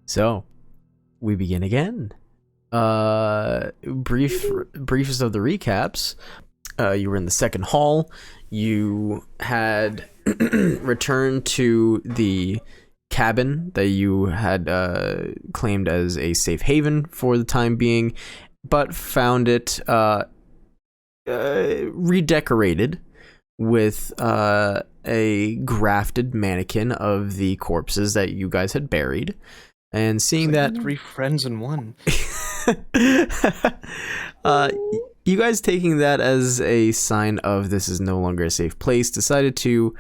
So, we begin again. Briefest of the recaps. You were in the second hall. You had returned to the cabin that you had claimed as a safe haven for the time being, but found it redecorated with a grafted mannequin of the corpses that you guys had buried. And seeing like that 3 friends in one. You guys taking that as a sign of this is no longer a safe place, decided to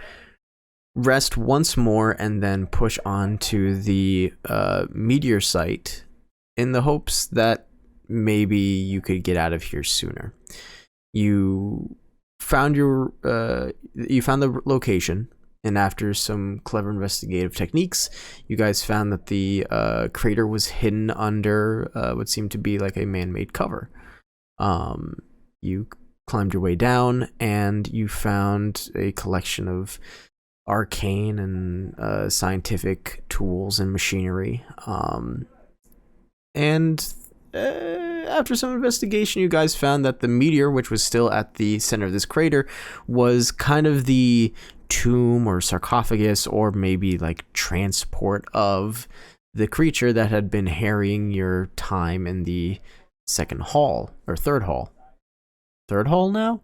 rest once more and then push on to the meteor site in the hopes that maybe you could get out of here sooner. You found the location, and after some clever investigative techniques, you guys found that the crater was hidden under what seemed to be like a man-made cover. You climbed your way down, and you found a collection of arcane and scientific tools and machinery. After some investigation, you guys found that the meteor, which was still at the center of this crater, was kind of the tomb or sarcophagus or maybe like transport of the creature that had been harrying your time in the second hall or third hall. Third hall now?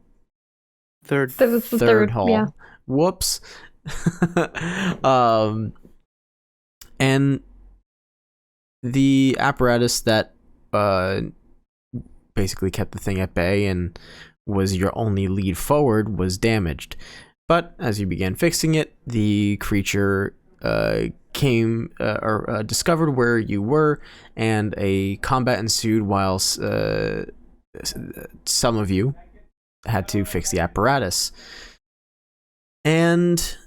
Third. That was the third hall. Yeah. Whoops. And the apparatus that basically kept the thing at bay and was your only lead forward was damaged. But as you began fixing it, the creature discovered where you were, and a combat ensued while some of you had to fix the apparatus. And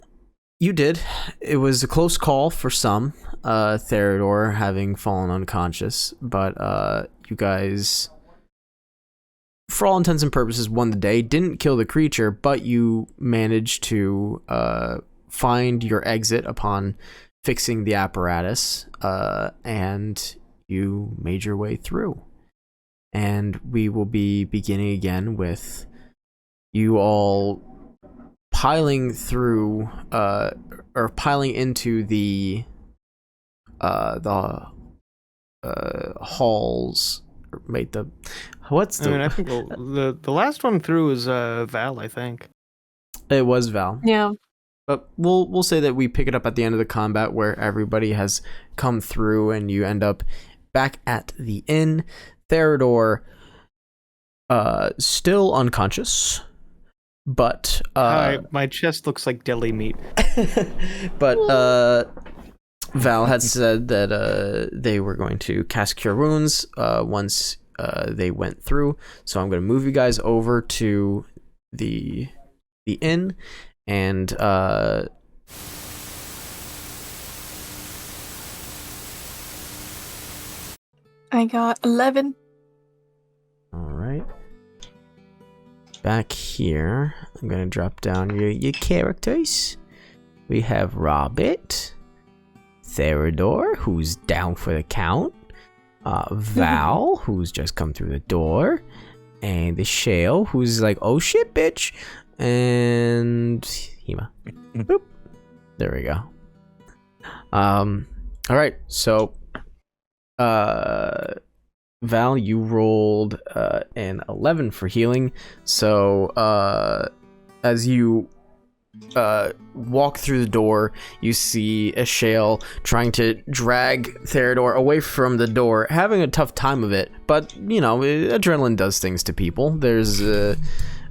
you did. It was a close call for some, Theodore having fallen unconscious, but you guys, for all intents and purposes, won the day. Didn't kill the creature, but you managed to find your exit upon fixing the apparatus, and you made your way through. And we will be beginning again with you all piling through, or piling into the halls. Wait, what's the? I mean, I think the last one through is Val, I think. It was Val. Yeah. But we'll say that we pick it up at the end of the combat where everybody has come through and you end up back at the inn. Theodore, still unconscious, but my chest looks like deli meat. but Val had said that they were going to cast Cure Wounds once they went through. So I'm going to move you guys over to the inn, and I got 11. All right. Back here, I'm going to drop down your characters. We have Robert, Theodore, who's down for the count, Val, who's just come through the door, and the Shale, who's like, oh shit, bitch, and Hema. Boop. There we go. All right, so Val, you rolled an 11 for healing. So as you walk through the door, you see a Shale trying to drag Theodore away from the door, having a tough time of it. But you know, adrenaline does things to people. There's a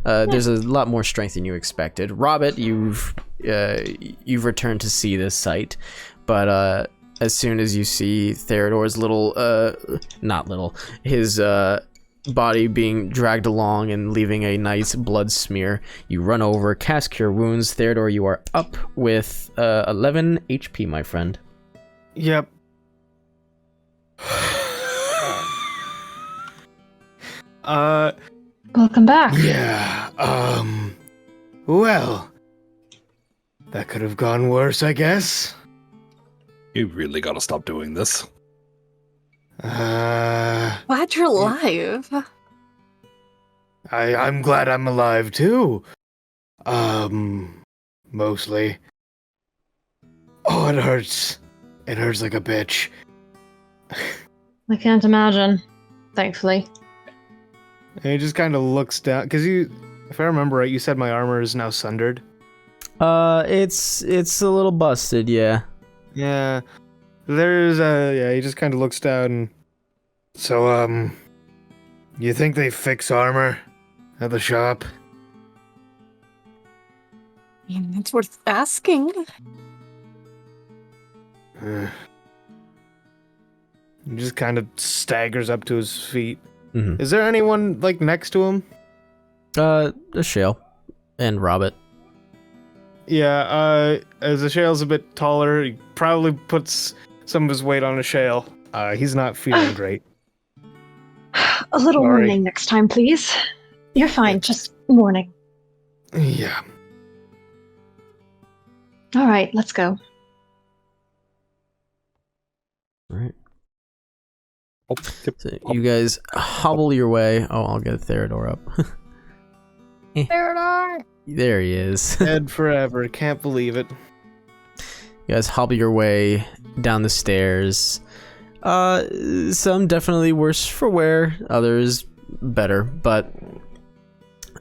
lot more strength than you expected. Robert, you've returned to see this sight, but as soon as you see Theodore's his body being dragged along and leaving a nice blood smear, you run over, cast Cure Wounds. Theodore, you are up with 11 HP, my friend. Yep. Welcome back. Yeah, well, that could have gone worse, I guess. You really gotta stop doing this. Glad you're alive. I'm glad I'm alive too. Mostly. Oh, it hurts. It hurts like a bitch. I can't imagine, thankfully. And he just kind of looks down, because if I remember right, you said my armor is now sundered. It's a little busted, yeah. Yeah. He just kind of looks down. So, you think they fix armor at the shop? I mean, it's worth asking. He just kind of staggers up to his feet. Mm-hmm. Is there anyone, like, next to him? The Shale and Robert. Yeah, as the Shale's a bit taller, he probably puts some of his weight on a Shale. He's not feeling great. A little Sorry. warning next time, please. You're fine, just warning. Yeah. All right, let's go. All right. So you guys hobble your way. Oh, I'll get Theodore up. Theodore! There he is. Dead forever. Can't believe it. You guys hobble your way down the stairs. Some definitely worse for wear, others better, but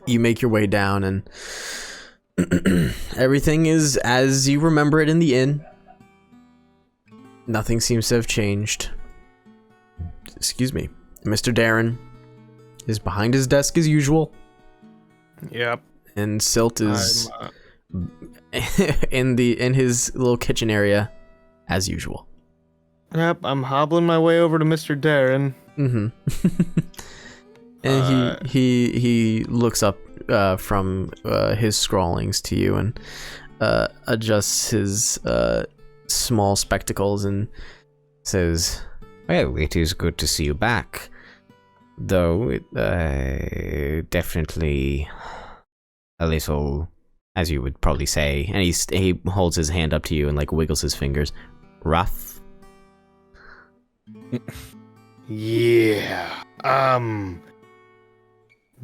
you make your way down and everything is as you remember it in the inn. Nothing seems to have changed. Excuse me. Mr. Darren is behind his desk as usual, Yep. and Silt is in his little kitchen area as usual. Yep, I'm hobbling my way over to Mr. Darren. Mm-hmm. And he looks up from his scrawlings to you and adjusts his small spectacles and says, "Well, it is good to see you back. Though, it definitely a little, as you would probably say," and he holds his hand up to you and like wiggles his fingers, "rough." Yeah.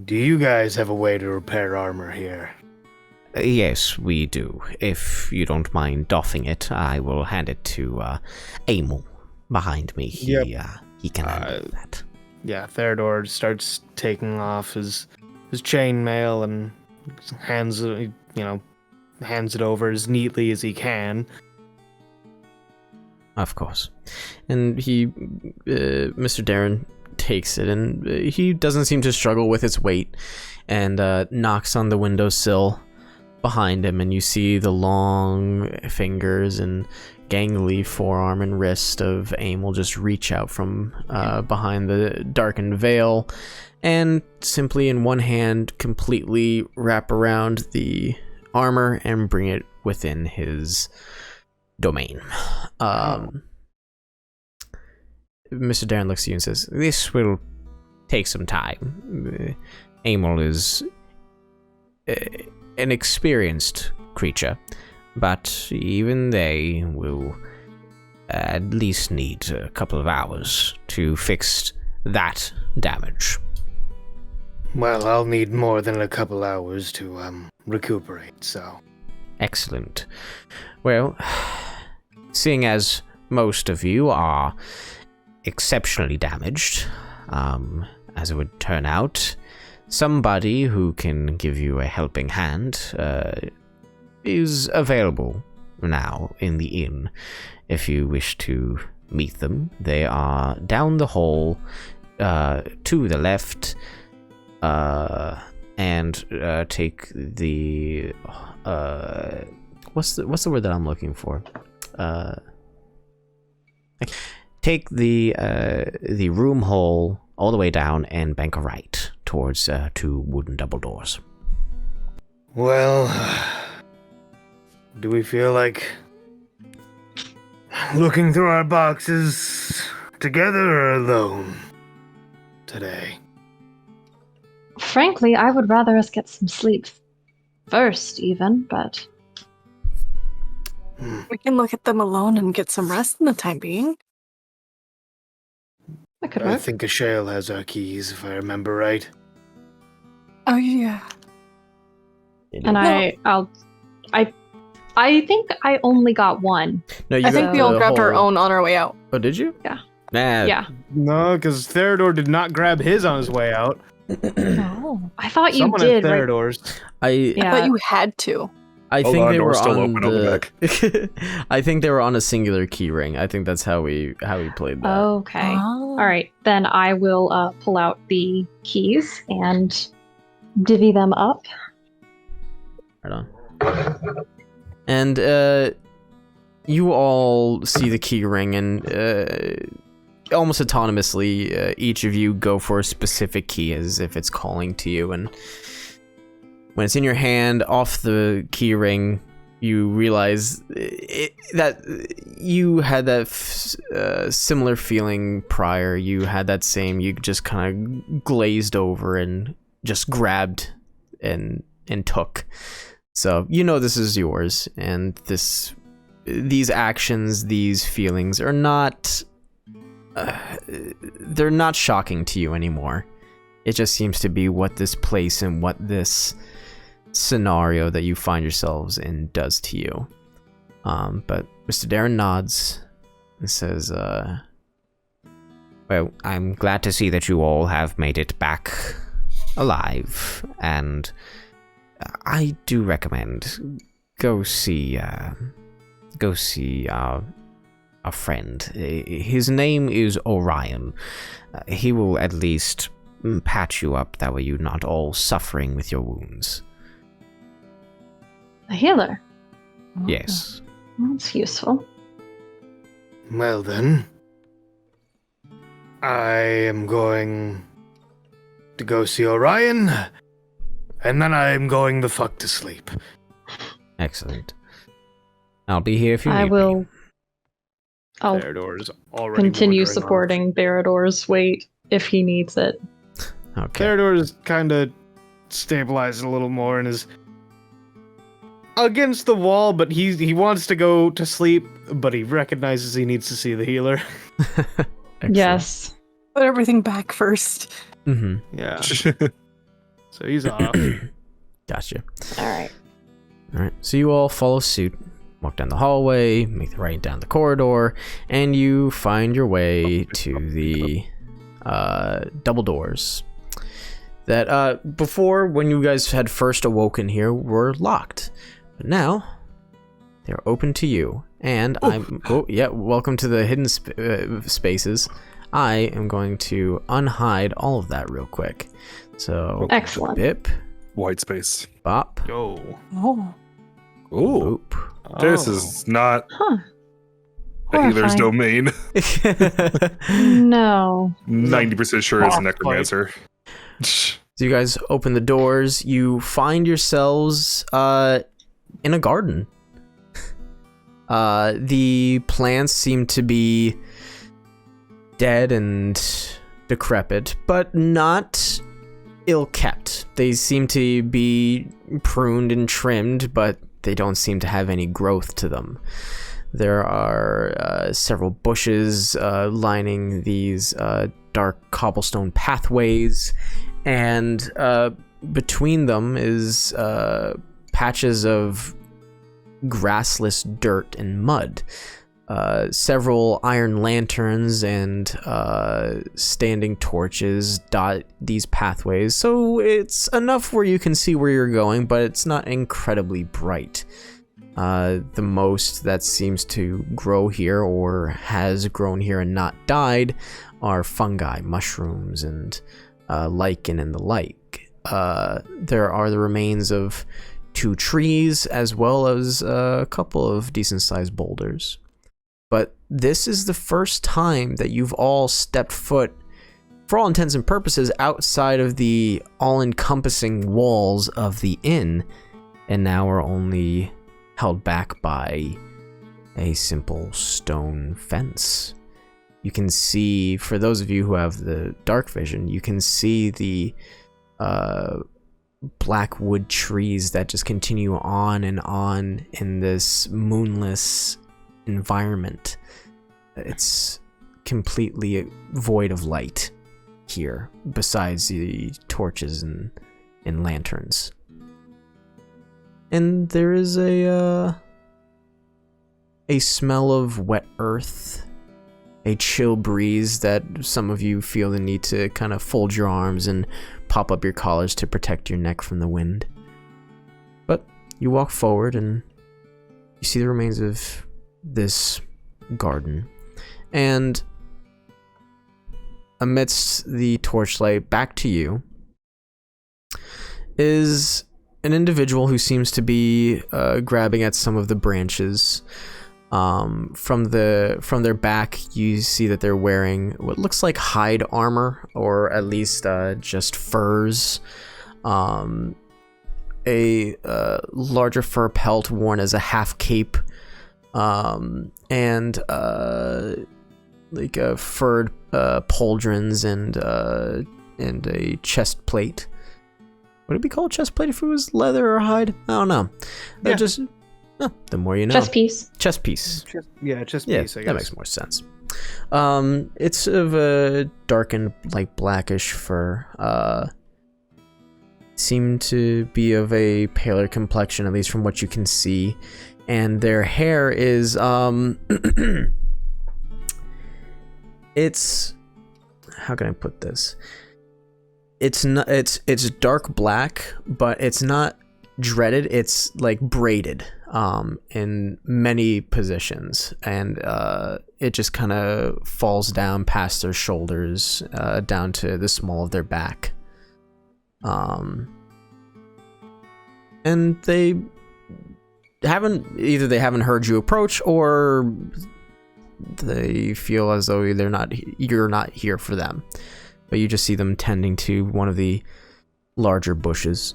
Do you guys have a way to repair armor here? Yes, we do. If you don't mind doffing it, I will hand it to Emil behind me. He can handle that. Yeah, Theodore starts taking off his chainmail and hands it over as neatly as he can. Of course. And Mr. Darren takes it, and he doesn't seem to struggle with its weight, and knocks on the windowsill behind him, and you see the long fingers and gangly forearm and wrist of Emil just reach out from behind the darkened veil, and simply in one hand completely wrap around the armor and bring it within his domain. Mr. Darren looks at you and says, "This will take some time. Emil is an experienced creature, but even they will at least need a couple of hours to fix that damage." Well, I'll need more than a couple hours to recuperate, so. Excellent. Well, seeing as most of you are exceptionally damaged, as it would turn out, somebody who can give you a helping hand is available now in the inn. If you wish to meet them, they are down the hall to the left, and take the what's the word that I'm looking for? Take the room hall all the way down and bank a right towards two wooden double doors. Well, do we feel like looking through our boxes together or alone today? Frankly, I would rather us get some sleep first, even, but... We can look at them alone and get some rest in the time being. That could I work. think Ashale has our keys, if I remember right. Oh yeah. And I think I only got one. No, you I think got we all the grabbed our whole- own on our way out. Oh, did you? Yeah. Nah. Yeah. No, because Theodore did not grab his on his way out. Oh. I thought you Someone did. had Right? Theodore's. I Yeah. thought you had to. I Hold think on, they were door's still on open, I'll be the. I think they were on a singular key ring. I think that's how we played that. Okay. Oh. All right. Then I will pull out the keys and divvy them up. Right on. And you all see the key ring, and almost autonomously, each of you go for a specific key as if it's calling to you. And when it's in your hand, off the key ring, you realize that you had that similar feeling prior. You had that same, you just kind of glazed over and just grabbed and took. So you know this is yours, and these actions, these feelings are not they're not shocking to you anymore. It just seems to be what this place and what this scenario that you find yourselves in does to you. But Mr. Darren nods and says, Well, I'm glad to see that you all have made it back alive, and I do recommend go see our friend. His name is Orion. He will at least patch you up, that way you're not all suffering with your wounds. A healer. Yes. That's useful. Well then, I am going to go see Orion, and then I am going the fuck to sleep. Excellent. I'll be here if you I need will. me. I'll Theodore's already continue wandering off. supporting Theodore's weight if he needs it. okay. Theodore's kind of stabilized a little more and is against the wall, but he wants to go to sleep, but he recognizes he needs to see the healer. Excellent. Yes. Put everything back first. Mm-hmm. Yeah. So he's off. Gotcha. All right. All right. So you all follow suit, walk down the hallway, make the right down the corridor, and you find your way to the double doors that before, when you guys had first awoken here, were locked, but now they're open to you. And welcome to the hidden spaces. I am going to unhide all of that real quick. So Excellent. Bip, White space. bop, Yo. Oh. Ooh, boop. this is not Huh. a healer's Horrifying. domain. No. 90% sure it's a Boss necromancer. So you guys open the doors. You find yourselves in a garden. The plants seem to be dead and decrepit, but not ill-kept. They seem to be pruned and trimmed, but they don't seem to have any growth to them. There are several bushes lining these dark cobblestone pathways, and between them is patches of grassless dirt and mud. Several iron lanterns and standing torches dot these pathways, so it's enough where you can see where you're going, but it's not incredibly bright. The most that seems to grow here, or has grown here and not died, are fungi, mushrooms, and lichen and the like. There are the remains of 2 trees, as well as a couple of decent-sized boulders. But this is the first time that you've all stepped foot, for all intents and purposes, outside of the all-encompassing walls of the inn, and now are only held back by a simple stone fence. You can see, for those of you who have the dark vision, you can see the black wood trees that just continue on and on in this moonless environment. It's completely void of light here, besides the torches and lanterns. And there is a smell of wet earth, a chill breeze that some of you feel the need to kind of fold your arms and pop up your collars to protect your neck from the wind. But you walk forward and you see the remains of this garden. And amidst the torchlight, back to you, is an individual who seems to be grabbing at some of the branches. From their back, you see that they're wearing what looks like hide armor, or at least just furs. A larger fur pelt worn as a half cape, and like furred pauldrons and a chest plate. Would it be called chest plate if it was leather or hide? I don't know. Yeah. Just the more you know. Chest piece. Chest piece. Just Yeah, piece, I guess. that makes more sense. It's of a darkened, like blackish fur. Seem to be of a paler complexion, at least from what you can see, and their hair is it's, how can I put this? It's not, it's dark black, but it's not dreaded. It's like braided in many positions, and it just kind of falls down past their shoulders, down to the small of their back. And they haven't heard you approach, or they feel as though you're not here for them. But you just see them tending to one of the larger bushes.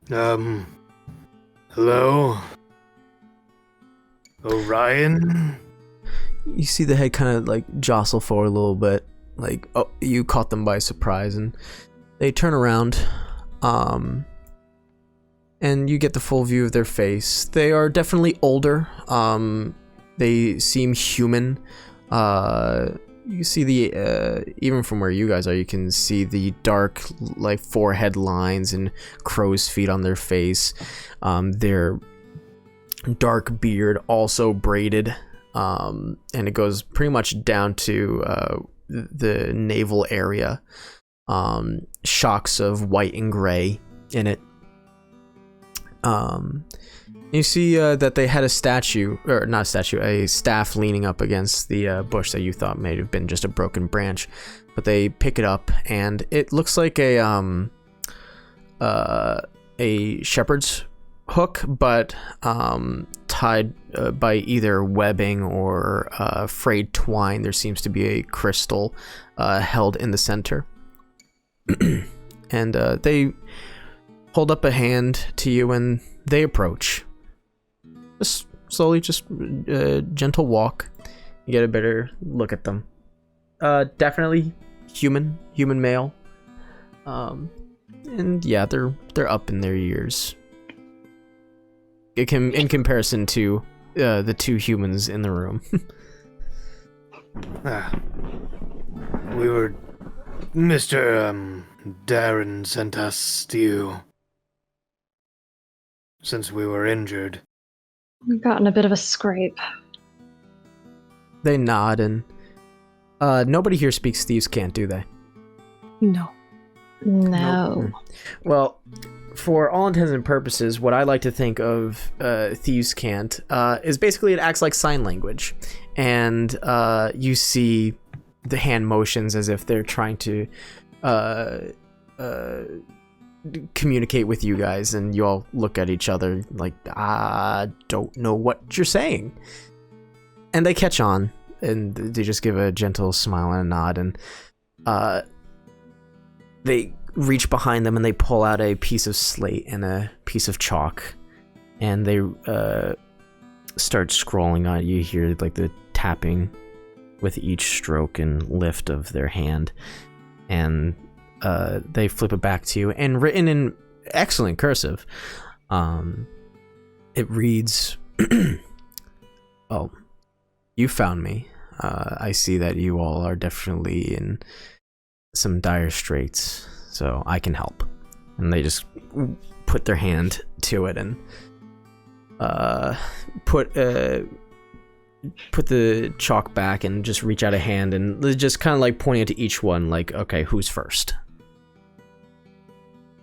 Hello? Orion? You see the head kind of like jostle forward a little bit, like, oh, you caught them by surprise, and they turn around, and you get the full view of their face. They are definitely older. They seem human. You see the even from where you guys are, you can see the dark, like, forehead lines and crow's feet on their face. Their dark beard also braided, and it goes pretty much down to the navel area. Shocks of white and gray in it. You see that they had a staff leaning up against the bush that you thought may have been just a broken branch, but they pick it up, and it looks like a shepherd's hook, but tied by either webbing or frayed twine. There seems to be a crystal held in the center. And they hold up a hand to you, and they approach. Just slowly, just gentle walk. You get a better look at them. Definitely human male. And yeah, they're up in their years. In comparison to the two humans in the room. We were... Mr. Darren sent us to you since we were injured. We've gotten a bit of a scrape. They nod, and nobody here speaks Thieves' Cant, do they? No. No. Well, for all intents and purposes, what I like to think of Thieves' Cant is basically it acts like sign language, and you see the hand motions as if they're trying to communicate with you guys, and you all look at each other like, I don't know what you're saying. And they catch on, and they just give a gentle smile and a nod, and they reach behind them and they pull out a piece of slate and a piece of chalk, and they start scrolling on it. You hear like the tapping with each stroke and lift of their hand, and they flip it back to you, and written in excellent cursive, it reads, "Oh, you found me. I see that you all are definitely in some dire straits, so I can help. And they just put their hand to it and put the chalk back and just reach out a hand and just kind of like pointing to each one, like, okay, who's first?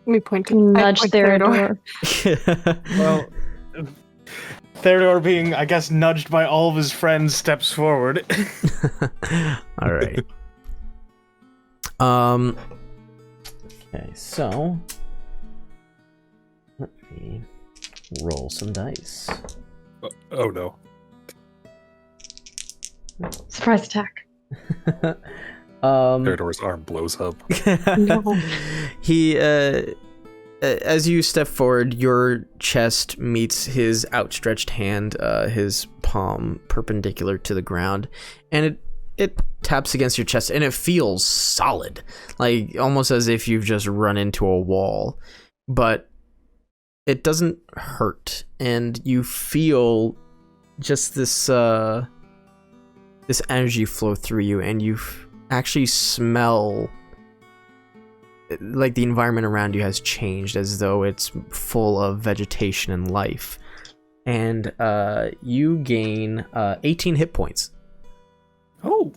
We point to Nudge Theodore. Theodore. Well, Theodore, being, I guess, nudged by all of his friends, steps forward. All right. Okay, so let me roll some dice. Oh no. Surprise attack. Theodore's arm blows up. No. He, as you step forward, your chest meets his outstretched hand, his palm perpendicular to the ground, and it taps against your chest, and it feels solid, like almost as if you've just run into a wall, but it doesn't hurt, and you feel just this energy flow through you, and you actually smell like the environment around you has changed, as though it's full of vegetation and life. And you gain 18 hit points. Oh.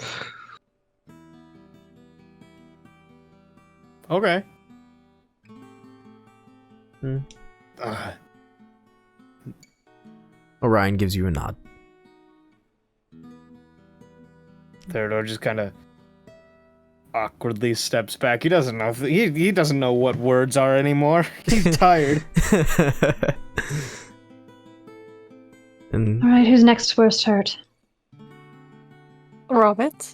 Okay. Orion gives you a nod. Theodore just kind of awkwardly steps back. He doesn't know he doesn't know what words are anymore. He's tired. And All right, who's next for a start? Robert.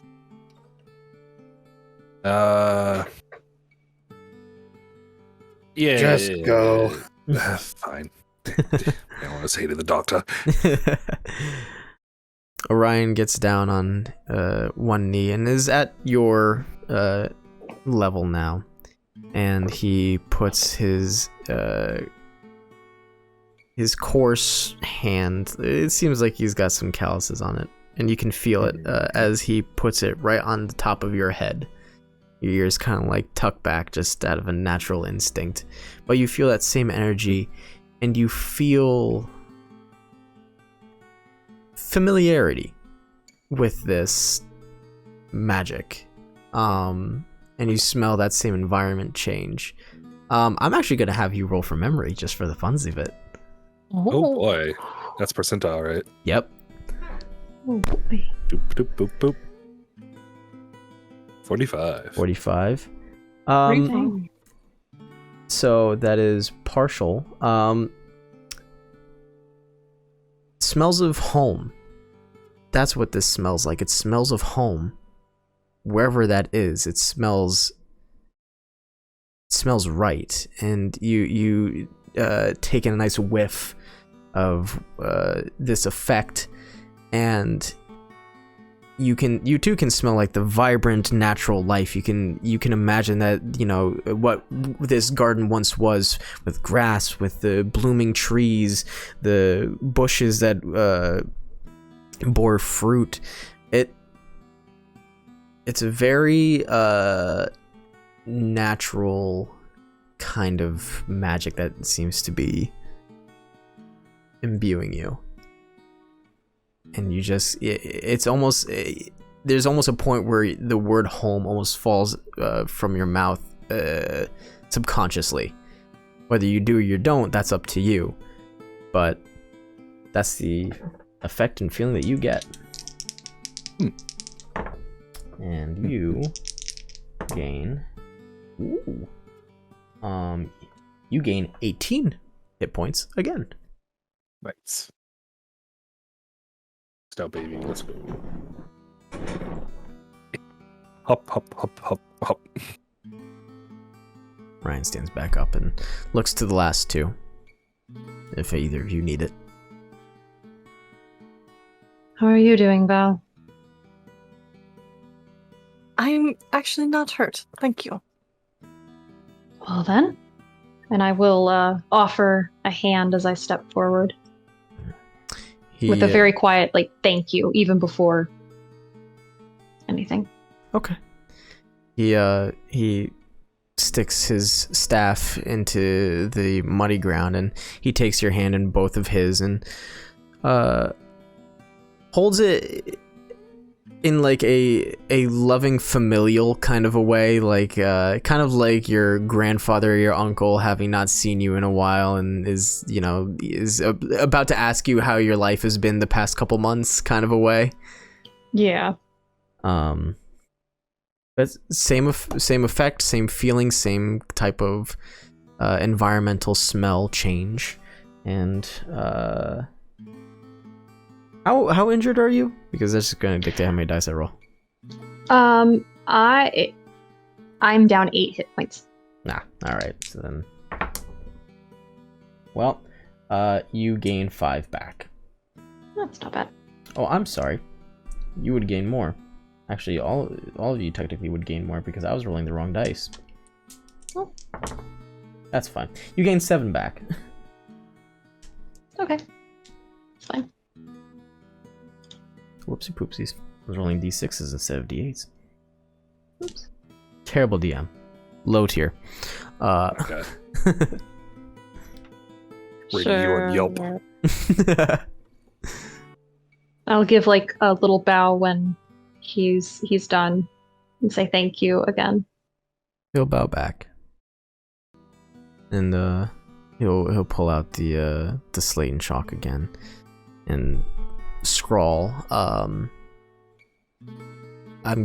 Yeah. Just go. Fine. I want to say to the doctor. Orion gets down on one knee and is at your level now, and he puts his coarse hand, it seems like he's got some calluses on it, and you can feel it as he puts it right on the top of your head. Your ears kind of like tuck back just out of a natural instinct, but you feel that same energy, and you feel familiarity with this magic, and you smell that same environment change. I'm actually gonna have you roll for memory just for the funs of it. Oh boy. That's percentile, right? Yep. Oh boy. Boop, boop, boop, boop. 45. 45. Breathing. So that is partial. Smells of home. That's what this smells like. It smells of home. Wherever that is, it smells right. And you take in a nice whiff of this effect, and you too can smell like the vibrant natural life. You can imagine that, you know, what this garden once was, with grass, with the blooming trees, the bushes that bore fruit. It's a very natural kind of magic that seems to be imbuing you. And you just, it's almost, there's almost a point where the word home almost falls from your mouth subconsciously. Whether you do or you don't, that's up to you. But that's the effect and feeling that you get. And you gain, you gain 18 hit points again. Nice. Now, baby, let's go. Hop, hop, hop, hop, hop. Ryan stands back up and looks to the last two, if either of you need it. How are you doing, Val? I'm actually not hurt. Thank you. Well then. And I will offer a hand as I step forward. With a very quiet, like, thank you, even before anything. Okay. He sticks his staff into the muddy ground, and he takes your hand in both of his and holds it in like a loving familial kind of a way, like kind of like your grandfather or your uncle having not seen you in a while and is about to ask you how your life has been the past couple months kind of a way. Yeah. But same effect, same feeling, same type of environmental smell change. And how injured are you? Because that's going to dictate how many dice I roll. I'm down 8 hit points. Nah. All right. So then, well, you gain 5 back. That's not bad. Oh, I'm sorry. You would gain more. Actually, all of you technically would gain more because I was rolling the wrong dice. Oh. That's fine. You gain 7 back. Okay. It's fine. Whoopsie poopsies. I was rolling d6s instead of d8s. Oops. Terrible DM. Low tier. Okay. Rating you on Yelp. I'll give like a little bow when he's done and say thank you again. He'll bow back. And he'll pull out the slate and chalk again and scrawl. I'm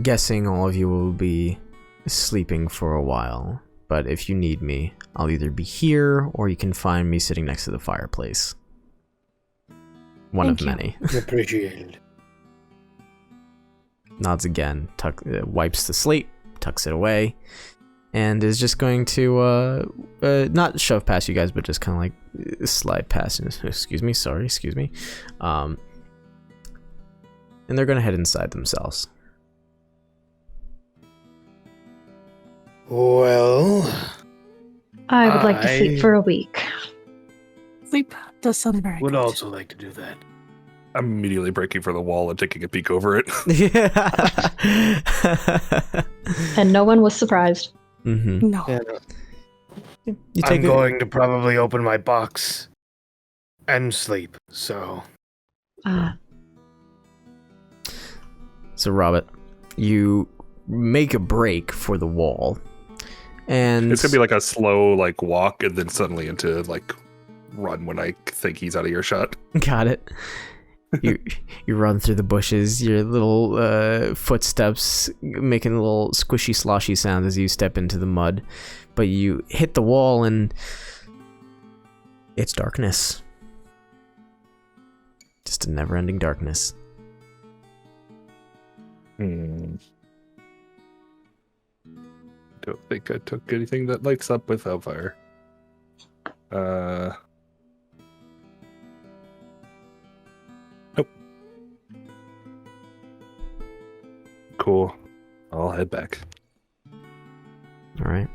guessing all of you will be sleeping for a while, but if you need me, I'll either be here or you can find me sitting next to the fireplace. One Thank of you. many. Appreciated. Nods again, wipes the slate, tucks it away, and is just going to not shove past you guys, but just kind of like slide past. Excuse me. And they're gonna head inside themselves. Well, I would like to I sleep for a week. Sleep does sound very would good. also like to do that. I'm immediately breaking for the wall and taking a peek over it. Yeah. And no one was surprised. Mm-hmm. No. Yeah, You I'm going to probably open my box and sleep. So So, Robert, you make a break for the wall, and It's gonna be like a slow like walk and then suddenly into like run when I think he's out of earshot. got it. You run through the bushes, your little footsteps making a little squishy sloshy sound as you step into the mud, but you hit the wall and it's darkness. Just a never-ending darkness. Don't think I took anything that lights up with hellfire. Nope. Cool. I'll head back. All right.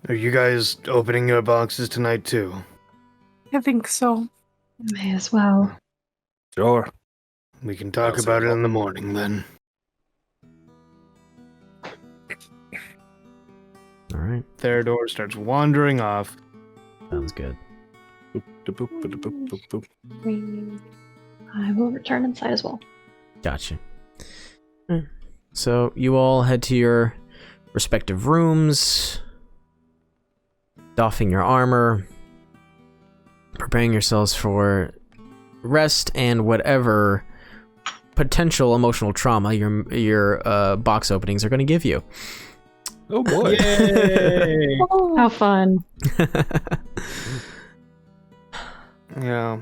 are you guys opening your boxes tonight too? I think so. May as well. Sure. We can talk Sounds about it good. in the morning then. All right. Theodore starts wandering off. Sounds good. Boop, boop, boop, boop, boop, boop. I will return inside as well. Gotcha. So you all head to your respective rooms, doffing your armor, preparing yourselves for rest and whatever potential emotional trauma your box openings are going to give you. Oh boy. Yay! Oh, How fun. Yeah.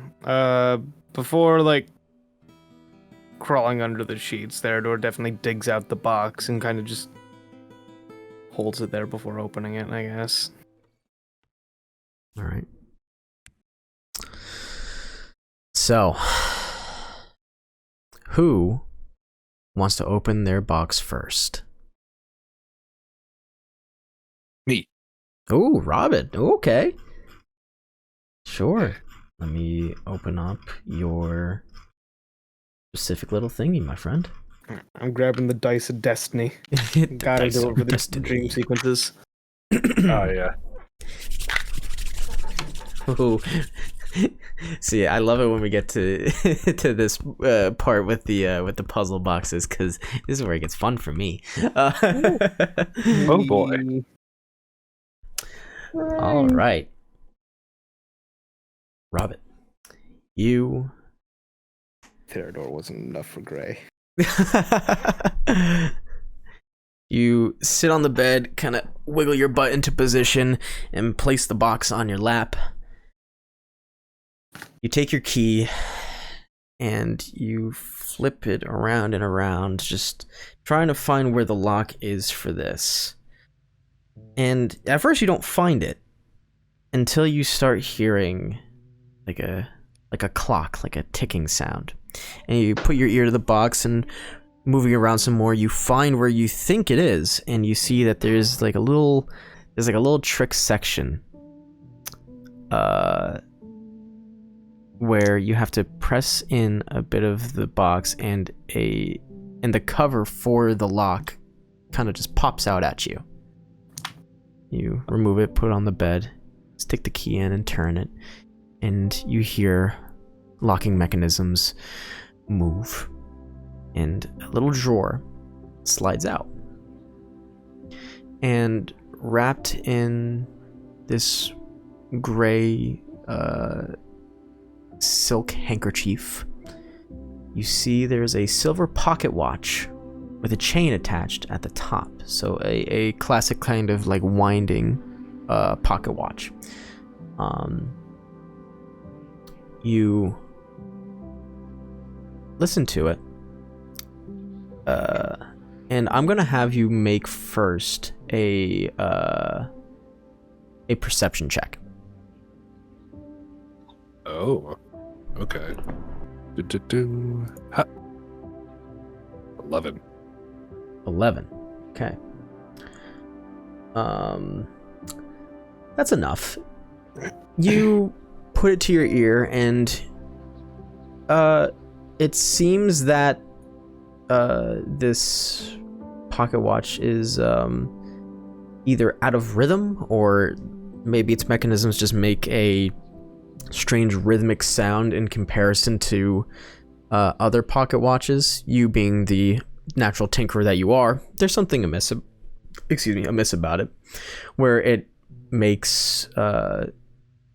Before like crawling under the sheets, Theodore definitely digs out the box and kind of just holds it there before opening it, I guess. All right. So, who wants to open their box first? Me. Oh, Robin. Okay. Sure. Let me open up your specific little thingy, my friend. I'm grabbing the dice of destiny. The Gotta dice go of over the destiny. dream sequences. Oh yeah. Ooh. See, I love it when we get to to this part with the puzzle boxes, because this is where it gets fun for me. Oh boy. All right, Robin, you. Theodore wasn't enough for Gray. You sit on the bed, kind of wiggle your butt into position, and place the box on your lap. You take your key, and you flip it around and around, just trying to find where the lock is for this. And at first you don't find it, until you start hearing like a clock, like a ticking sound. And you put your ear to the box, and moving around some more, you find where you think it is, and you see that there's like a little trick section where you have to press in a bit of the box, and the cover for the lock kind of just pops out at you. You remove it, put it on the bed, stick the key in and turn it, and you hear locking mechanisms move, and a little drawer slides out. And wrapped in this gray silk handkerchief, you see there's a silver pocket watch with a chain attached at the top. So a classic kind of like winding pocket watch. You listen to it, and I'm gonna have you make first a perception check. Oh. Okay. Ha. 11. 11. Okay. That's enough. You put it to your ear, and it seems that this pocket watch is either out of rhythm, or maybe its mechanisms just make a strange rhythmic sound in comparison to other pocket watches. You being the natural tinkerer that you are, there's something amiss about it, where it makes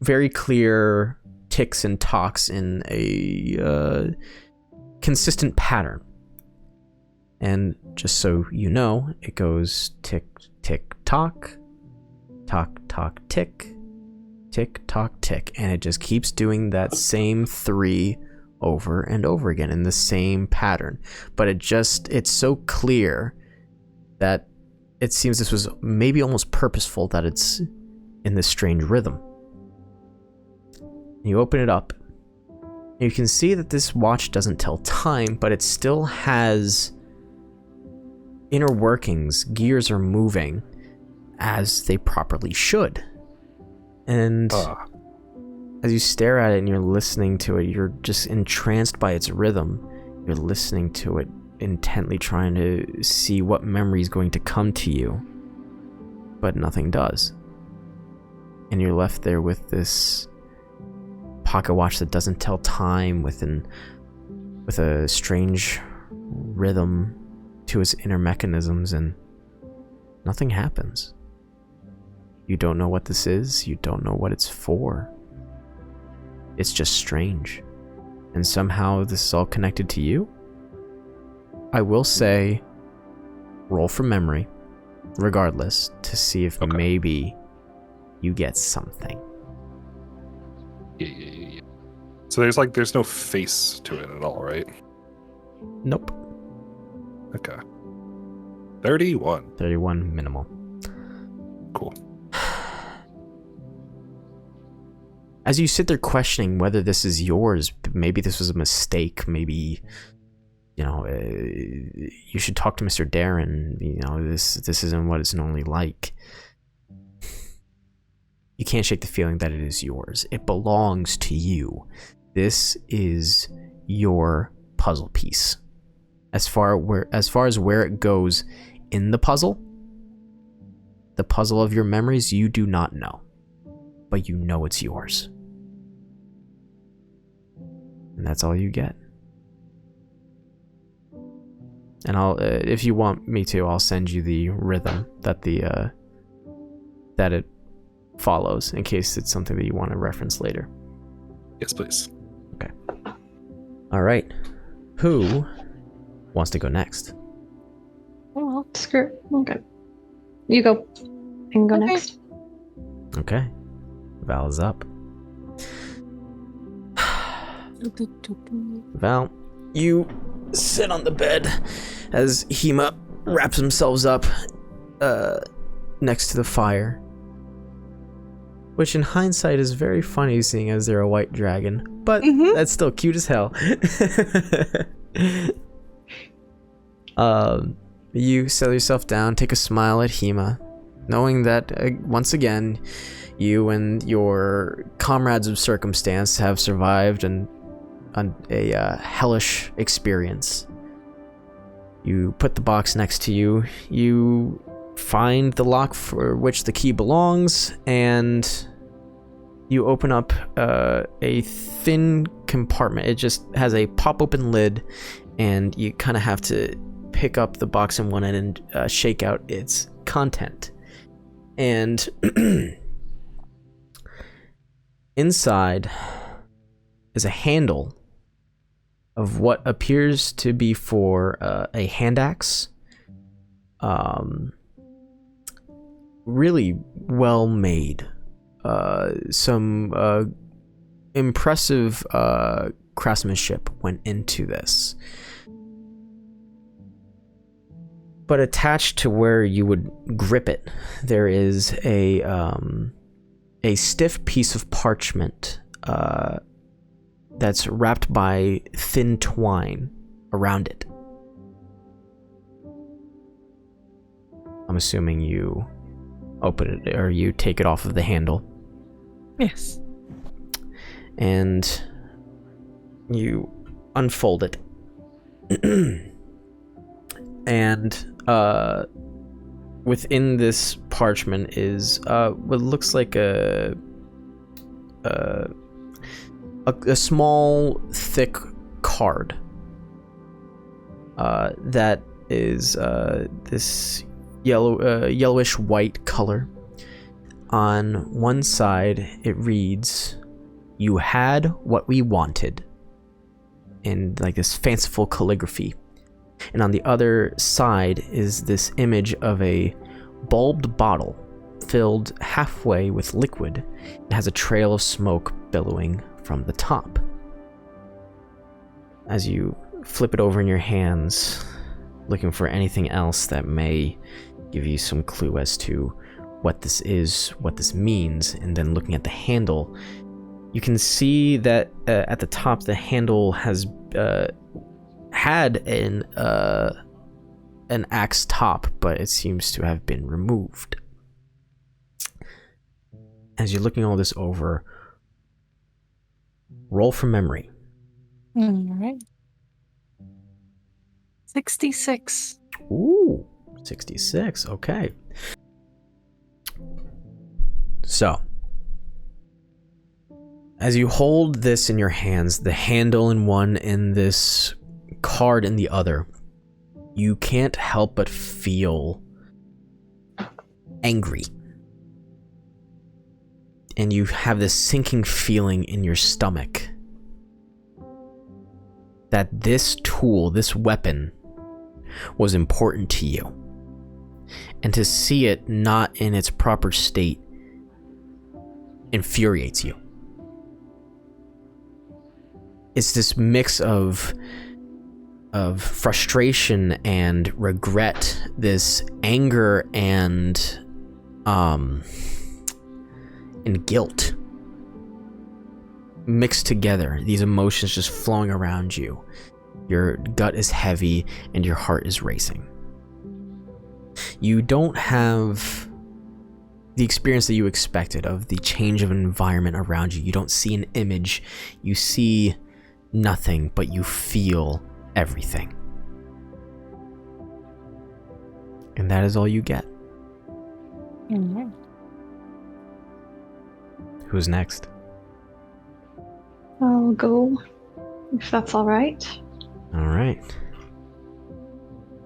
very clear ticks and tocks in a consistent pattern. And just so you know, it goes tick, tick, tock, tock, tock, tick, tick, tock, tick, and it just keeps doing that same 3 over and over again in the same pattern. But it's so clear that it seems this was maybe almost purposeful, that it's in this strange rhythm. You open it up, and you can see that this watch doesn't tell time, but it still has inner workings. Gears are moving as they properly should. And as you stare at it and you're listening to it, you're just entranced by its rhythm. You're listening to it intently, trying to see what memory is going to come to you, but nothing does. And you're left there with this pocket watch that doesn't tell time, with a strange rhythm to its inner mechanisms, and nothing happens. You don't know what this is. You don't know what it's for. It's just strange. And somehow this is all connected to you. I will say, roll for memory, regardless, to see if maybe you get something. Yeah. So there's no face to it at all, right? Nope. Okay. 31. 31 minimal. Cool. As you sit there questioning whether this is yours, maybe this was a mistake, maybe, you should talk to Mr. Darren, this isn't what it's normally like. You can't shake the feeling that it is yours. It belongs to you. This is your puzzle piece. As far as where it goes in the puzzle of your memories, you do not know, but you know it's yours. And that's all you get. And I'll, if you want me to, I'll send you the rhythm that that it follows, in case it's something that you want to reference later. Yes, please. Okay. All right. Who wants to go next? Well, Screw. Okay. You go. I can go Okay. next. Okay. Val is up. Val, you sit on the bed as Hema wraps themselves up next to the fire. Which in hindsight is very funny, seeing as they're a white dragon. But that's still cute as hell. You settle yourself down, take a smile at Hema, knowing that, once again, you and your comrades of circumstance have survived a hellish experience. You put the box next to you, you find the lock for which the key belongs, and you open up a thin compartment. It just has a pop-open lid, and you kind of have to pick up the box in one end and shake out its content. And inside is a handle of what appears to be for a hand axe. Really well made. Some impressive craftsmanship went into this. But attached to where you would grip it, there is a stiff piece of parchment that's wrapped by thin twine around it. I'm assuming you open it, or you take it off of the handle. yes. And you unfold it. And within this parchment is what looks like a small, thick card that is this yellowish white color. On one side, it reads, "You had what we wanted," in like this fanciful calligraphy. And on the other side is this image of a bulbed bottle filled halfway with liquid. It has a trail of smoke billowing from the top. As you flip it over in your hands, looking for anything else that may give you some clue as to what this is, what this means, and then looking at the handle, you can see that at the top the handle has had an axe top, but it seems to have been removed. As you're looking all this over, roll for memory. All right. 66. Ooh, 66. Okay. So, as you hold this in your hands, the handle in one and this card in the other, you can't help but feel angry. And you have this sinking feeling in your stomach that this tool, this weapon, was important to you. And to see it not in its proper state infuriates you. It's this mix of frustration and regret, this anger and guilt mixed together, these emotions just flowing around you. Your gut is heavy and your heart is racing. You don't have the experience that you expected of the change of environment around you. You don't see an image, you see nothing, but you feel everything. And that is all you get. Mhm. Who's next? I'll go, if that's all right. All right.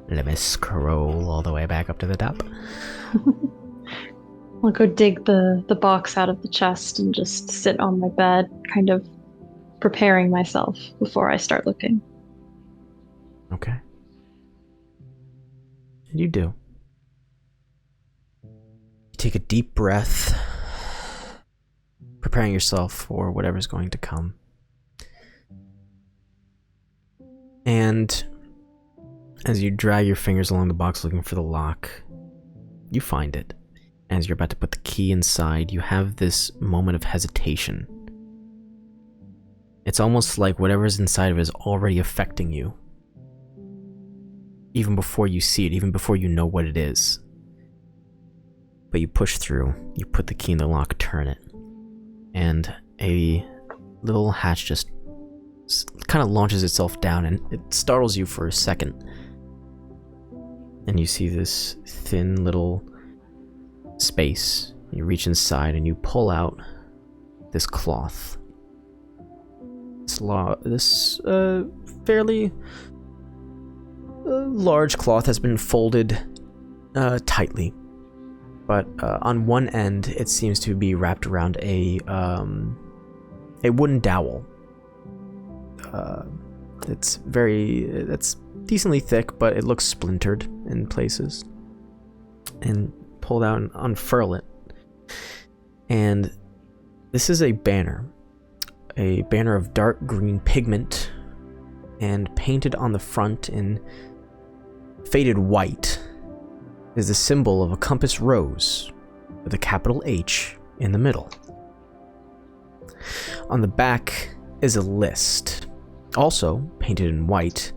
Let me scroll all the way back up to the top. I'll go dig the box out of the chest and just sit on my bed, kind of preparing myself before I start looking. Okay. And you do. You take a deep breath, preparing yourself for whatever's going to come. And as you drag your fingers along the box looking for the lock, you find it. As you're about to put the key inside, you have this moment of hesitation. It's almost like whatever's inside of it is already affecting you. Even before you see it, even before you know what it is. But you push through, you put the key in the lock, turn it, and a little hatch just kind of launches itself down, and it startles you for a second. And you see this thin little space. You reach inside and you pull out this cloth. This fairly large cloth has been folded tightly, but on one end it seems to be wrapped around a wooden dowel. That's decently thick, but it looks splintered in places. And pull out and unfurl it. And this is a banner of dark green pigment, and painted on the front in faded white is the symbol of a compass rose with a capital H in the middle. On the back is a list, also painted in white,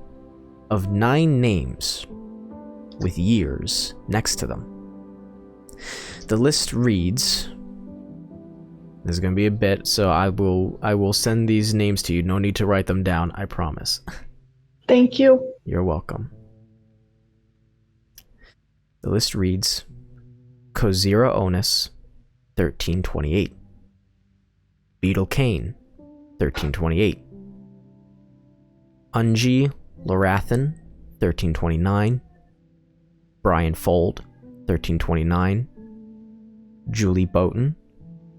of 9 names with years next to them. The list reads, there's going to be a bit, so I will send these names to you. No need to write them down, I promise. Thank you. You're welcome. The list reads, Kozira Onus, 1328. Beetle Kane, 1328. Unji Lorathan, 1329. Brian Fold, 1329. Julie Boughton,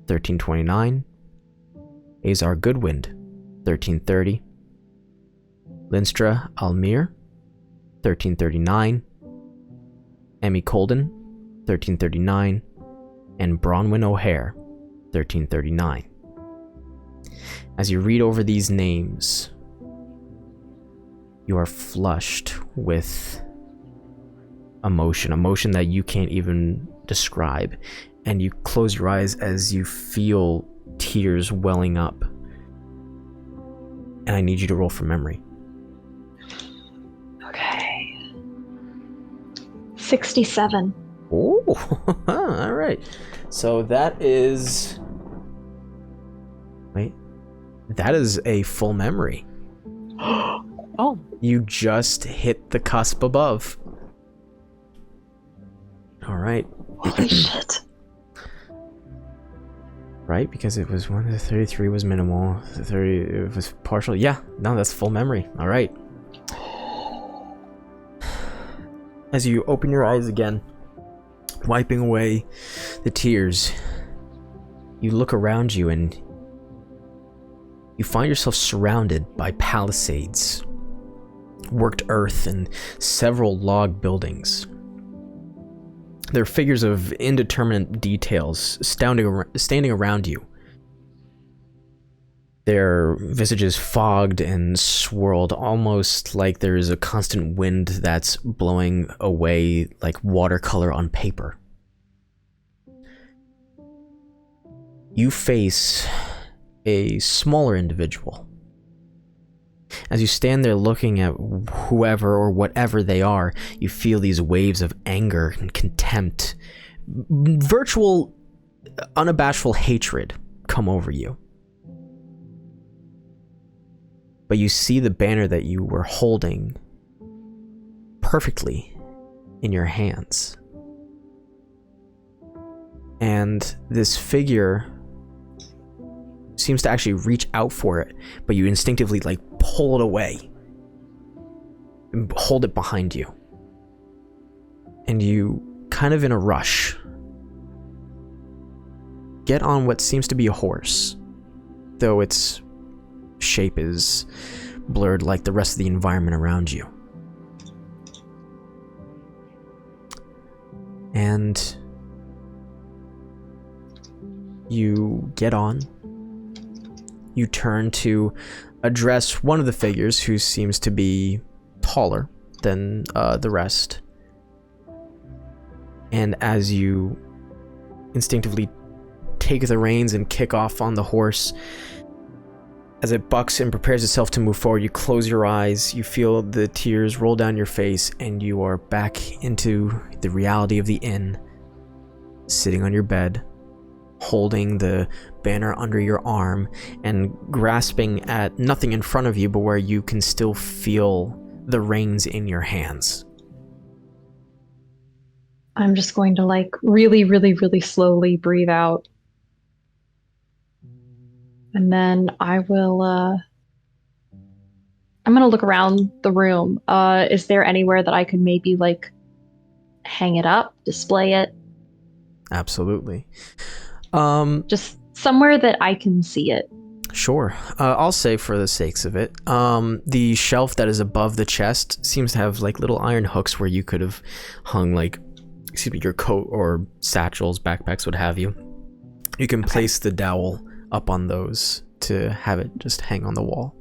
1329. Azar Goodwind, 1330. Linstra Almir, 1339. Emmy Colden, 1339. And Bronwyn O'Hare, 1339. As you read over these names, you are flushed with emotion that you can't even describe. And you close your eyes as you feel tears welling up. And I need you to roll for memory. Okay. 67. Oh, all right. So that is... Wait. That is a full memory. Oh. You just hit the cusp above. All right. Holy shit. Right, because it was 1 to 33 was minimal, 30 it was partial. Yeah, no, that's full memory. All right. As you open your eyes again, wiping away the tears, you look around you and you find yourself surrounded by palisades, worked earth, and several log buildings. There are figures of indeterminate details standing around you. Their visages fogged and swirled, almost like there is a constant wind that's blowing away like watercolor on paper. You face a smaller individual. As you stand there looking at whoever or whatever they are, you feel these waves of anger and contempt, virtual, unabashful hatred come over you. but you see the banner that you were holding perfectly in your hands. And this figure seems to actually reach out for it, but you instinctively like pull it away and hold it behind you. And you, kind of in a rush, get on what seems to be a horse, though its shape is blurred like the rest of the environment around you. And you get on. You turn to address one of the figures who seems to be taller than the rest. And as you instinctively take the reins and kick off on the horse, as it bucks and prepares itself to move forward, you close your eyes, you feel the tears roll down your face, and you are back into the reality of the inn, sitting on your bed, holding the banner under your arm and grasping at nothing in front of you, but where you can still feel the reins in your hands. I'm just going to like really, really, really slowly breathe out. And then I will, I'm gonna look around the room. Is there anywhere that I could maybe like hang it up, display it? Absolutely. Just somewhere that I can see it. Sure. I'll say for the sakes of it, the shelf that is above the chest seems to have like little iron hooks where you could have hung like, your coat or satchels, backpacks, what have you. You can place the dowel up on those to have it just hang on the wall.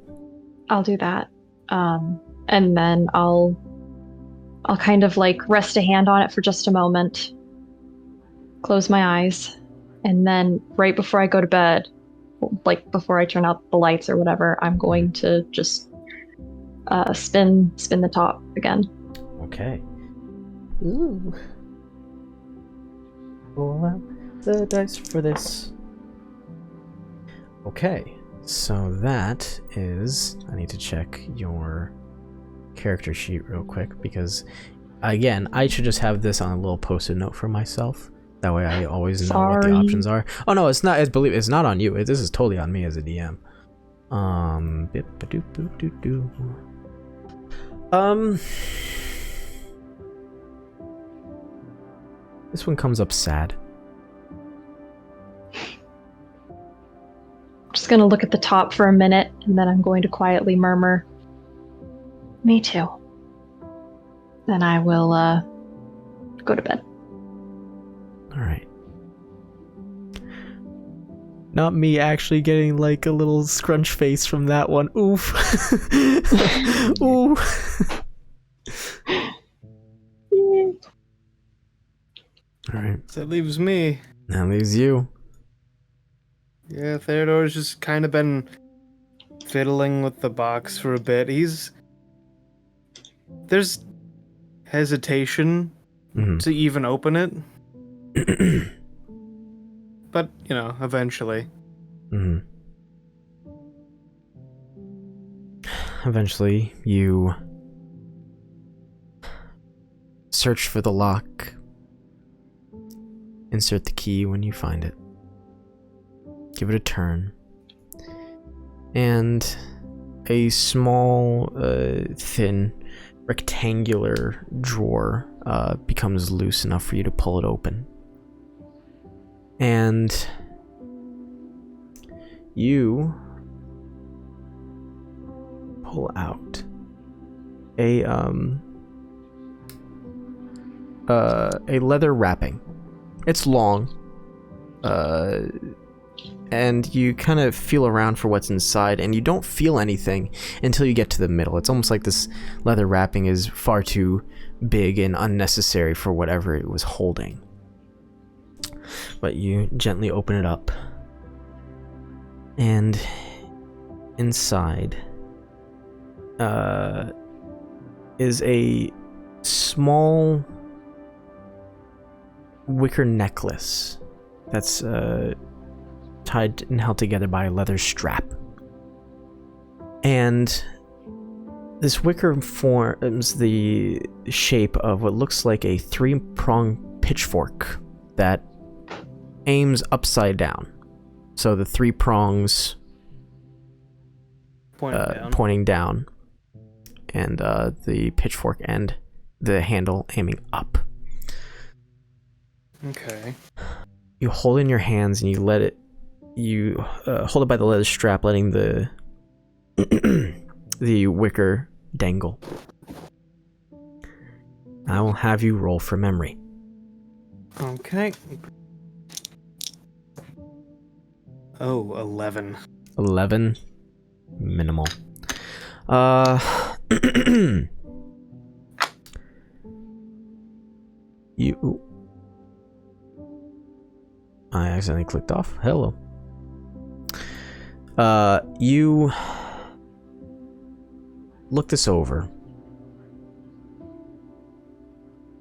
I'll do that. And then I'll kind of like rest a hand on it for just a moment, close my eyes, and then right before I go to bed, like before I turn out the lights or whatever, I'm going to just spin the top again. Okay. Ooh. Pull out the dice for this. Okay, so that is... I need to check your character sheet real quick, because, again, I should just have this on a little post-it note for myself. That way I always know what the options are. Oh no, it's not. It's not on you. This is totally on me as a DM. This one comes up sad. I'm just gonna look at the top for a minute, and then I'm going to quietly murmur, "Me too." Then I will go to bed. Alright. Not me actually getting like a little scrunch face from that one. Oof. Ooh. Alright. That leaves me. That leaves you. Yeah, Theodore's just kind of been fiddling with the box for a bit. There's hesitation to even open it. But, eventually. Eventually, you search for the lock. Insert the key when you find it. Give it a turn. And a small, thin, rectangular drawer becomes loose enough for you to pull it open. And you pull out a leather wrapping. It's long, and you kind of feel around for what's inside, and you don't feel anything until you get to the middle. It's almost like this leather wrapping is far too big and unnecessary for whatever it was holding. But you gently open it up, and inside is a small wicker necklace that's tied and held together by a leather strap. And this wicker forms the shape of what looks like a 3-pronged pitchfork that aims upside down. So the 3 prongs pointing down, and the pitchfork end, the handle aiming up. Okay. You hold in your hands and you let it. You hold it by the leather strap, letting the the wicker dangle. I will have you roll for memory. Okay. Oh, 11. 11. Minimal. You. I accidentally clicked off. Hello. You look this over,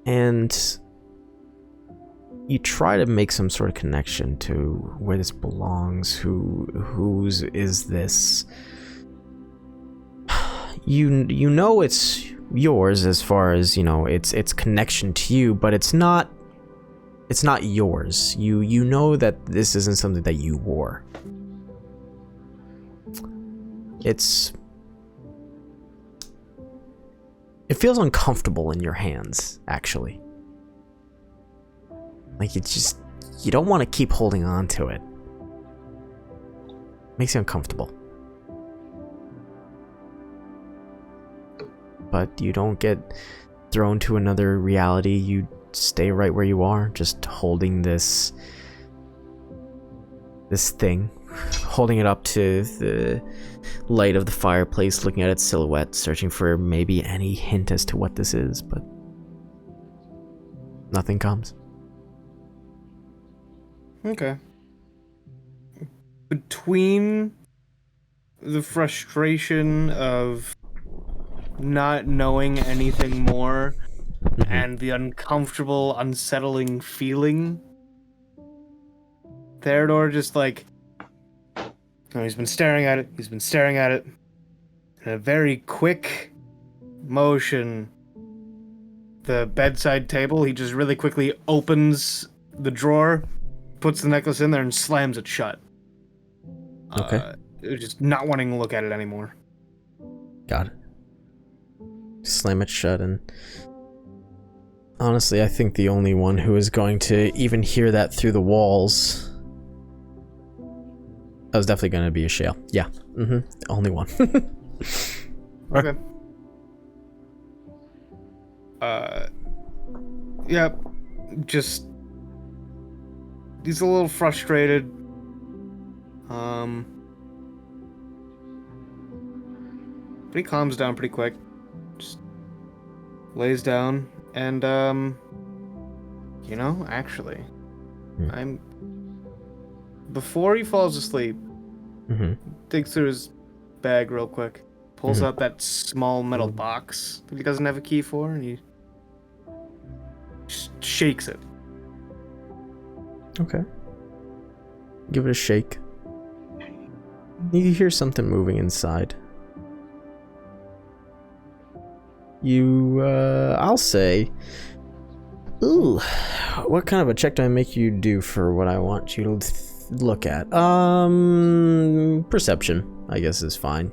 and you try to make some sort of connection to where this belongs. Whose is this? You know it's yours as far as, you know, its connection to you, but it's not yours. You know that this isn't something that you wore. It feels uncomfortable in your hands, actually. Like, it's just, you don't want to keep holding on to it. Makes you uncomfortable. But you don't get thrown to another reality. You stay right where you are, just holding this thing, holding it up to the light of the fireplace, looking at its silhouette, searching for maybe any hint as to what this is, but nothing comes. Okay. Between the frustration of not knowing anything more and the uncomfortable, unsettling feeling, Theodore just like, he's been staring at it, in a very quick motion. The bedside table, he just really quickly opens the drawer, puts the necklace in there, and slams it shut. Okay. Just not wanting to look at it anymore. Got it. Slam it shut, and honestly, I think the only one who is going to even hear that through the walls. That was definitely going to be a Shale. Yeah. Only one. Okay. Yep. Just, he's a little frustrated. But he calms down pretty quick. Just lays down and, you know, actually, before he falls asleep, digs through his bag real quick, pulls out that small metal box that he doesn't have a key for, and he just shakes it. Okay. Give it a shake. You hear something moving inside. I'll say, ooh, what kind of a check do I make you do for what I want you to look at? Perception, I guess, is fine.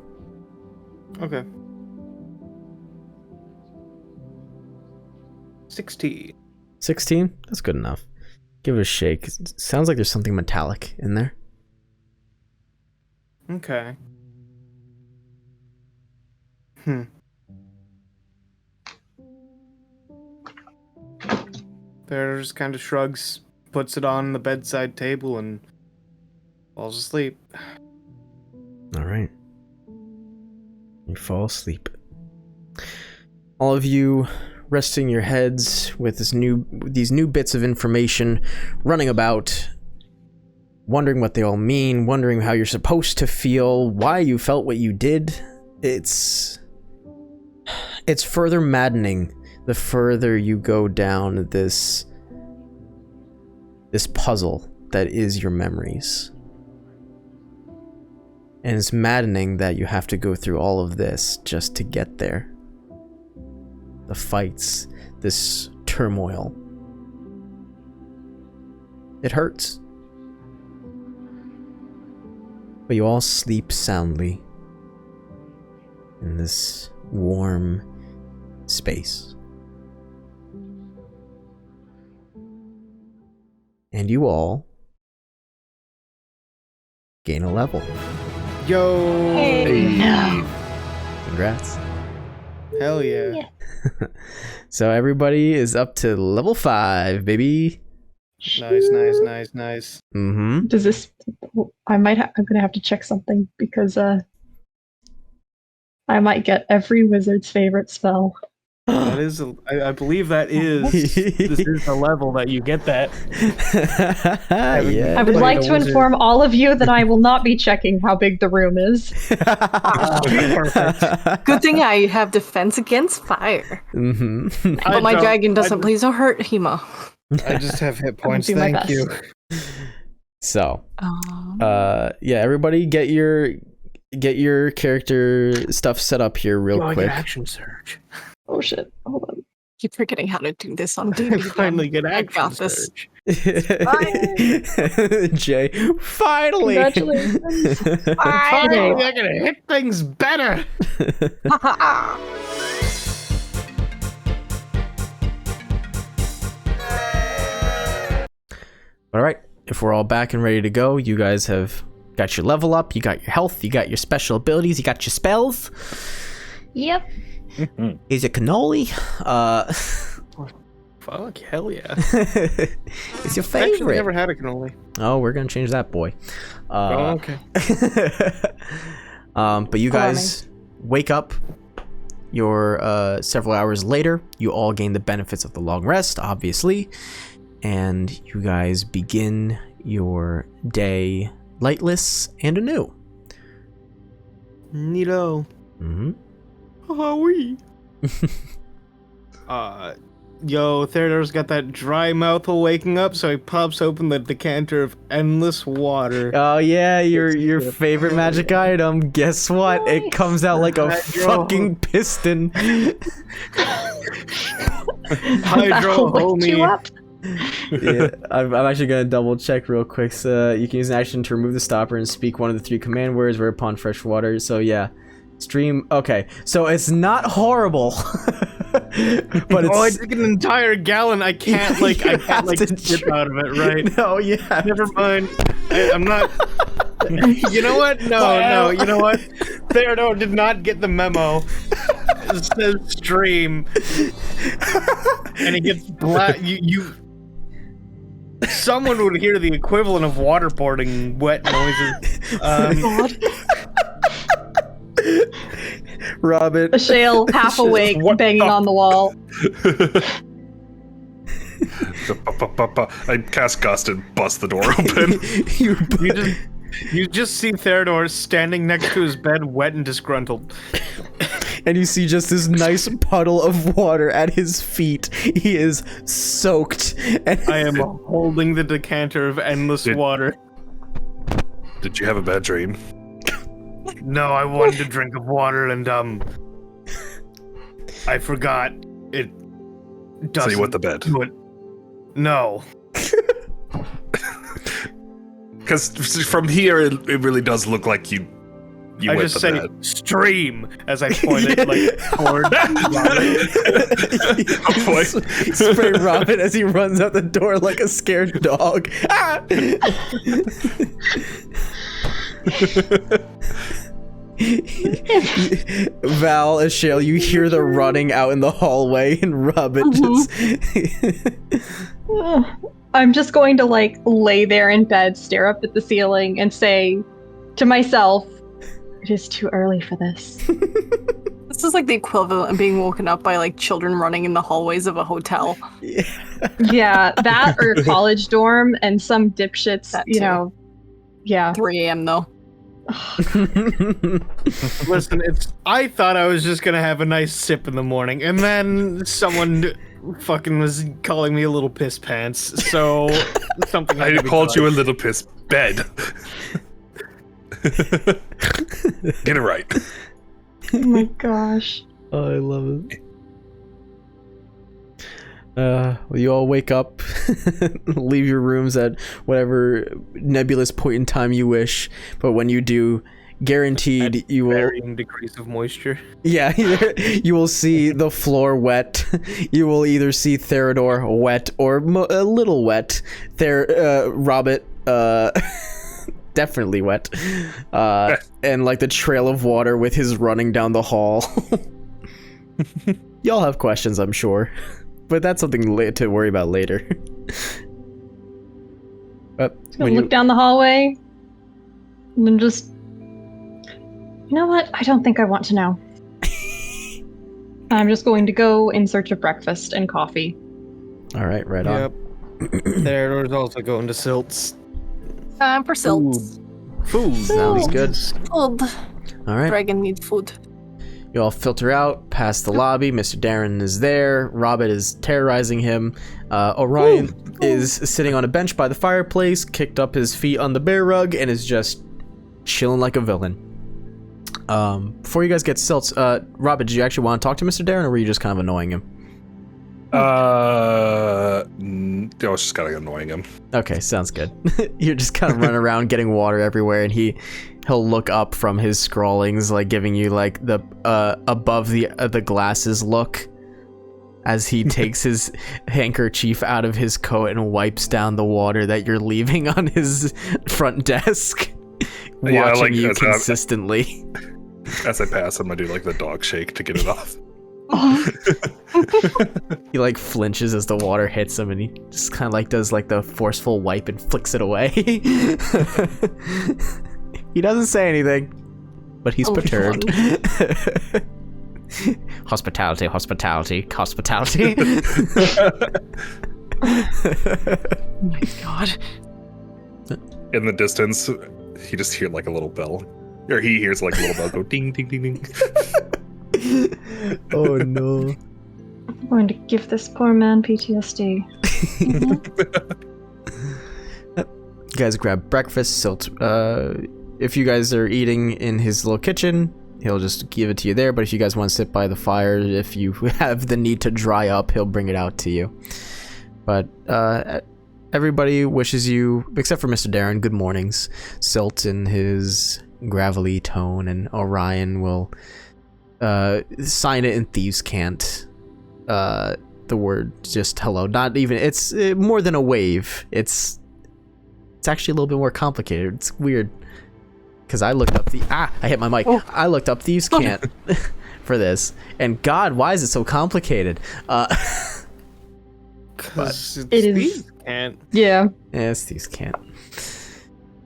Okay. 16. 16? That's good enough. Give it a shake. It sounds like there's something metallic in there. Okay. Bear just kind of shrugs, puts it on the bedside table, and falls asleep. Alright. You fall asleep. All of you resting your heads with these new bits of information running about, wondering what they all mean, wondering how you're supposed to feel, why you felt what you did. It's further maddening the further you go down this puzzle that is your memories. And it's maddening that you have to go through all of this just to get there. The fights, this turmoil. It hurts. But you all sleep soundly in this warm space. And you all gain a level. Yo! Hey. No. Congrats. Hell yeah. So everybody is up to level 5, baby. Nice, nice, nice, nice. Mm-hmm. Does this? I'm gonna have to check something because I might get every wizard's favorite spell. That is, I believe that is, this is the level that you get that. Yeah. I would Like like a to wizard. inform all of you that I will not be checking how big the room is. Perfect. Good thing I have defense against fire. Mm-hmm. But my dragon doesn't. Please don't hurt Hema. I just have hit points, do my thank you. So, yeah, everybody get your character stuff set up here real quick. Action surge. Oh shit! Hold on. Keep forgetting how to do this on I D&D. finally get I action got this. surge. Jay, finally! Congratulations! Finally, I can hit things better. All right, if we're all back and ready to go, you guys have got your level up, you got your health, you got your special abilities, you got your spells. Yep. Is it cannoli? Fuck, hell yeah. It's your Actually, favorite. never had a cannoli. Oh, we're gonna change that, boy. Oh, okay. But you guys wake up. You're several hours later. You all gain the benefits of the long rest, obviously, and you guys begin your day lightless and anew. Neato. Mm-hmm. How are we? Yo, Theodore's got that dry mouth while waking up, so he pops open the decanter of endless water. Oh yeah, your favorite magic item. Guess what? It comes out like a fucking piston. Hydro That'll wake you homie. up. Yeah, I'm actually gonna double check real quick. So you can use an action to remove the stopper and speak one of the 3 command words whereupon fresh water. So yeah, stream. Okay, so it's not horrible, but it's. Oh, I took an entire gallon. I can't You sip have to out of it, right? No, yeah. Never mind. I'm not. You know what? No. You know what? Theodore did not get the memo. It says stream, and he gets you. Someone would hear the equivalent of waterboarding wet noises. Robin. Shale, half awake, banging on the wall. I cast Gust and bust the door open. You just see Theodore standing next to his bed, wet and disgruntled. And you see just this nice puddle of water at his feet. He is soaked. And I am holding the decanter of endless water. Did you have a bad dream? No, I wanted a drink of water and I forgot it doesn't So you went to bed. do it. No. Because from here, it really does look like you I went just to say bed. stream as I pointed like toward You spray Robin as he runs out the door like a scared dog. Ah! Val, as Shale, you hear the running out in the hallway, and Robin just. I'm just going to lay there in bed, stare up at the ceiling, and say to myself, "It is too early for this." This is like the equivalent of being woken up by children running in the hallways of a hotel. Yeah, that or a college dorm and some dipshits, That too. Yeah. 3 a.m. though. Listen, I thought I was just gonna have a nice sip in the morning, and then someone fucking was calling me a little piss pants, so something I called you a little piss bed. Get it right. Oh my gosh. Oh, I love it. You all wake up, leave your rooms at whatever nebulous point in time you wish, but when you do, guaranteed you will. Varying degrees of moisture. Yeah, you will see the floor wet. You will either see Theodore wet or a little wet. Robert, definitely wet. And like the trail of water with his running down the hall. Y'all have questions, I'm sure. But that's something to worry about later. Gonna look down the hallway and then just, you know what? I don't think I want to know. I'm just going to go in search of breakfast and coffee. All right, right on. Yep. Theredore's also going to Silt's. Time for silts. Food. Sounds good. Food. All right. Dragon needs food. You all filter out past the lobby. Mr. Darren is there. Robert is terrorizing him. Orion is sitting on a bench by the fireplace, kicked up his feet on the bear rug, and is just chilling like a villain. Before you guys get Silts, Robert, did you actually want to talk to Mr. Darren, or were you just kind of annoying him? I was just kind of annoying him. Okay, sounds good. You're just kind of running around getting water everywhere, and he'll look up from his scrawlings, like giving you like the above the glasses look as he takes his handkerchief out of his coat and wipes down the water that you're leaving on his front desk, watching you consistently. As I pass him, I do like the dog shake to get it off. He like flinches as the water hits him, and he just kind of like does like the forceful wipe and flicks it away. He doesn't say anything, but he's perturbed. Hospitality, hospitality, hospitality. Oh my god. In the distance, you just hear like a little bell. Or he hears like a little bell go ding, ding, ding, ding. Oh no. I'm going to give this poor man PTSD. You guys grab breakfast. If you guys are eating in his little kitchen, he'll just give it to you there. But if you guys want to sit by the fire, if you have the need to dry up, he'll bring it out to you. But everybody wishes you, except for Mr. Darren, good mornings. Silt in his gravelly tone, and Orion will sign it in Thieves' Cant. The word just hello. Not even, it's more than a wave. It's actually a little bit more complicated. It's weird. Because I looked up I hit my mic. Oh. I looked up Thieves' Cant for this. And God, why is it so complicated? Because it is. Thieves' Cant. Yeah. Yeah, it's Thieves' Cant.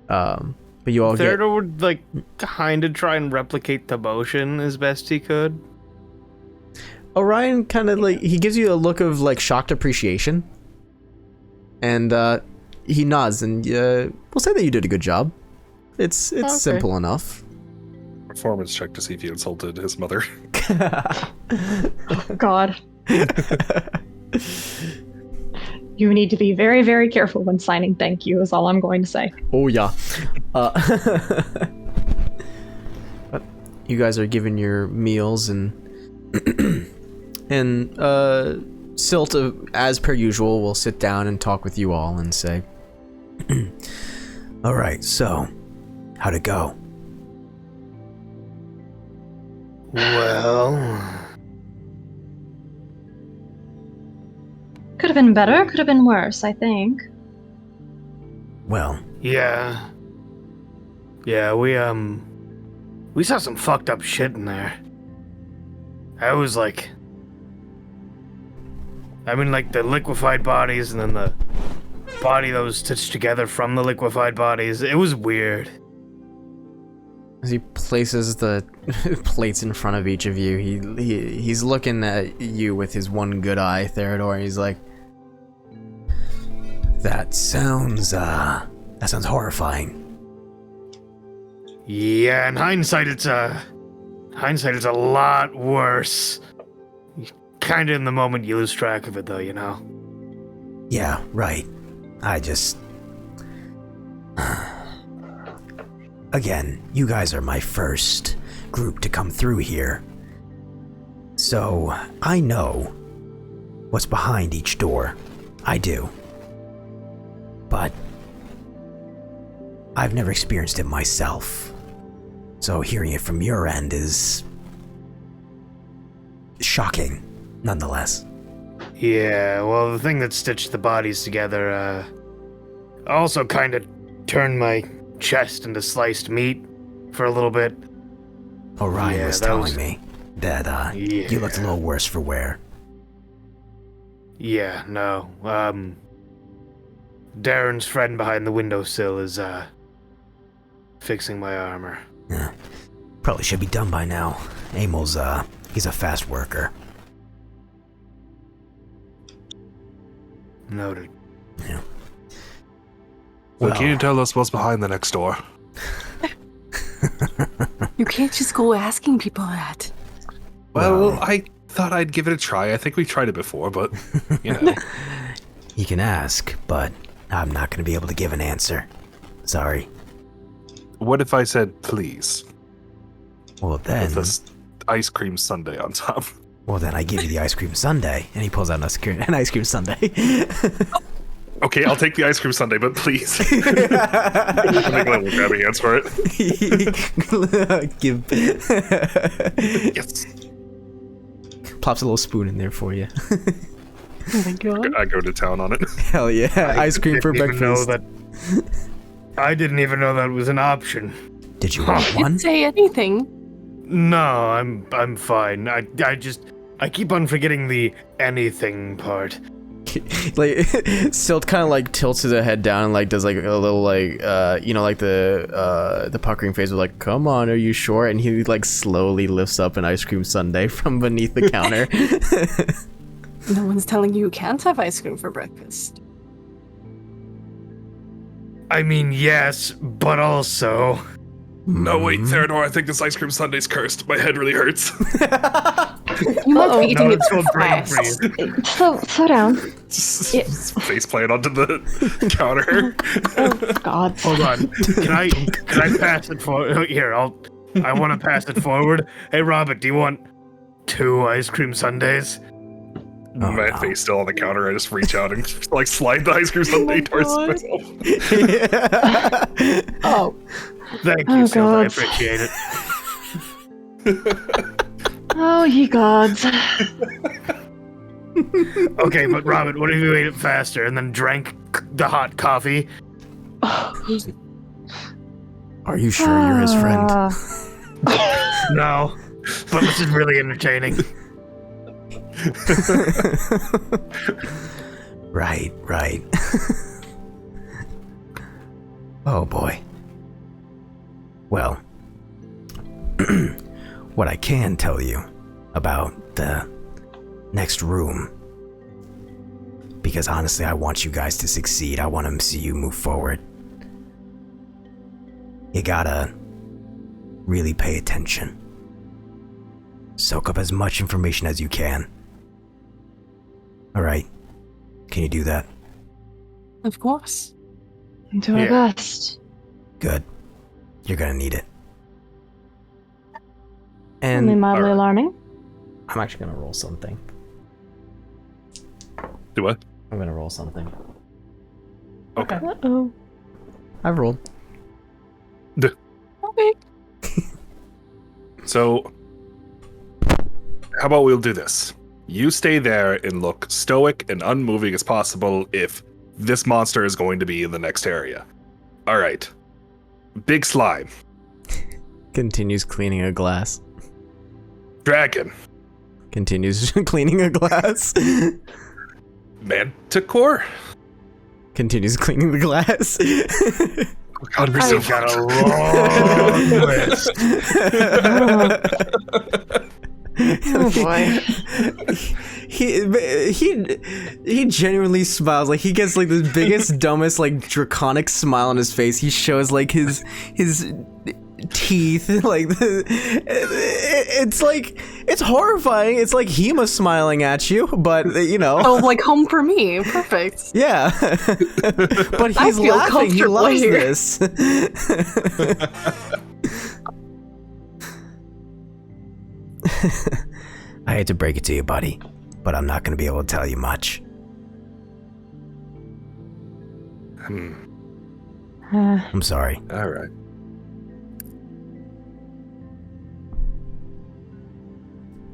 But you all Theodore would like kind of try and replicate the motion as best he could. Orion kind of like, he gives you a look of like shocked appreciation, and he nods, and we'll say that you did a good job. It's okay. Simple enough. Performance check to see if you insulted his mother. Oh, God. You need to be very, very careful when signing thank you, is all I'm going to say. Oh, yeah. You guys are given your meals, and Silt, as per usual, will sit down and talk with you all and say, all right, so, how'd it go? Well... Could have been better, could have been worse, I think. Well... Yeah. Yeah, we saw some fucked up shit in there. I was like... I mean, like, the liquefied bodies and then the body that was stitched together from the liquefied bodies. It was weird. As he places the plates in front of each of you, he's looking at you with his one good eye, Theodore, and he's like, That sounds horrifying. Yeah, in hindsight, it's a lot worse. Kinda in the moment you lose track of it, though, you know? Yeah, right. I just... again, you guys are my first group to come through here. So, I know what's behind each door. I do. But I've never experienced it myself. So hearing it from your end is shocking, nonetheless. Yeah, well, the thing that stitched the bodies together, also kind of turned my chest into sliced meat for a little bit. Orion was telling me that, you looked a little worse for wear. Yeah, no, Darren's friend behind the windowsill is, fixing my armor. Yeah. Probably should be done by now. Emil's, he's a fast worker. Noted. Yeah. Well, can you tell us what's behind the next door? You can't just go asking people that. Well, I thought I'd give it a try. I think we tried it before, but, you know. You can ask, but I'm not going to be able to give an answer. Sorry. What if I said please? Well, then... With this ice cream sundae on top. Well, then I give you the ice cream sundae. And he pulls out an ice cream sundae. Okay, I'll take the ice cream sundae, but please. I think I will grab a hands for it. Give. Yes. Plops a little spoon in there for you. Oh my god. I go to town on it. Hell yeah. Ice cream for breakfast. I didn't even know that was an option. Did you want one? Didn't say anything. No, I'm fine. I keep on forgetting the anything part. Like Silt kind of like tilts his head down and like does like a little like like the puckering face with like, come on, are you sure? And he like slowly lifts up an ice cream sundae from beneath the counter. No one's telling you can't have ice cream for breakfast. I mean, yes, but also... No, wait, Theodore, I think this ice cream sundae's cursed. My head really hurts. You might be eating it it's too called brain fast. freeze. Slow down. Just face plant onto the counter. Oh God. Hold on. Can I pass it forward? Here, I want to pass it forward. Hey, Robert, do you want 2 ice cream sundaes? My face still on the counter. I just reach out and just, like slide the ice cream sundae towards myself. Oh. Thank you, Sil. I God. appreciate it. Oh, ye gods. Okay, but Robert, what if you ate it faster and then drank the hot coffee? Are you sure you're his friend? No, but this is really entertaining. Right. Oh boy. Well, what I can tell you about the next room, because honestly I want you guys to succeed. I want to see you move forward. You gotta really pay attention. Soak up as much information as you can. Alright, can you do that? Of course. Do our best. Good. You're gonna need it. Only And mildly alarming. I'm actually gonna roll something. Do what? I'm gonna roll something. Okay. Uh-oh. I've rolled. Okay. So, how about we'll do this? You stay there and look stoic and unmoving as possible if this monster is going to be in the next area. All right. Big slime. Continues cleaning a glass. Dragon. Continues cleaning a glass. Manticore. Continues cleaning the glass. Oh God, we're so Got a long list. Oh boy. He genuinely smiles. Like, he gets like the biggest dumbest like draconic smile on his face. He shows like his teeth. Like it's horrifying. It's like Hema smiling at you, but Oh, like home for me. Perfect. yeah. But he's feel laughing. He comfortable loves here. this. I hate to break it to you, buddy, but I'm not going to be able to tell you much. I'm sorry. All right.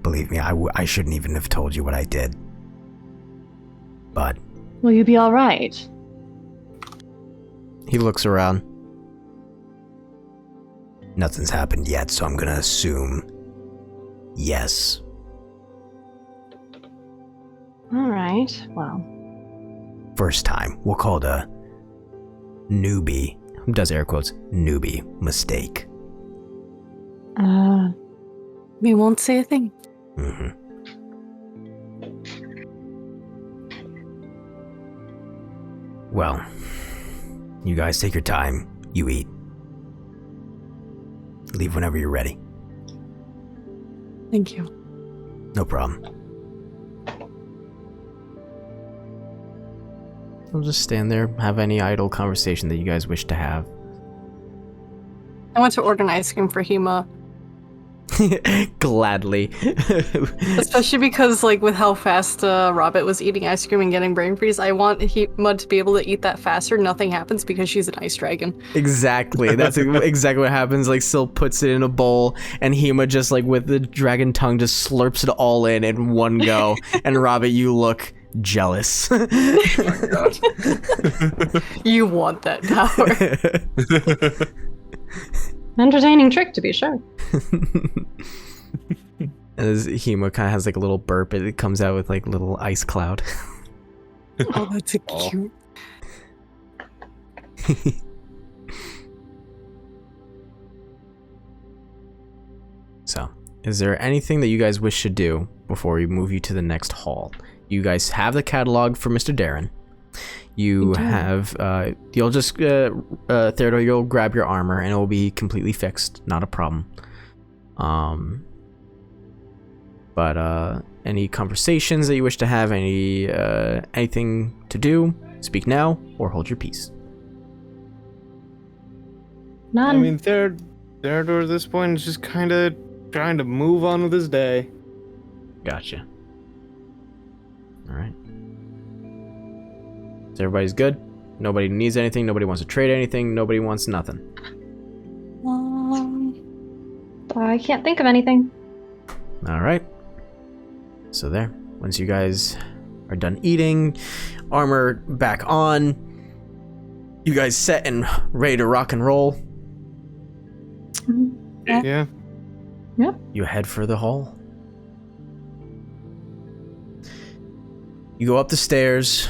Believe me, I shouldn't even have told you what I did. But Will you be all right? he looks around. Nothing's happened yet, so I'm going to assume yes. All right. Well, First time. We'll call it a newbie, does air quotes, newbie mistake. We won't say a thing. Mm-hmm. Well, you guys take your time. You eat. Leave whenever you're ready. Thank you. No problem. I'll just stand there, have any idle conversation that you guys wish to have. I want to order an ice cream for Hema. Gladly. Especially because, like, with how fast Robert was eating ice cream and getting brain freeze, I want Hema to be able to eat that faster. Nothing happens because she's an ice dragon. Exactly. That's exactly what happens. Like, Syl puts it in a bowl, and Hema just, like, with the dragon tongue, just slurps it all in one go. And Robert, you look jealous. Oh my god. You want that power. entertaining trick to be sure. As Hema kind of has like a little burp, it comes out with like a little ice cloud. Oh, that's a cute. So, is there anything that you guys wish to do before we move you to the next hall? You guys have the catalog for Mr. Darren. You have, you'll just, Theodore, you'll grab your armor and it will be completely fixed. Not a problem. But any conversations that you wish to have, anything to do, speak now or hold your peace. None. I mean, Theodore at this point is just kind of trying to move on with his day. Gotcha. All right. So everybody's good? Nobody needs anything? Nobody wants to trade anything? Nobody wants nothing? I can't think of anything. All right. So there. Once you guys are done eating, armor back on, you guys set and ready to rock and roll. Yeah. You head for the hall. You go up the stairs,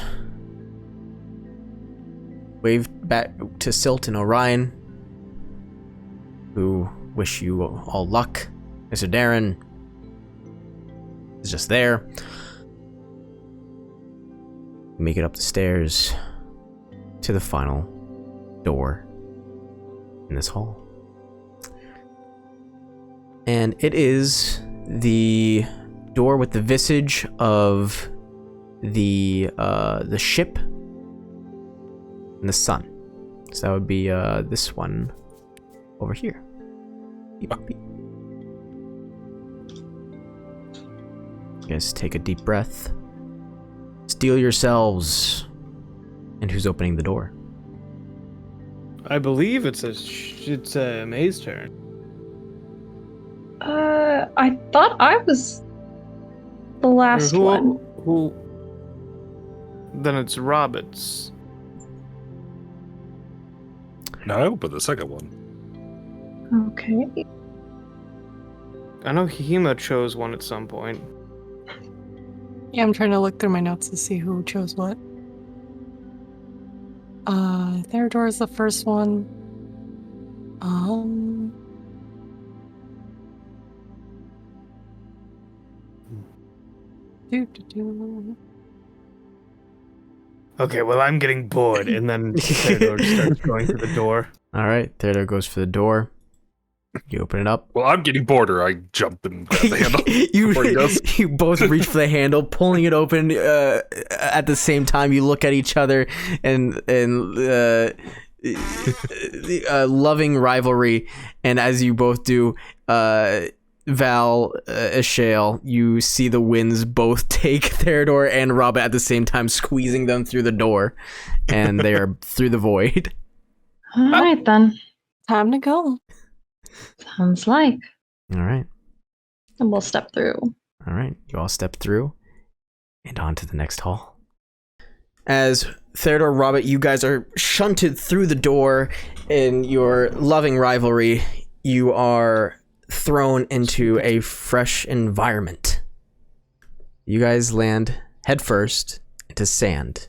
wave back to Silt and Orion, who wish you all luck. Mr. Darren is just there. You make it up the stairs to the final door in this hall. And it is the door with the visage of the ship and the sun. So that would be this one over here. Beep, beep. You guys take a deep breath. Steel yourselves. And who's opening the door? I believe it's May's turn. I thought I was the last one. Who? Then it's Robert's. No, I opened the second one. Okay. I know Hema chose one at some point. Yeah, I'm trying to look through my notes to see who chose what. Theodore is the first one. Okay, well, I'm getting bored, and then Theodore starts going to the door. Alright, Theodore goes for the door. You open it up. Well, I'm getting bored, or I jump and grab the handle. before he does. you both reach for the handle, pulling it open at the same time. You look at each other and loving rivalry. And as you both do, Val, Ashale, you see the winds both take Theodore and Robert at the same time, squeezing them through the door, and they are through the void. All right, then. Time to go. Sounds like. All right. And we'll step through. All right. You all step through and on to the next hall. As Theodore, Robert, you guys are shunted through the door in your loving rivalry. You are thrown into a fresh environment. You guys land headfirst into sand.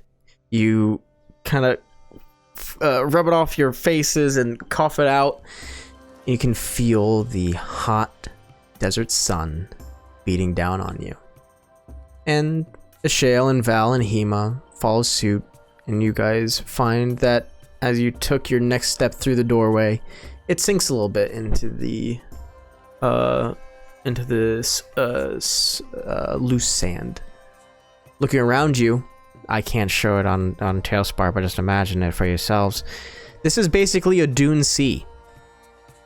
You kind of rub it off your faces and cough it out. You can feel the hot desert sun beating down on you. And Ashale and Val and Hema follow suit, and you guys find that as you took your next step through the doorway, it sinks a little bit into this loose sand. Looking around you, I can't show it on Tailspark, but just imagine it for yourselves. This is basically a dune sea.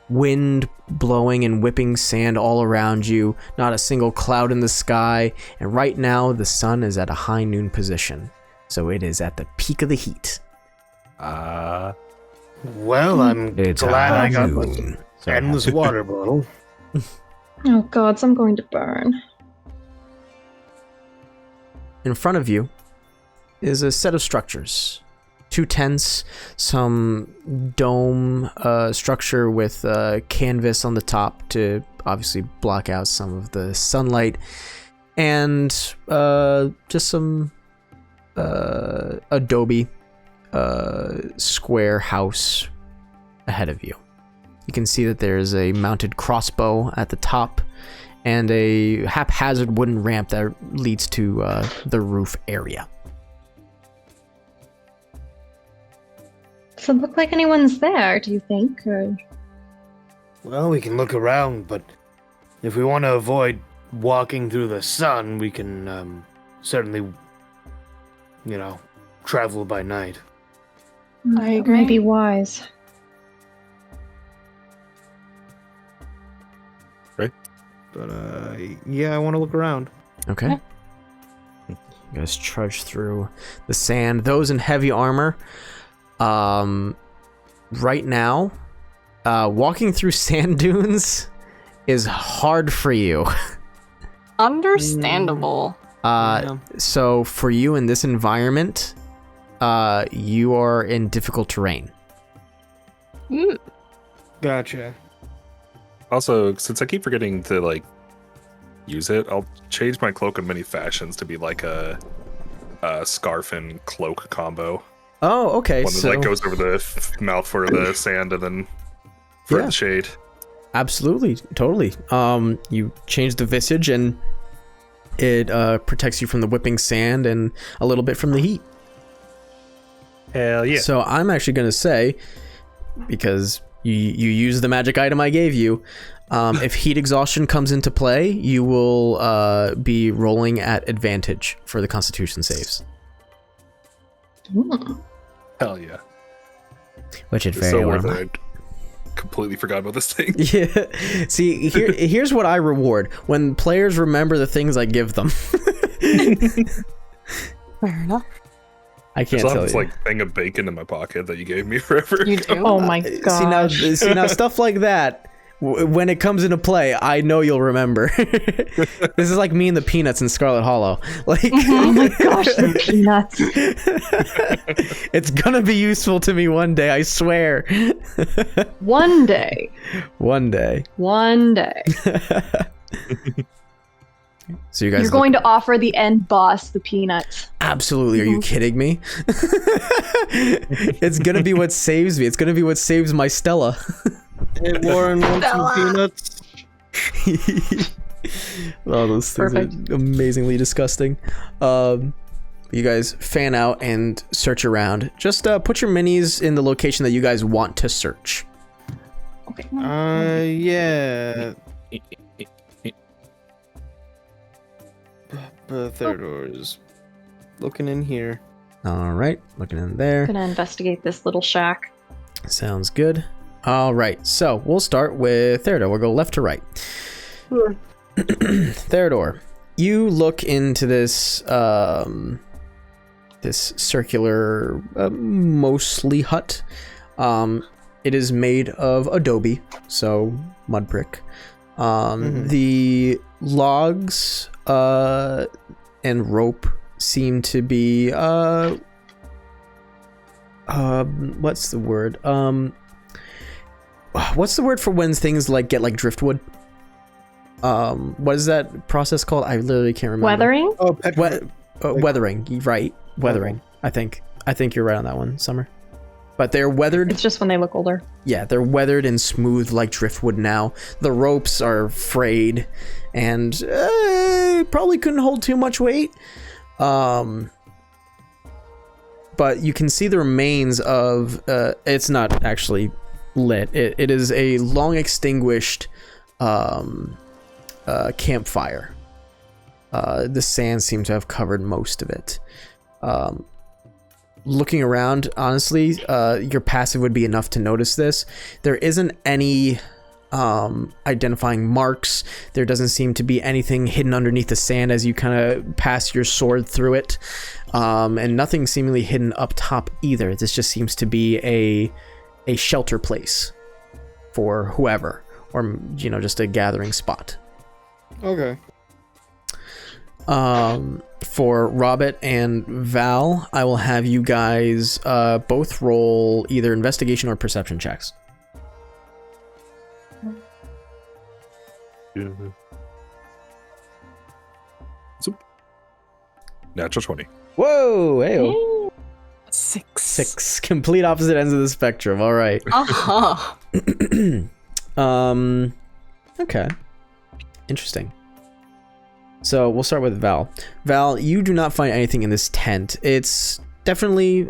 Wind blowing and whipping sand all around you, not a single cloud in the sky, and right now the sun is at a high noon position, so it is at the peak of the heat. Well, I'm glad I got my endless water bottle. Oh gods, I'm going to burn. In front of you is a set of structures. 2 tents, some dome structure with canvas on the top to obviously block out some of the sunlight, and just some adobe square house ahead of you. You can see that there's a mounted crossbow at the top and a haphazard wooden ramp that leads to the roof area. Does it look like anyone's there, do you think? Or... Well, we can look around, but if we want to avoid walking through the sun, we can certainly, travel by night. I agree. Might be wise. Right? But, I want to look around. Okay. You guys trudge through the sand. Those in heavy armor, right now, walking through sand dunes is hard for you. Understandable. So for you in this environment, you are in difficult terrain. Gotcha. Also, since I keep forgetting to use it, I'll change my cloak in many fashions to be like a scarf and cloak combo. Oh, okay. One that goes over the mouth for the sand and then for the shade. Absolutely, totally. You change the visage and it protects you from the whipping sand and a little bit from the heat. Hell yeah. So I'm actually going to say, because you use the magic item I gave you, if heat exhaustion comes into play, you will be rolling at advantage for the Constitution saves. Hell yeah. Which is It's very so worth well. it. I completely forgot about this thing. Yeah. See, here's what I reward when players remember the things I give them. Fair enough. I can't I tell have you. this thing of bacon in my pocket that you gave me forever You ago. do? Oh my god. See now, stuff like that. When it comes into play, I know you'll remember. This is like me and the peanuts in Scarlet Hollow. Oh my gosh, the peanuts. It's gonna be useful to me one day, I swear. One day. One day. One day. So you guys You're going to offer the end boss the peanuts. Absolutely. Are you kidding me? It's gonna be what saves me. It's gonna be what saves my Stella. Hey, Warren, want some peanuts? Oh, those things Perfect. are amazingly disgusting. You guys fan out and search around. Just put your minis in the location that you guys want to search. Okay. Yeah. Theodore is looking in here. All right, looking in there. Gonna investigate this little shack. Sounds good. All right, so we'll start with Theodore. We'll go left to right. Sure. Theodore, you look into this this circular, mostly hut. It is made of adobe, so mud brick. The logs and rope seem to be what's the word? What's the word for when things like get like driftwood? What is that process called? I literally can't remember. Weathering? Oh, Weathering, right? Weathering. I think you're right on that one, Summer. But they're weathered. It's just when they look older. Yeah, they're weathered and smooth like driftwood now. The ropes are frayed and probably couldn't hold too much weight. But you can see the remains of it's not actually lit. It is a long extinguished campfire. The sand seems to have covered most of it. Looking around, honestly, your passive would be enough to notice this. There isn't any identifying marks. There doesn't seem to be anything hidden underneath the sand as you kind of pass your sword through it. And nothing seemingly hidden up top either. This just seems to be a shelter place for whoever, or just a gathering spot. Okay. For Robert and Val, I will have you guys both roll either investigation or perception checks. Natural 20. Whoa, hey. 6. Complete opposite ends of the spectrum. All right. Uh-huh. Okay. Interesting. So we'll start with Val. Val, you do not find anything in this tent. It's definitely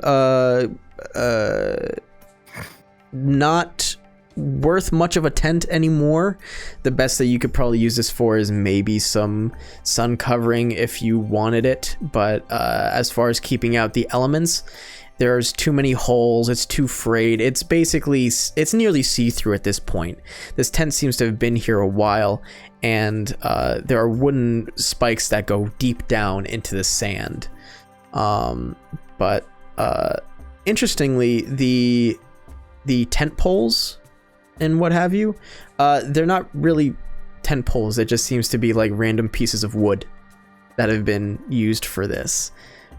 not worth much of a tent anymore. The best that you could probably use this for is maybe some sun covering if you wanted it. But as far as keeping out the elements, there's too many holes. It's too frayed. It's nearly see-through at this point. This tent seems to have been here a while, and there are wooden spikes that go deep down into the sand. But interestingly, the tent poles and what have you, they're not really tent poles. It just seems to be like random pieces of wood that have been used for this.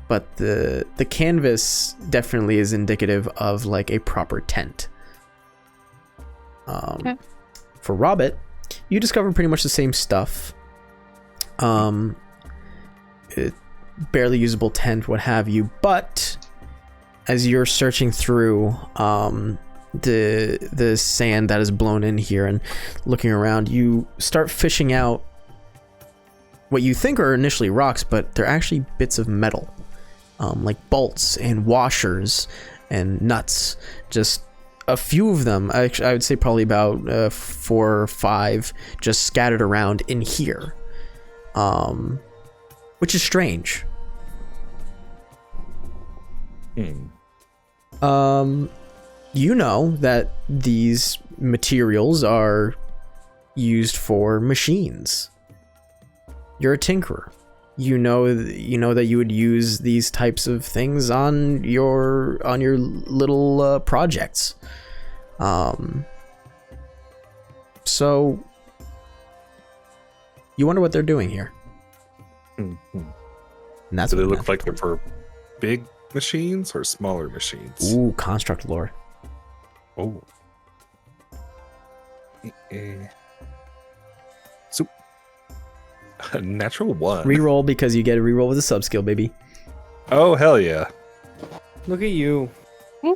But the canvas definitely is indicative of like a proper tent. Okay. For Robert, you discover pretty much the same stuff. Barely usable tent, what have you. But as you're searching through the sand that is blown in here and looking around, you start fishing out what you think are initially rocks, but they're actually bits of metal. Like bolts and washers and nuts. Just a few of them. I would say probably about 4 or 5 just scattered around in here. Which is strange. You know that these materials are used for machines. You're a tinkerer. You know that you would use these types of things on your little projects. So you wonder what they're doing here. And that's Do they what look like they're for big machines or smaller machines? Ooh, construct lore. Oh. So, a natural 1. Reroll because you get a reroll with a sub skill, baby. Oh, hell yeah. Look at you.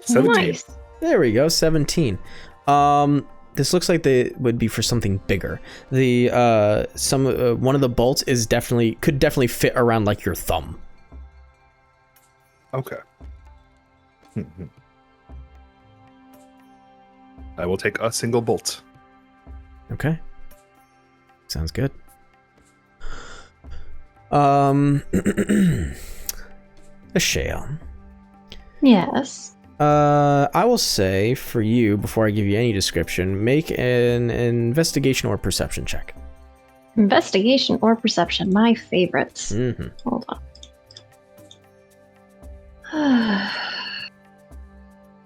17. Nice. There we go, 17. This looks like they would be for something bigger. The one of the bolts is could definitely fit around like your thumb. Okay. I will take a single bolt. Okay. Sounds good. Ashale. Yes. I will say for you, before I give you any description, make an investigation or perception check. Investigation or perception, my favorites. Mm-hmm. Hold on.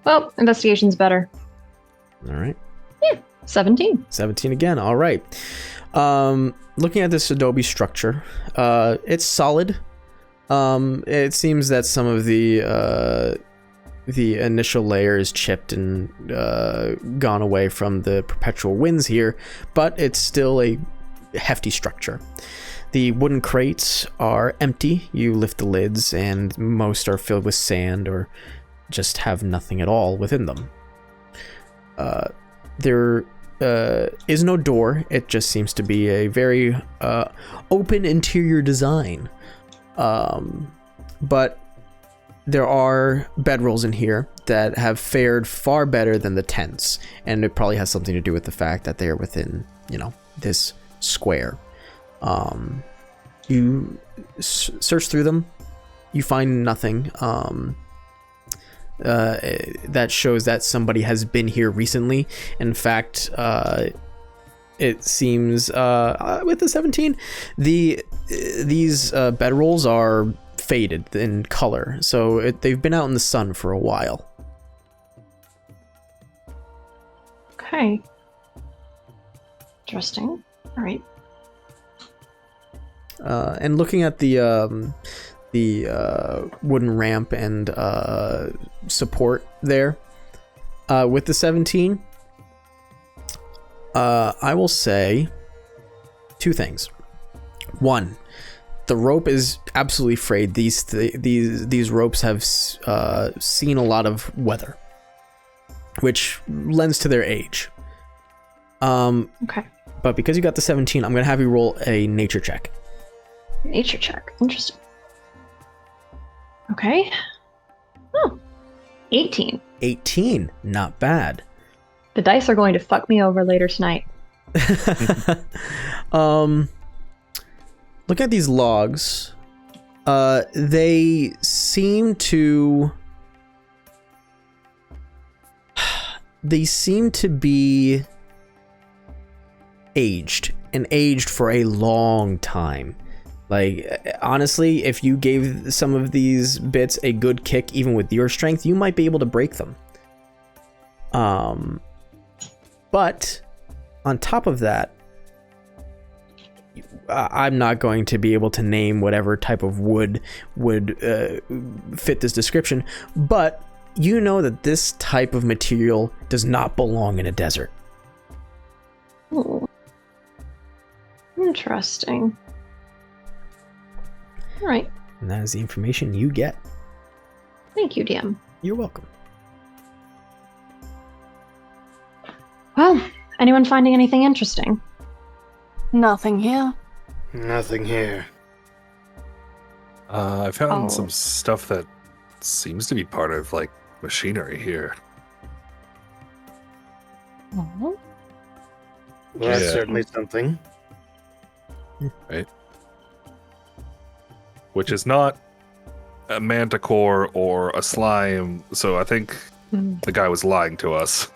Well, investigation's better. All right. 17. 17 again. All right. Looking at this adobe structure, it's solid. It seems that some of the initial layer is chipped and gone away from the perpetual winds here, but it's still a hefty structure. The wooden crates are empty. You lift the lids and most are filled with sand or just have nothing at all within them. There is no door. It just seems to be a very open interior design. But there are bedrolls in here that have fared far better than the tents, and it probably has something to do with the fact that they're within, this square. You search through them, you find nothing that shows that somebody has been here recently. In fact, it seems with the 17, these bedrolls are faded in color, so they've been out in the sun for a while. Okay. Interesting. All right. And looking at the wooden ramp and support there, with the 17, I will say two things. One, the rope is absolutely frayed. These ropes have seen a lot of weather, which lends to their age. Okay. But because you got the 17, I'm gonna have you roll a nature check. Nature check. Interesting. Okay. Oh. 18. 18, not bad. The dice are going to fuck me over later tonight. Look at these logs. They seem to be aged for a long time. Like, honestly, if you gave some of these bits a good kick, even with your strength, you might be able to break them. But on top of that, I'm not going to be able to name whatever type of wood would fit this description, but you know that this type of material does not belong in a desert. Ooh. Interesting. All right. And that is the information you get. Thank you, DM. You're welcome. Well, anyone finding anything interesting? Nothing here. Nothing here. I found Oh. some stuff that seems to be part of, like, machinery here. Oh. Well, that's Yeah. certainly something. Which is not a manticore or a slime, so I think the guy was lying to us.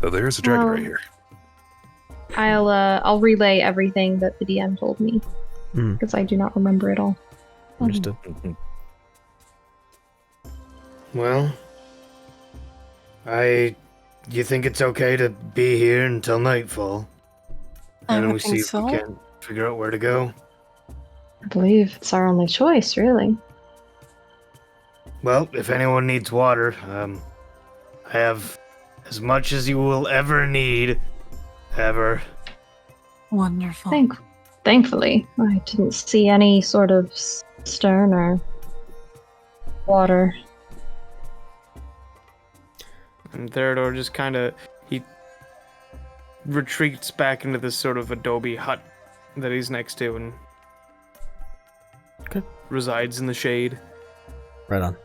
So there's a dragon right here. I'll relay everything that the DM told me because I do not remember it all. Understood. Well, you think it's okay to be here until nightfall? I And would we think see if so. we can figure out where to go. I believe it's our only choice, really. Well, if anyone needs water, I have as much as you will ever need, ever. Wonderful. Thankfully, I didn't see any sort of cistern or water. And Theodore just he retreats back into this sort of adobe hut that he's next to and Okay. resides in the shade. Right on.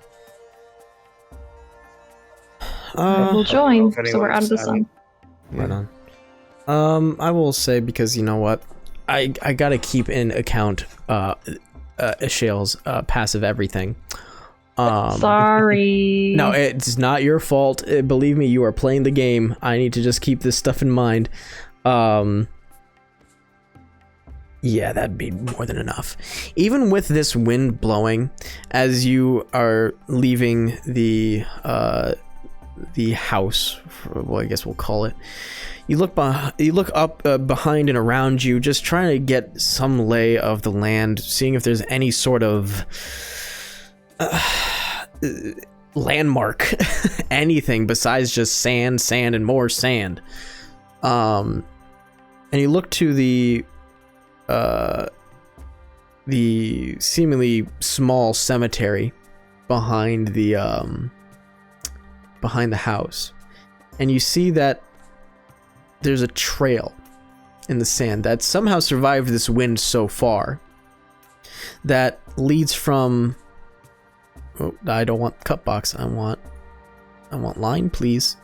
We'll join, so we're out of the sun. Right on. I will say, because you know what, I gotta keep in account Shale's passive everything. Sorry. No, it's not your fault. Believe me, you are playing the game. I need to just keep this stuff in mind. Yeah, that'd be more than enough. Even with this wind blowing, as you are leaving the house, well, I guess we'll call it, you look up behind and around you, just trying to get some lay of the land, seeing if there's any sort of landmark, anything besides just sand, and more sand. And you look to the seemingly small cemetery behind the house, and you see that there's a trail in the sand that somehow survived this wind so far, that leads from, oh, I don't want cut box, I want line, please,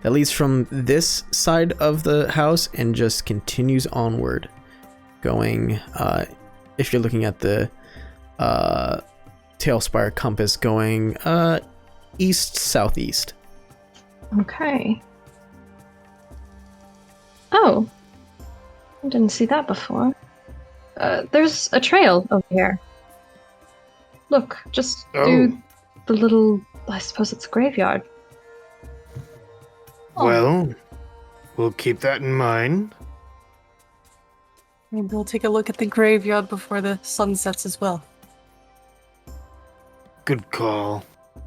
that leads from this side of the house and just continues onward, going, if you're looking at the Tailspire compass, going east-southeast. Okay. Oh. I didn't see that before. There's a trail over here. Look, just through the little, I suppose it's a graveyard. Well, we'll keep that in mind. Maybe we'll take a look at the graveyard before the sun sets as well. Good call.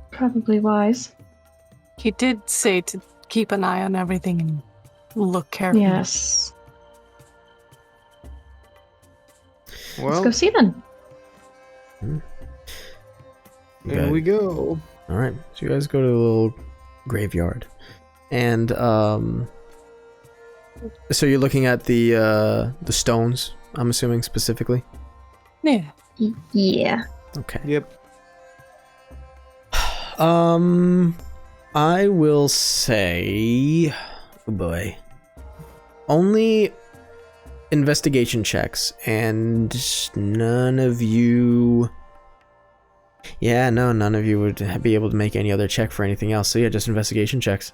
Probably wise. He did say to keep an eye on everything and look carefully. Yes. Well, Let's go see then. there we go. All right, so you guys go to the little graveyard, and so you're looking at the stones, I'm assuming, specifically. Yeah. Yeah. Okay. Yep. I will say, oh boy, only investigation checks, and none of you. Yeah, no, none of you would be able to make any other check for anything else. So yeah, just investigation checks.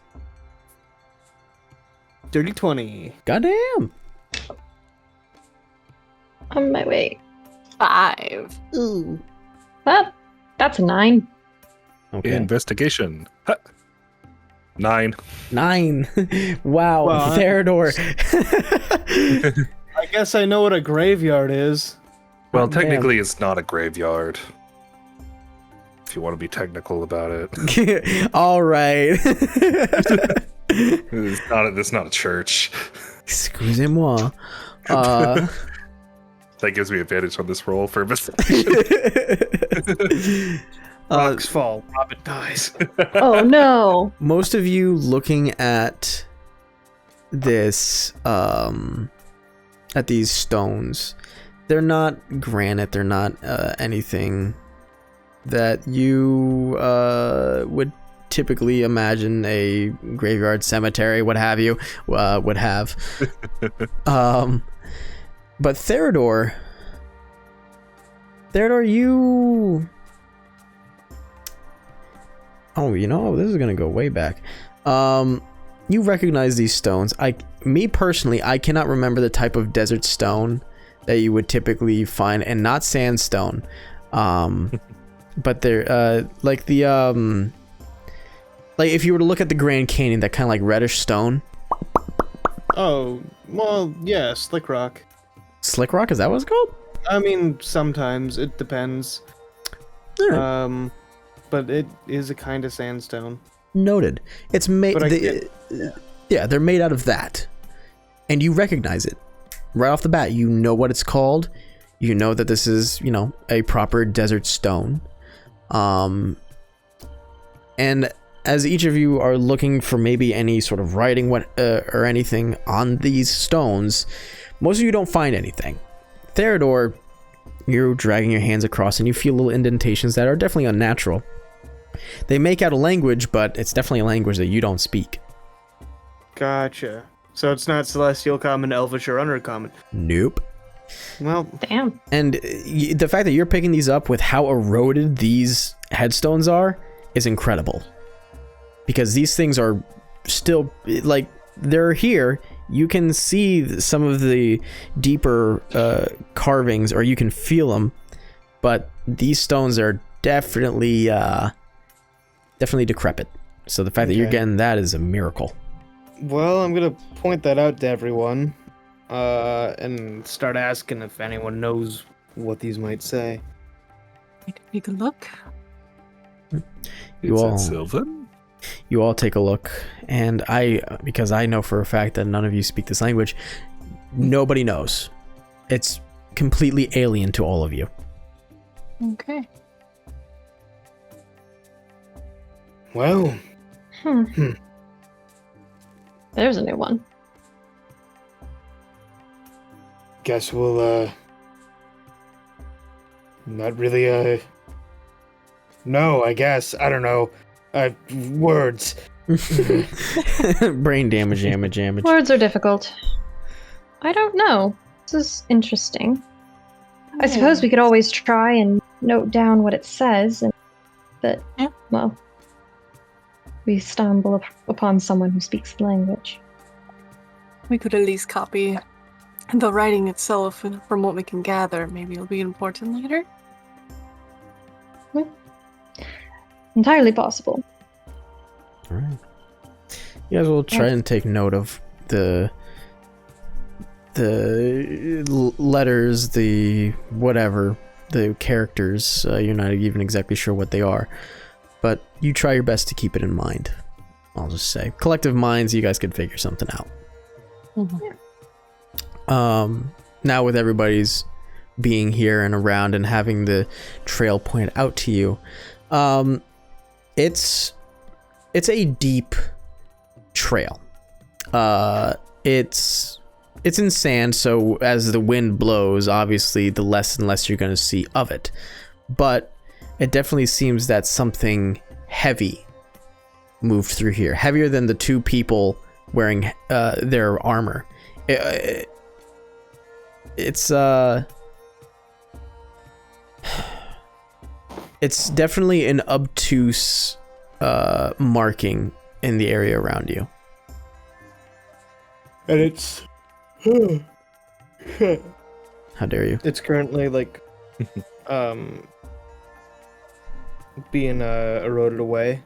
Dirty 20. Goddamn. On my way. 5. Ooh. That's a 9. Okay. Investigation. Huh. 9. 9. Wow, Well, Theodore. I guess I know what a graveyard is. Well, Damn. technically, it's not a graveyard. If you want to be technical about it, All right. it's not a church. Excusez-moi. That gives me advantage on this roll for investigation. Rocks fall, Robert dies. Oh no. Most of you looking at this, at these stones, they're not granite, they're not anything that you would typically imagine a graveyard, cemetery, what have you, would have. But Theodore, you... Oh, you know, this is gonna go way back. You recognize these stones. Me personally, I cannot remember the type of desert stone that you would typically find, and not sandstone. But they're like the like if you were to look at the Grand Canyon, that kind of like reddish stone. Oh, well, yeah, slick rock. Slick rock, is that what it's called? I mean, sometimes it depends. Alright. But it is a kind of sandstone. Noted. It's made. But Yeah, they're made out of that, and you recognize it right off the bat. You know what it's called. You know that this is, you know, a proper desert stone. And as each of you are looking for maybe any sort of writing or anything on these stones, most of you don't find anything. Theodore, you're dragging your hands across and you feel little indentations that are definitely unnatural. They make out a language, but it's definitely a language that you don't speak. Gotcha. So it's not Celestial Common, Elvish, or Undercommon. Nope. Well, Damn. And the fact that you're picking these up with how eroded these headstones are is incredible. Because these things are still, like, they're here. You can see some of the deeper carvings, or you can feel them. But these stones are definitely decrepit. So the fact that you're getting that is a miracle. well, I'm gonna point that out to everyone, and start asking if anyone knows what these might say. I can take a look. You Is all- it Sylvan? You all take a look, and because I know for a fact that none of you speak this language, nobody knows. It's completely alien to all of you. Okay. Well, There's a new one. guess we'll, not really, no, I guess. I don't know. Words. Brain damage. Words are difficult. I don't know. This is interesting. I suppose we could always try and note down what it says, but, Yeah. well, we stumble upon someone who speaks the language. We could at least copy the writing itself, and from what we can gather, maybe it'll be important later. Entirely possible. All right. You guys will try and take note of the letters, the whatever, the characters. You're not even exactly sure what they are, but you try your best to keep it in mind. I'll just say, collective minds, you guys could figure something out. Now with everybody's being here and around and having the trail point out to you, it's a deep trail. It's in sand, so as the wind blows, obviously the less and less you're going to see of it. But it definitely seems that something heavy moved through here, heavier than the two people wearing their armor. It's definitely an obtuse marking in the area around you. And it's... How dare you? It's currently like, being eroded away.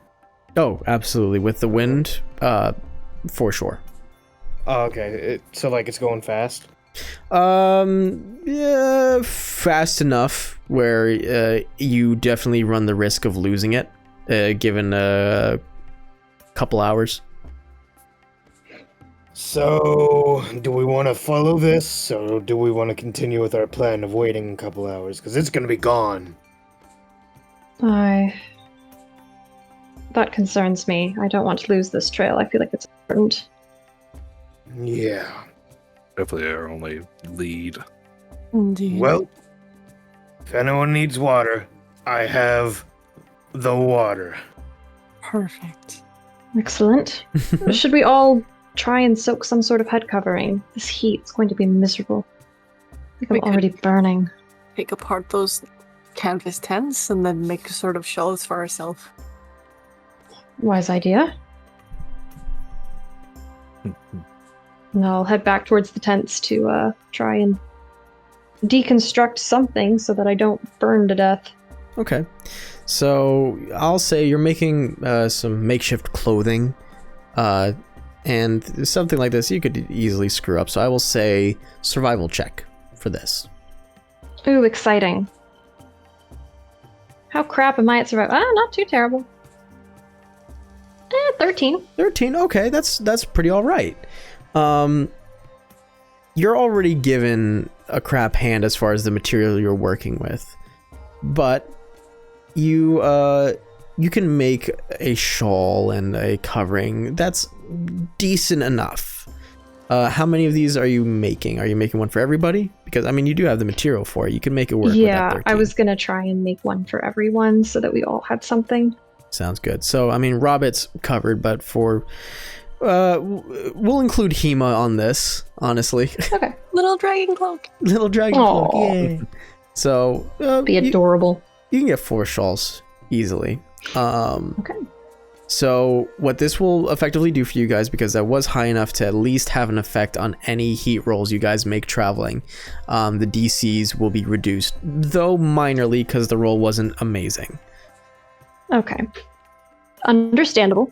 Oh, absolutely. With the wind, for sure. Oh, okay. So like it's going fast. Yeah, fast enough where you definitely run the risk of losing it, given a couple hours. So, do we want to follow this, or do we want to continue with our plan of waiting a couple hours? Because it's going to be gone. That concerns me. I don't want to lose this trail. I feel like it's important. Yeah. Definitely our only lead. Indeed. Well, if anyone needs water, I have the water. Perfect. Excellent. Should we all try and soak some sort of head covering? This heat's going to be miserable. I think We I'm could- already burning. Take apart those canvas tents and then make sort of shelves for ourselves. Wise idea. And I'll head back towards the tents to try and deconstruct something so that I don't burn to death. Okay. So I'll say you're making some makeshift clothing, and something like this you could easily screw up. So I will say survival check for this. Ooh, exciting. How crap am I at survival? Not too terrible. 13. 13. Okay, that's pretty all right. You're already given a crap hand as far as the material you're working with, but you can make a shawl and a covering that's decent enough. How many of these are you making? Are you making one for everybody? Because I mean, you do have the material for it. You can make it work. Yeah, with that I 13. was gonna try and make one for everyone so that we all had something. Sounds good. So, I mean, Robit's covered, but for we'll include Hema on this, honestly. Okay. Little dragon cloak. Little dragon Aw. cloak, yeah. So, Be adorable. you can get 4 shawls easily. Okay. So what this will effectively do for you guys, because that was high enough to at least have an effect on any heat rolls you guys make traveling, the DCs will be reduced, though minorly, because the roll wasn't amazing. Okay. Understandable.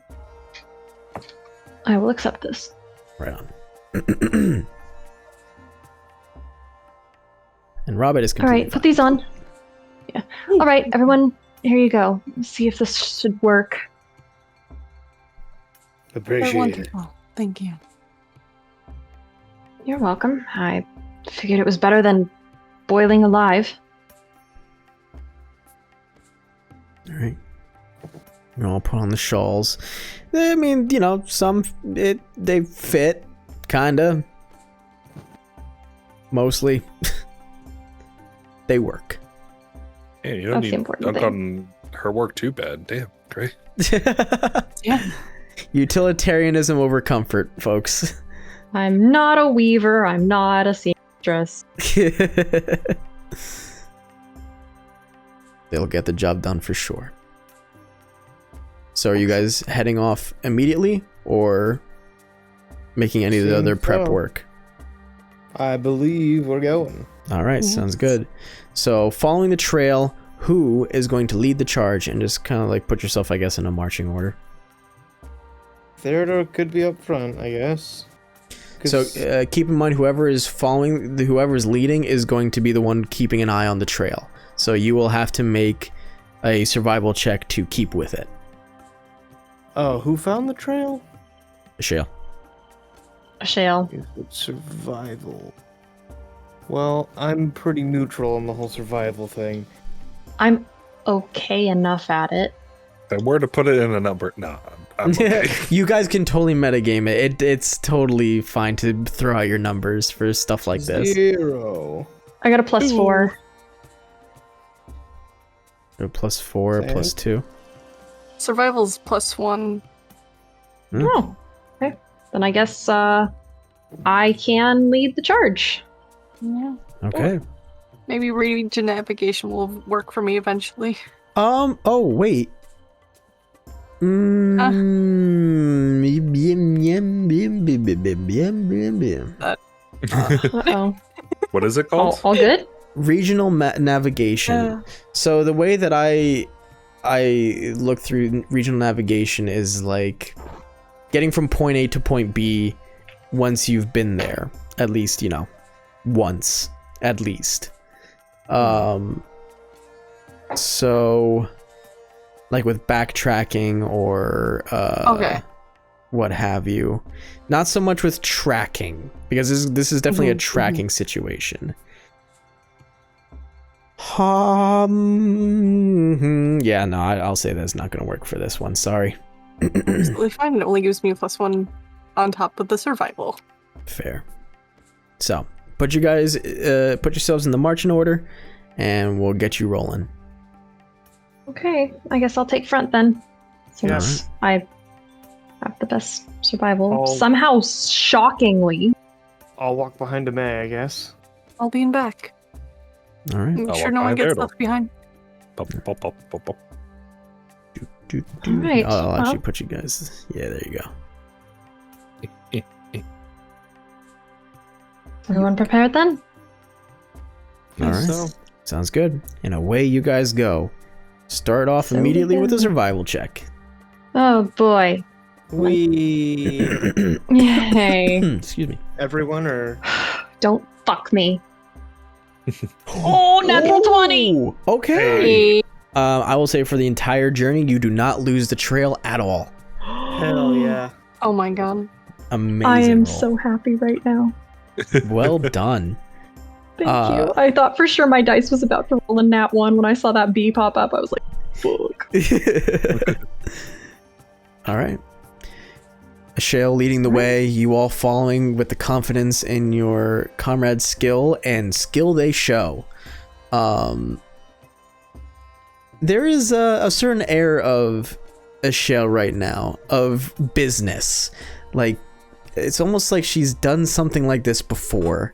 I will accept this. Right on. And Robert is All completely right, put these on. Yeah. All right, everyone, here you go. Let's see if this should work. They're Appreciate it. wonderful. Thank you. You're welcome. I figured it was better than boiling alive. All right. You all put on the shawls. I mean, you know, they fit, kinda. Mostly. They work. Yeah, you don't That's the need important dunk thing. on her work too bad. Damn, great. Yeah. Utilitarianism over comfort, folks. I'm not a weaver. I'm not a seamstress. They'll get the job done for sure. So are you guys heading off immediately or making any of the other Seems prep so. work? I believe we're going. All right, sounds good. So following the trail, who is going to lead the charge, and just kind of like put yourself, I guess, in a marching order? Theodore could be up front, I guess. So 'Cause- keep in mind, whoever is leading is going to be the one keeping an eye on the trail. So you will have to make a survival check to keep with it. oh, who found the trail? Shale. Shale. Is it survival? Well, I'm pretty neutral on the whole survival thing. I'm okay enough at it. Then where to put it in a number? No, I'm okay. You guys can totally metagame it. It's totally fine to throw out your numbers for stuff like this. 0. I got a +4. Or +4, Okay. +2. Survival's +1. Oh, okay. Then I guess I can lead the charge. Yeah. Okay. Maybe region navigation will work for me eventually. Oh, wait. Uh-oh. What is it called? All good? Regional navigation. So the way that I look through regional navigation is like getting from point A to point B once you've been there, at least, you know, once at least. So like with backtracking or Okay. what have you. Not so much with tracking, because this is definitely a tracking situation. Yeah, no, I'll say that's not going to work for this one. Sorry. Absolutely fine. It only gives me a +1 on top of the survival. Fair. So, put yourselves in the marching order, and we'll get you rolling. Okay, I guess I'll take front then. Since Alright. I have the best survival. I'll- Somehow, shockingly. I'll walk behind May, I guess. I'll be in back. All right. Make I'll sure walk no one behind gets there, left behind. Bop, bop, bop, bop, bop. Alright, I'll actually well. put you guys. Yeah, there you go. Everyone prepared then? All right. So, Sounds good. And away you guys go. Start off So immediately with a good. survival check. Oh boy. we Yay. Excuse me. everyone or Don't fuck me. Oh, natural 20! Ooh, okay. Hey. I will say for the entire journey, you do not lose the trail at all. hell yeah. Oh my god. Amazing. I am roll. so happy right now. well done. Thank you. I thought for sure my dice was about to roll a nat 1 when I saw that B pop up. I was like, fuck. All right. Shale leading the way, you all following with the confidence in your comrade's skill, and skill they show. There is a certain air of a shell right now of business. Like, it's almost like she's done something like this before,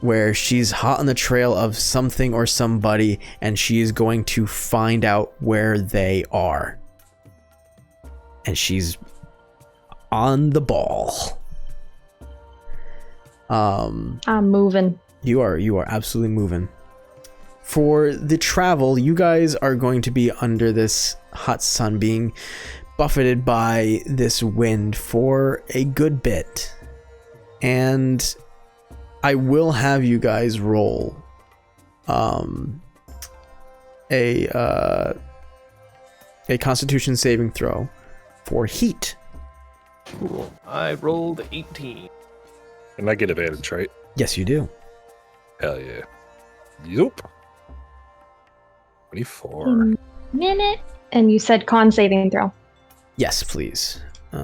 where she's hot on the trail of something or somebody, and she is going to find out where they are. And she's on the ball. I'm moving. You are absolutely moving. For the travel, you guys are going to be under this hot sun, being buffeted by this wind for a good bit. And I will have you guys roll a Constitution saving throw for heat. Cool. I rolled 18. And I get advantage, right? Yes, you do. Hell yeah. Yup. 24. Minute. And you said con saving throw. Yes, please. 8.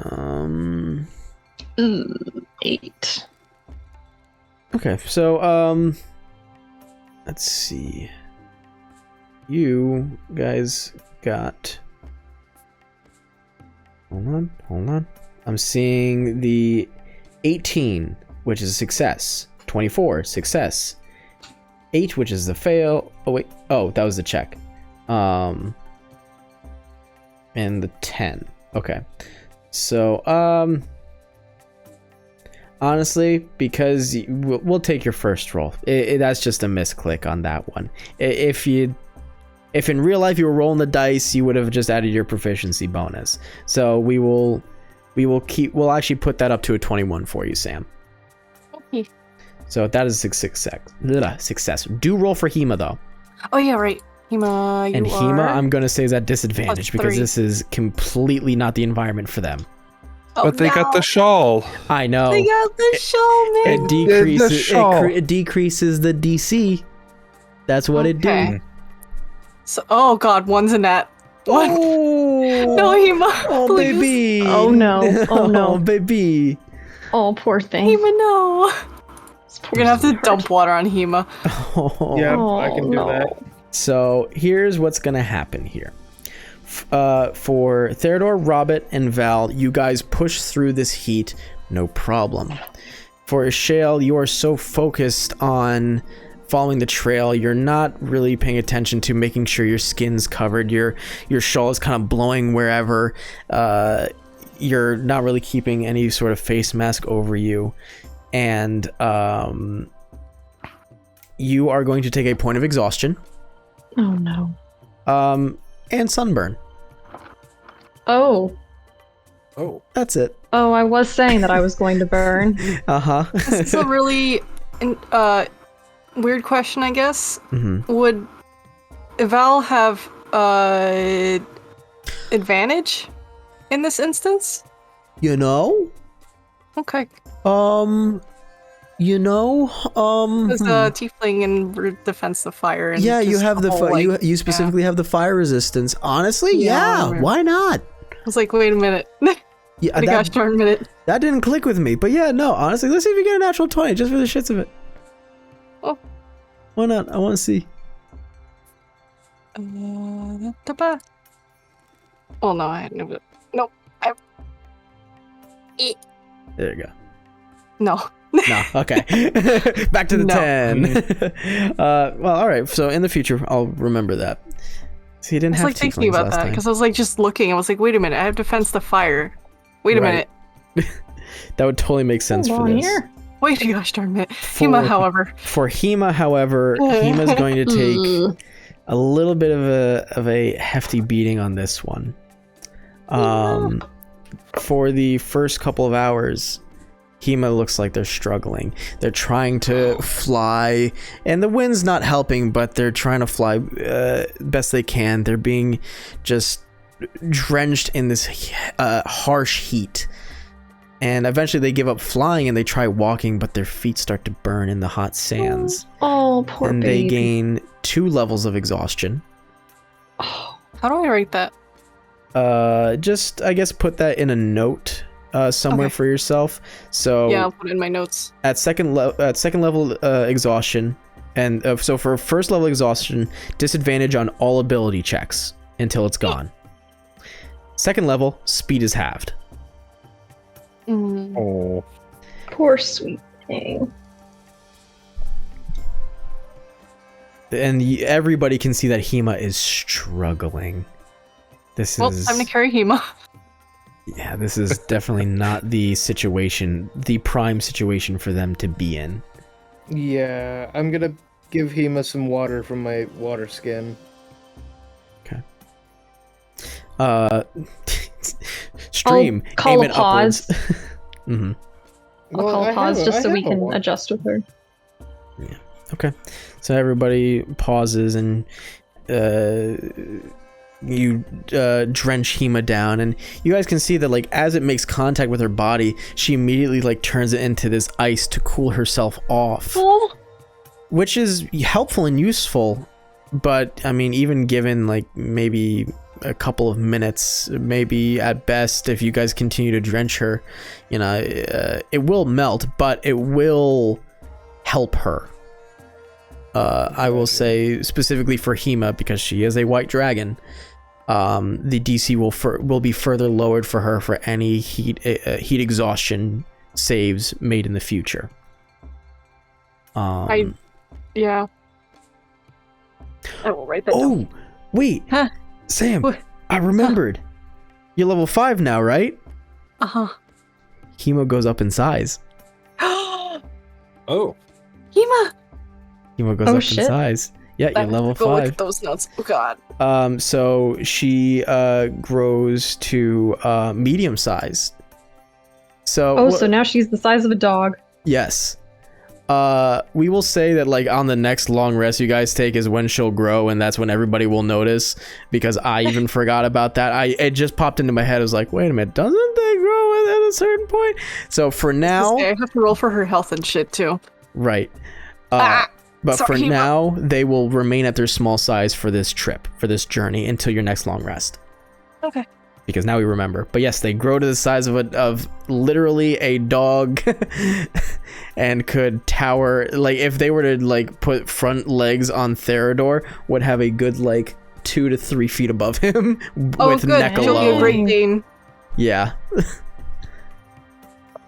Okay, so let's see. You guys got. Hold on. I'm seeing the 18, which is a success. 24, success. 8, which is the fail. Oh wait. Oh, that was the check. And the 10. Okay. So honestly, because we'll take your first roll. That's just a misclick on that one. If in real life you were rolling the dice, you would have just added your proficiency bonus. So we'll actually put that up to a 21 for you, Sam. Okay. So that is a success. Do roll for Hema though. Oh yeah, right. Hema, you And are... Hema, I'm gonna say is at disadvantage because +3. this is completely not the environment for them. Oh, But they got the shawl. I know. They got the show, man. It decreases. shawl. It decreases the DC. That's what it Okay. do. So, oh god, one's a net. One. Oh, No, Hema. oh please. baby. Oh, no. Oh, no. Oh baby. Oh, poor thing. Hema, no. We're gonna have to dump water on Hema. Oh. Yeah, Oh, I can do no. that. So here's what's gonna happen here. For Theodore, Robert, and Val, you guys push through this heat, no problem. For Shale, you are so focused on following the trail, you're not really paying attention to making sure your skin's covered. Your shawl is kind of blowing wherever. You're not really keeping any sort of face mask over you, and you are going to take a point of exhaustion. Oh, no. And sunburn. Oh. Oh. That's it. Oh, I was saying that I was going to burn. Uh-huh. This is a really weird question, I guess. Mm-hmm. Would Val have advantage in this instance? You know? Okay. Because Because tiefling and defense of fire. And yeah, you just have the whole, like, you specifically have the fire resistance. Honestly, Yeah. yeah, why not? I was like, wait a minute. Yeah, Gosh darn minute. that didn't click with me, but yeah, no, honestly, let's see if we get a natural 20 just for the shits of it. Oh. Why not? I want to see. Well, no, I hadn't. Nope. There you go. No. No, okay. Back to the No. 10. Well, all right. So in the future, I'll remember that. See, you didn't I was have like thinking tieflings about last that time. because I was like just looking. I was like, wait a minute, I have defense the fire. Wait a Right. minute. That would totally make sense Hold for on this. here. Wait a gosh darn minute. For- Hema, however. For Hema, however, Hema's going to take a little bit of a hefty beating on this one. For the first couple of hours, Hema looks like they're struggling. They're trying to fly, and the wind's not helping, but they're trying to fly best they can. They're being just drenched in this harsh heat. And eventually they give up flying and they try walking, but their feet start to burn in the hot sands. Oh, poor And baby. they gain 2 levels of exhaustion. How do I write that? Just, I guess, put that in a note somewhere Okay. for yourself. So Yeah, I'll put it in my notes. at second level exhaustion, and so for first level exhaustion, disadvantage on all ability checks until it's gone. Second level, speed is halved. Mm. Oh. Poor sweet thing. And everybody can see that Hema is struggling. This Well, is... time to carry Hema. Yeah, this is definitely not the situation, the prime situation for them to be in. Yeah, I'm gonna give Hema some water from my water skin. Stream, I'll call aim a it pause. upwards. Mm-hmm. I'll call I pause have just so we a can water. adjust with her. Okay, so everybody pauses and you drench Hema down, and you guys can see that like as it makes contact with her body, she immediately like turns it into this ice to cool herself off, Oh. which is helpful and useful. But I mean, even given like maybe a couple of minutes, maybe at best, if you guys continue to drench her, you know, it will melt, but it will help her. I will say specifically for Hema, because she is a white dragon, the DC will be further lowered for her for any heat exhaustion saves made in the future. Yeah. I will write that down. Oh, wait, Huh? Sam, What? I remembered. You're level 5 now, right? Uh-huh. Hema goes up in size. Oh. Hema! Hema goes Oh, up shit. in size. Yeah, I you're have level to go look 5. at those notes. Oh god. So she grows to medium size. So Oh, so now she's the size of a dog. yes. We will say that like on the next long rest you guys take is when she'll grow, and that's when everybody will notice, because I even forgot about that. It just popped into my head. I was like, wait a minute, doesn't they grow at a certain point? So for now, I have to roll for her health and shit too. right. But sorry, for Hema. now, they will remain at their small size for this trip, for this journey, until your next long rest. Okay. Because now we remember. But yes, they grow to the size of literally a dog, and could tower. Like if they were to like put front legs on Theodore, would have a good like 2 to 3 feet above him Oh, with good. neck She'll be a alone. great Dane. Yeah.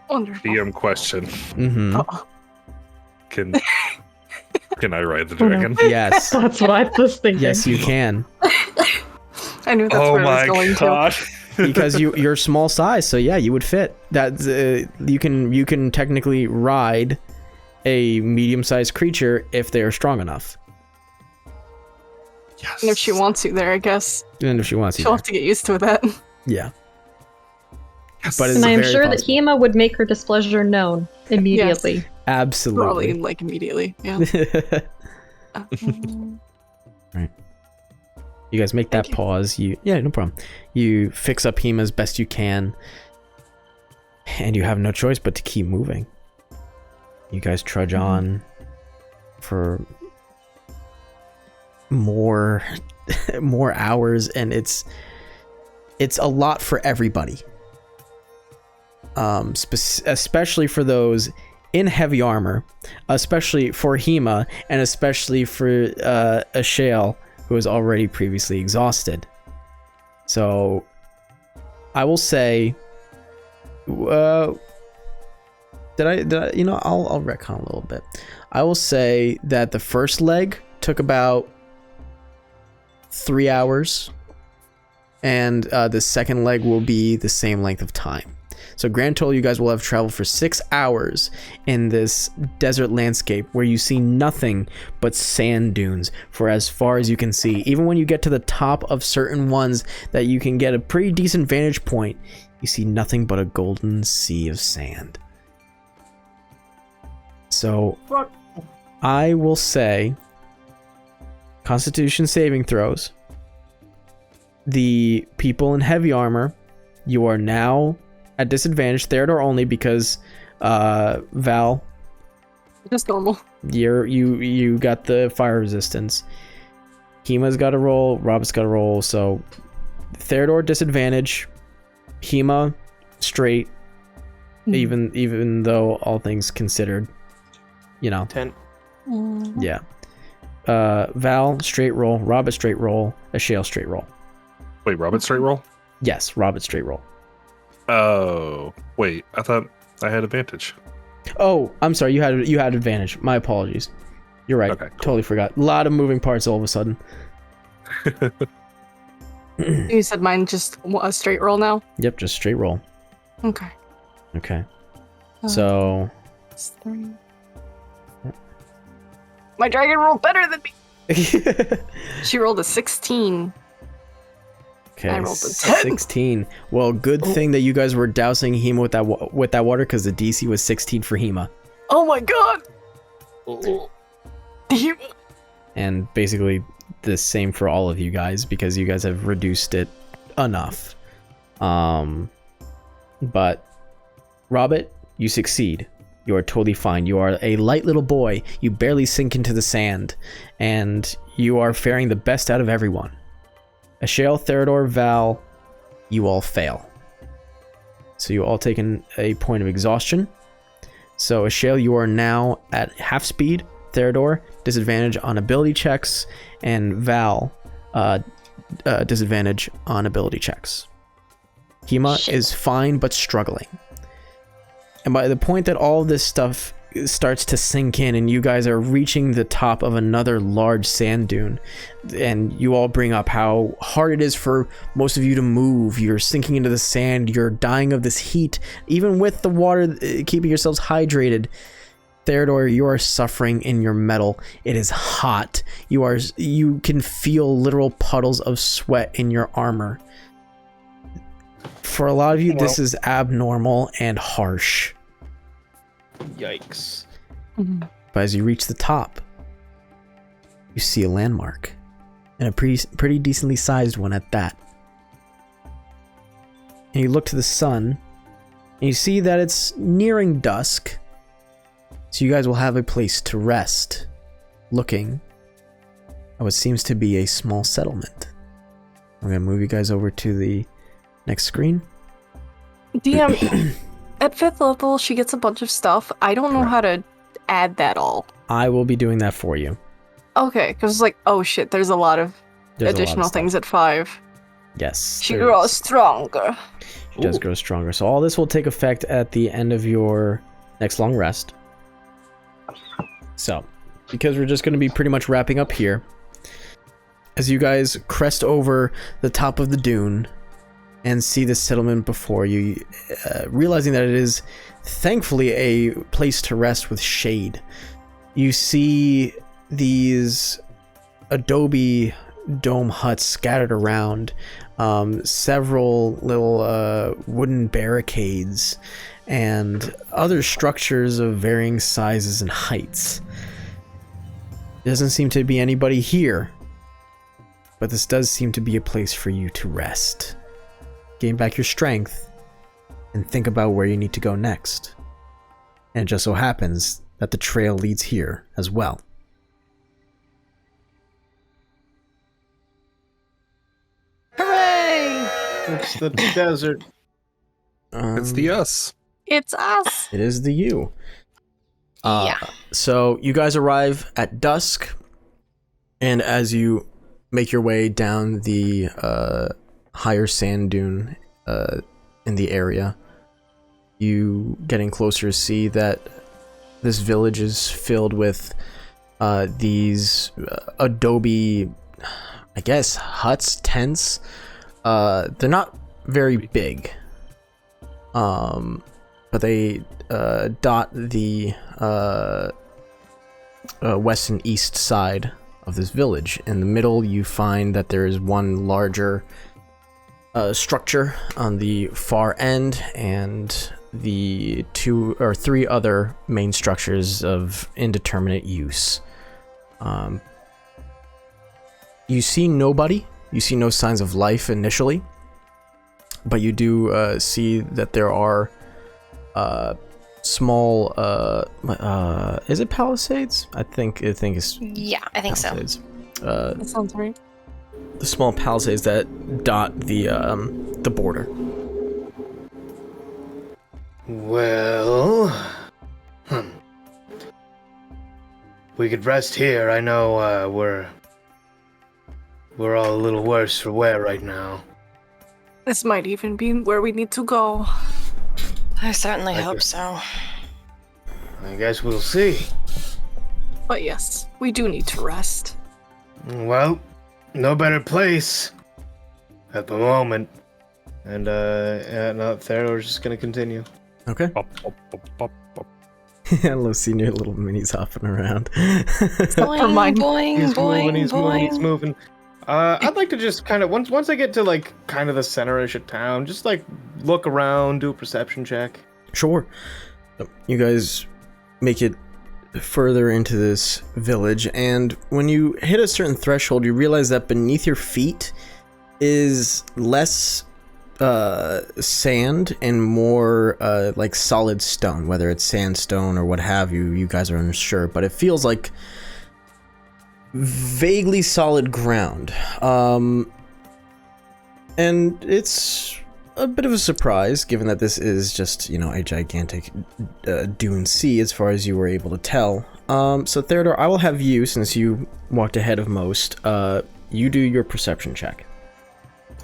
Wonderful. DM question. Mm-hmm. Oh. Can I ride the Oh, no. dragon? Yes. That's what I was thinking. Yes, you can. I knew that's Oh where I was my going god. Because you're small size, so yeah, you would fit. That's you can technically ride a medium-sized creature if they are strong enough. Yes. to. And if she wants to there, I guess. And if she wants to. She'll have to get used to that. Yeah. Yes. But it's And I am very sure possible. that Hema would make her displeasure known immediately. Absolutely. Probably like immediately. Yeah. You guys make that Thank you. pause. Yeah, no problem. You fix up Hema as best you can, and you have no choice but to keep moving. You guys trudge on for more hours, and it's a lot for everybody. Especially for those in heavy armor, especially for Hema, and especially for Ashael, who was already previously exhausted. So I will say, did I, you know, I'll retcon a little bit. I will say that the first leg took about 3 hours, and the second leg will be the same length of time. So grand total, you guys will have traveled for 6 hours in this desert landscape where you see nothing but sand dunes for as far as you can see. Even when you get to the top of certain ones that you can get a pretty decent vantage point, you see nothing but a golden sea of sand. So I will say Constitution saving throws. The people in heavy armor, you are now at disadvantage. Theodore only, because Val, Just normal. you got the fire resistance. Hema's got to roll, Rob's got to roll, so Theodore disadvantage, Hema straight, even though all things considered, you know. 10. Yeah. Val straight roll, Rob a straight roll, Ashael straight roll. Wait, Robin straight roll? Yes, Robert straight roll. Oh, wait. I thought I had advantage. Oh, I'm sorry. You had advantage. My apologies. You're right. Okay, cool. Totally forgot. A lot of moving parts all of a sudden. You said mine just a straight roll now? Yep, just straight roll. Okay. Okay. So It's 3. My dragon rolled better than me. She rolled a 16. okay, I rolled a 10. 16. Well, good thing that you guys were dousing Hema with that water because the DC was 16 for Hema. Oh my god! And basically the same for all of you guys because you guys have reduced it enough. But Robert, you succeed. You are totally fine. You are a light little boy. You barely sink into the sand, and you are faring the best out of everyone. Ashale, Theodore, Val, you all fail. So you all taken a point of exhaustion. So Ashale, you are now at half speed. Theodore, disadvantage on ability checks, and Val, disadvantage on ability checks. Hema is fine but struggling. And by the point that all this stuff starts to sink in and you guys are reaching the top of another large sand dune, and you all bring up how hard it is for most of you to move, you're sinking into the sand, you're dying of this heat, even with the water keeping yourselves hydrated. Theodore, you are suffering in your metal. It is hot. You can feel literal puddles of sweat in your armor. For a lot of you, this is abnormal and harsh. Yikes. But as you reach the top, you see a landmark, and a pretty decently sized one at that. And you look to the sun, and you see that it's nearing dusk, so you guys will have a place to rest, looking at what seems to be a small settlement. I'm going to move you guys over to the next screen. DM, at 5th level, she gets a bunch of stuff. I don't know how to add that all. I will be doing that for you. Okay, because it's like, oh shit, there's a lot of additional things at 5. Yes. She grows stronger. She does grow stronger. So all this will take effect at the end of your next long rest. So, because we're just going to be pretty much wrapping up here, as you guys crest over the top of the dune and see the settlement before you, realizing that it is thankfully a place to rest with shade. You see these adobe dome huts scattered around, several little wooden barricades, and other structures of varying sizes and heights. There doesn't seem to be anybody here, but this does seem to be a place for you to rest, gain back your strength, and think about where you need to go next. And it just so happens that the trail leads here as well. Hooray! It's the desert. It's the us. It's us. It is the you. Yeah. So you guys arrive at dusk, and as you make your way down the higher sand dune in the area, you getting closer see that this village is filled with these adobe, I guess, huts, tents. They're not very big, but they dot the west and east side of this village. In the middle, you find that there is one larger structure on the far end, and the 2 or 3 other main structures of indeterminate use. You see nobody. You see no signs of life initially, but you do see that there are small is it palisades? I think it's Yeah, I think palisades. That sounds right. The small palisades that dot the border. Well, we could rest here. I know we're all a little worse for wear right now. This might even be where we need to go. I certainly I hope guess- so. I guess we'll see. But yes, we do need to rest. Well, no better place at the moment. And no, Theodore's just gonna continue. Okay. Pop, pop, pop, pop, pop. I love seeing your little minis hopping around. Boing, mine. boing, He's boing, moving, he's boing. moving, he's moving. I'd like to just kind of once I get to like kind of the center-ish of town, just like look around, do a perception check. Sure. You guys make it further into this village, and when you hit a certain threshold, you realize that beneath your feet is less sand and more like solid stone, whether it's sandstone or what have you. You guys are unsure, but it feels like vaguely solid ground. And it's a bit of a surprise, given that this is just, you know, a gigantic dune sea, as far as you were able to tell. So Theodore, I will have you, since you walked ahead of most, you do your perception check.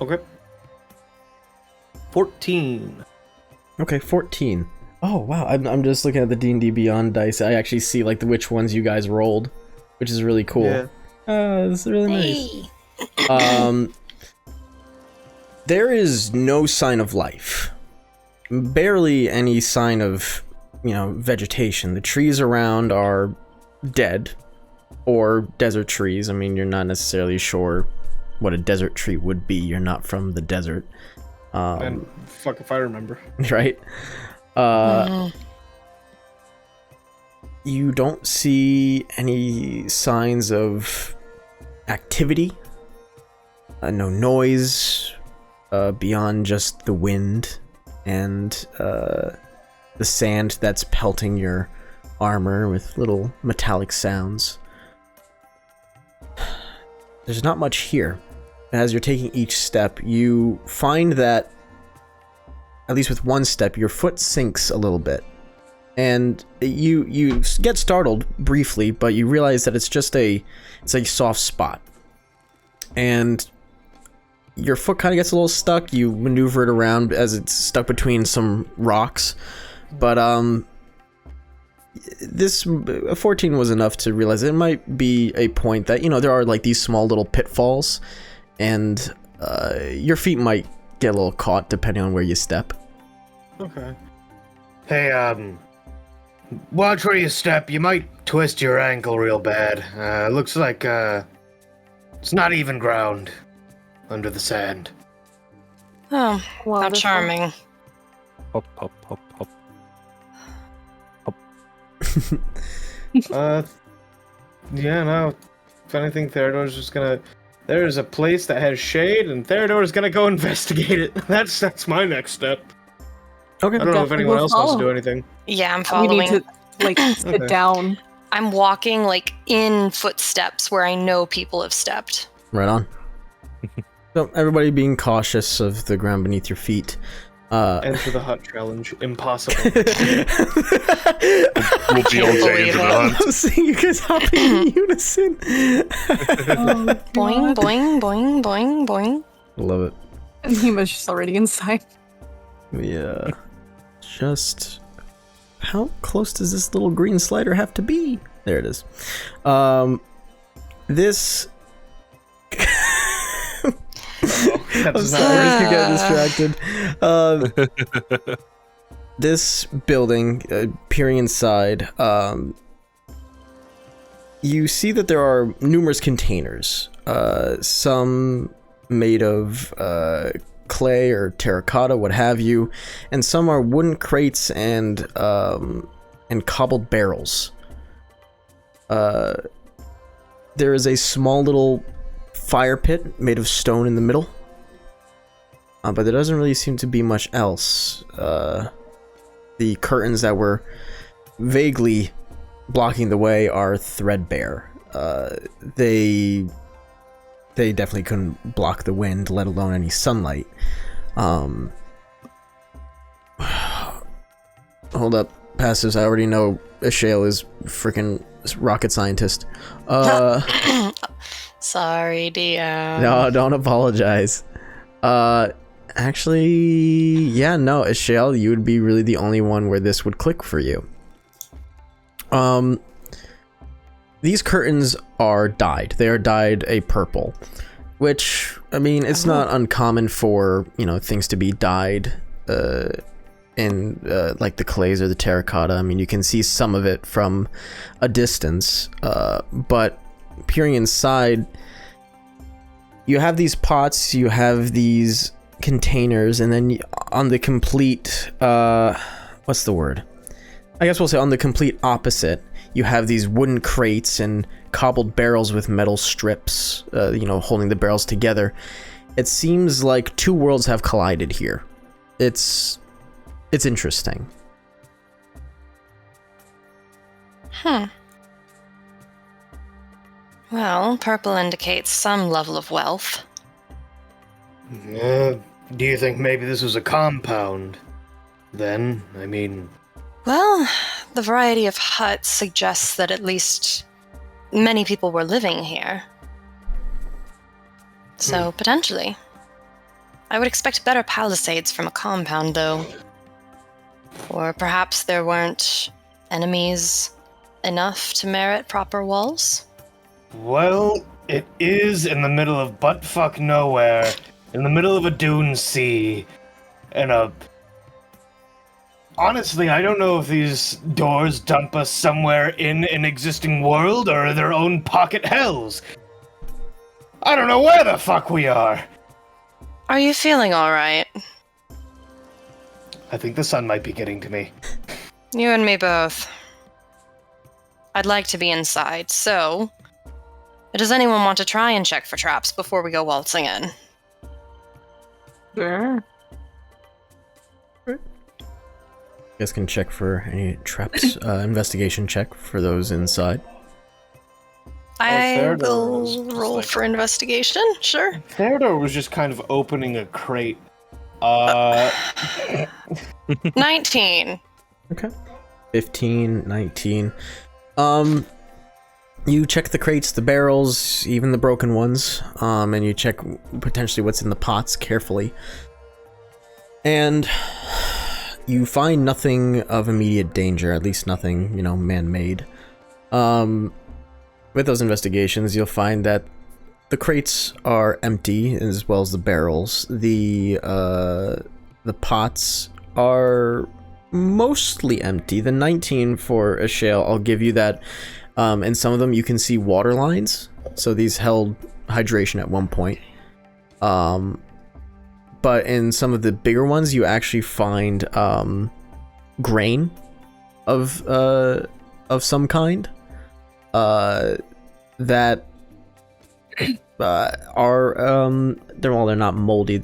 Okay. 14. Okay, 14. Oh, wow, I'm just looking at the D&D Beyond dice. I actually see, like, which ones you guys rolled, which is really cool. Yeah. This is really nice. There is no sign of life. Barely any sign of, you know, vegetation. The trees around are dead, or desert trees. I mean, you're not necessarily sure what a desert tree would be. You're not from the desert. And fuck if I remember. Right? You don't see any signs of activity. No noise beyond just the wind and the sand that's pelting your armor with little metallic sounds. There's not much here. As you're taking each step, you find that, at least with one step, your foot sinks a little bit. And you get startled briefly, but you realize that it's a soft spot. And your foot kind of gets a little stuck. You maneuver it around as it's stuck between some rocks. But this 14 was enough to realize it might be a point that, you know, there are like these small little pitfalls, and your feet might get a little caught depending on where you step. Okay. Hey, watch where you step. You might twist your ankle real bad. Looks like it's not even ground under the sand. Oh, how Wonderful. charming. Hop, hop, hop, hop. Yeah, no. If anything, Theodore's just gonna. There's a place that has shade, and Theodore's gonna go investigate it. That's my next step. Okay. I don't know if Definitely anyone will else wants to follow. do anything. Yeah, I'm We following. need to like sit Okay. down. I'm walking like in footsteps where I know people have stepped. Right on. So everybody being cautious of the ground beneath your feet. Enter the hut challenge. Impossible. We'll be all day believe into the it. hunt. I'm seeing you guys hopping in unison. Boing, boing, boing, boing, boing. Love it. And Hima's just already inside. Yeah. Just how close does this little green slider have to be? There it is. This. I'm sorry, I keep getting distracted. This building, peering inside, you see that there are numerous containers. Some made of clay or terracotta, what have you, and some are wooden crates and cobbled barrels. There is a small little fire pit made of stone in the middle, but there doesn't really seem to be much else. The curtains that were vaguely blocking the way are threadbare. They definitely couldn't block the wind, let alone any sunlight. Hold up, passives. I already know Ashale is freaking rocket scientist. Sorry, DM. No, don't apologize. Actually, yeah, no, Ishale, you would be really the only one where this would click for you. These curtains are dyed. They are dyed a purple, which, I mean, it's not uncommon for, you know, things to be dyed in like the clays or the terracotta. I mean, you can see some of it from a distance, but peering inside, you have these pots, you have these containers, and then on the complete, what's the word? I guess we'll say on the complete opposite, you have these wooden crates and cobbled barrels with metal strips, you know, holding the barrels together. It seems like two worlds have collided here. It's interesting. Well, purple indicates some level of wealth. Do you think maybe this was a compound? Then, I mean... Well, the variety of huts suggests that at least many people were living here. So, potentially. I would expect better palisades from a compound, though. Or perhaps there weren't enemies enough to merit proper walls? Well, it is in the middle of buttfuck nowhere, in the middle of a dune sea, and honestly, I don't know if these doors dump us somewhere in an existing world or their own pocket hells. I don't know where the fuck we are. Are you feeling alright? I think the sun might be getting to me. You and me both. I'd like to be inside, so... Does anyone want to try and check for traps before we go waltzing in? Sure. You guys can check for any traps. Investigation check for those inside. I Theodore will was just roll like- for investigation, sure. Theodore was just kind of opening a crate. 19. Okay. 15, 19. You check the crates, the barrels, even the broken ones, and you check potentially what's in the pots carefully. And you find nothing of immediate danger, at least nothing, you know, man-made. With those investigations, you'll find that the crates are empty, as well as the barrels. The pots are mostly empty. The 19 for a shale, I'll give you that. In some of them, you can see water lines. So these held hydration at one point. But in some of the bigger ones, you actually find grain of some kind that are they're not moldy.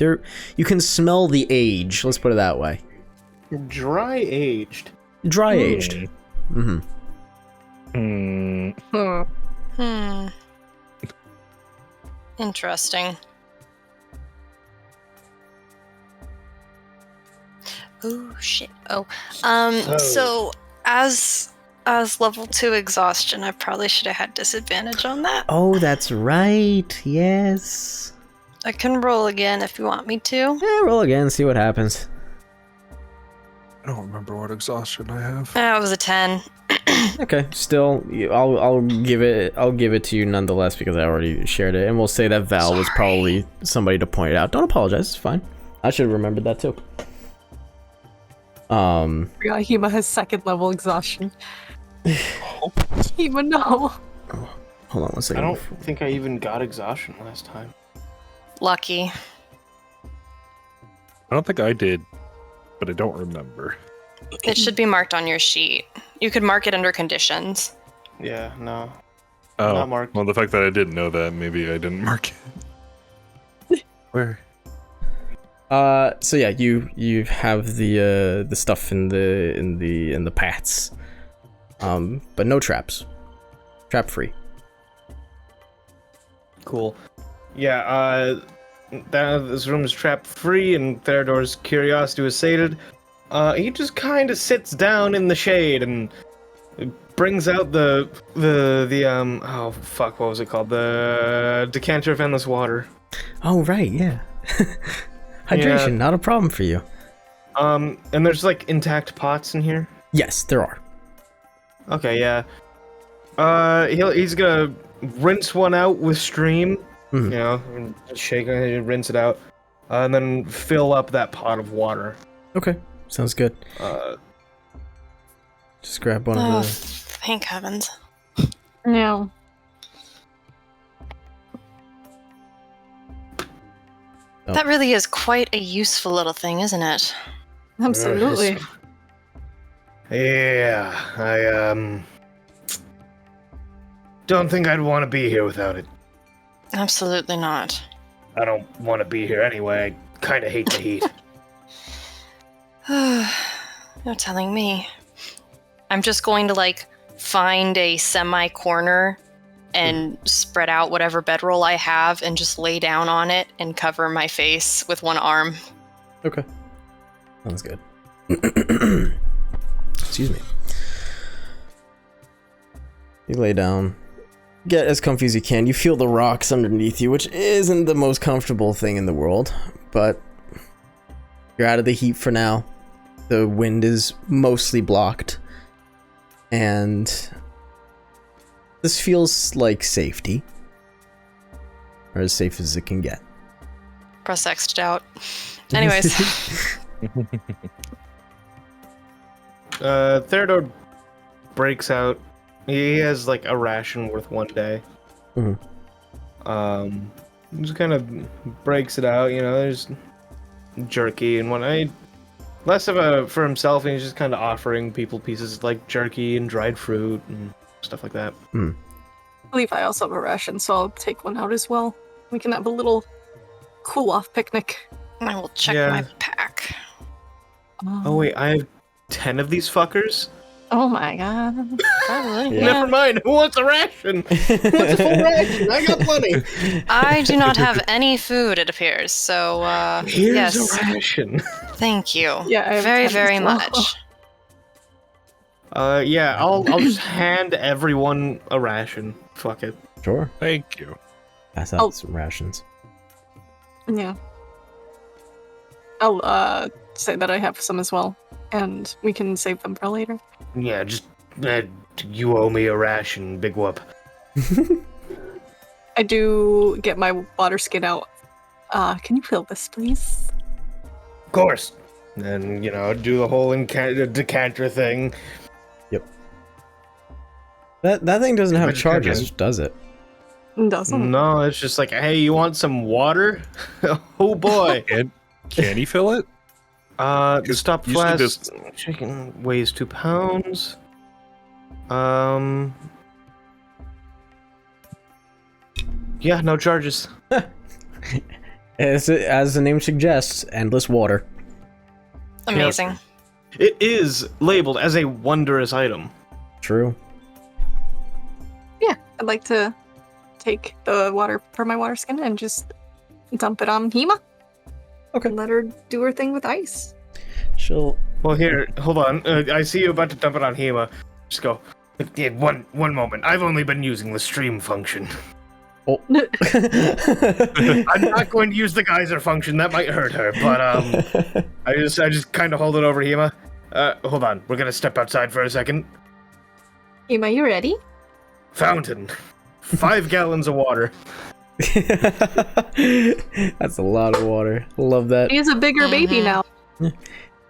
You can smell the age. Let's put it that way. Dry aged. Dry aged. Mm-hmm. Interesting. Oh shit. So as level 2 exhaustion, I probably should have had disadvantage on that. Oh, that's right. Yes. I can roll again if you want me to. Yeah, roll again, see what happens. I don't remember what exhaustion I have. That was a 10. Okay, still, I'll give it to you nonetheless because I already shared it, and we'll say that Val was probably somebody to point it out. Don't apologize, it's fine. I should have remembered that too. Forgot Hema has second level exhaustion. Hema, no. Hold on one second. I don't think I even got exhaustion last time. Lucky. I don't think I did, but I don't remember. It should be marked on your sheet. You could mark it under conditions. Yeah, no. Oh, Not marked. well, the fact that I didn't know that, maybe I didn't mark it. Where? So yeah, you have the stuff in the paths, but no traps, trap free. Cool. Yeah, this room is trap free, and Theodore's curiosity was sated. He just kind of sits down in the shade and brings out the oh fuck, what was it called? The decanter of endless water. Oh right, yeah. Hydration, not a problem for you. And there's like intact pots in here. Yes, there are. Okay, yeah. He's gonna rinse one out with stream. Mhm. You know, and just shake it and rinse it out, and then fill up that pot of water. Okay, sounds good. Just grab one Oh, of the... thank heavens. No. Oh. That really is quite a useful little thing, isn't it? Absolutely. Yeah, I don't think I'd want to be here without it. Absolutely not. I don't want to be here anyway. I kind of hate the heat. You're telling me. I'm just going to, like, find a semi-corner and spread out whatever bedroll I have and just lay down on it and cover my face with one arm. Okay. Sounds good. Excuse me. You lay down. Get as comfy as you can. You feel the rocks underneath you, which isn't the most comfortable thing in the world, but you're out of the heat for now. The wind is mostly blocked. And this feels like safety. Or as safe as it can get. Press X'd out. Anyways. Theodore breaks out. He has like a ration worth 1 day. Just kind of breaks it out. You know, there's jerky and whatnot. Less of a for himself, and he's just kind of offering people pieces like jerky and dried fruit and stuff like that. I believe I also have a ration, so I'll take one out as well. We can have a little cool-off picnic. I will check Yeah. my pack. Oh wait, I have 10 of these fuckers. Oh my god. Probably, Yeah. Never mind. Who wants a ration? Who wants a full ration? I got plenty. I do not have any food, it appears, so, Here's yes. a ration. Thank you. Yeah, I have very, 10 very as well. much. Yeah, I'll just hand everyone a ration. Fuck it. Sure. Thank you. Pass out Oh. some rations. Yeah. I'll say that I have some as well, and we can save them for later. Yeah, just you owe me a ration, big whoop. I do get my water skin out. Can you fill this, please? Of course. And you know, do the whole decanter thing. That thing doesn't have Which charges, again- does it? Doesn't. No, it's just like, hey, you want some water? Oh boy. Can he fill it? The 'Cause stop usually flask this- chicken weighs 2 pounds. Yeah, no charges. As the name suggests, endless water. Amazing. It is labeled as a wondrous item. True. Yeah, I'd like to take the water from my water skin and just dump it on Hema. Okay. And let her do her thing with ice. She'll... Well, here, hold on. I see you about to dump it on Hema. Just go. Yeah, one moment. I've only been using the stream function. Oh. I'm not going to use the geyser function. That might hurt her. But I just kind of hold it over Hema. Hold on. We're gonna step outside for a second. Hema, you ready? Fountain. 5 gallons of water. That's a lot of water. Love that. He's a bigger baby now.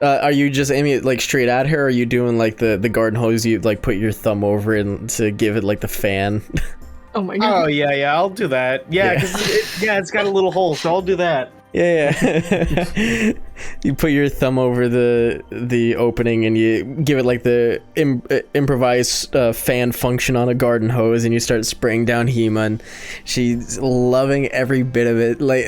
Are you just aiming it like straight at her, or are you doing like the garden hose? You like put your thumb over it and to give it like the fan. Oh my god. Oh yeah, I'll do that. Yeah, Yeah. 'cause it's got a little hole, so I'll do that. Yeah. You put your thumb over the opening and you give it like the improvised fan function on a garden hose, and you start spraying down Hema, and she's loving every bit of it, like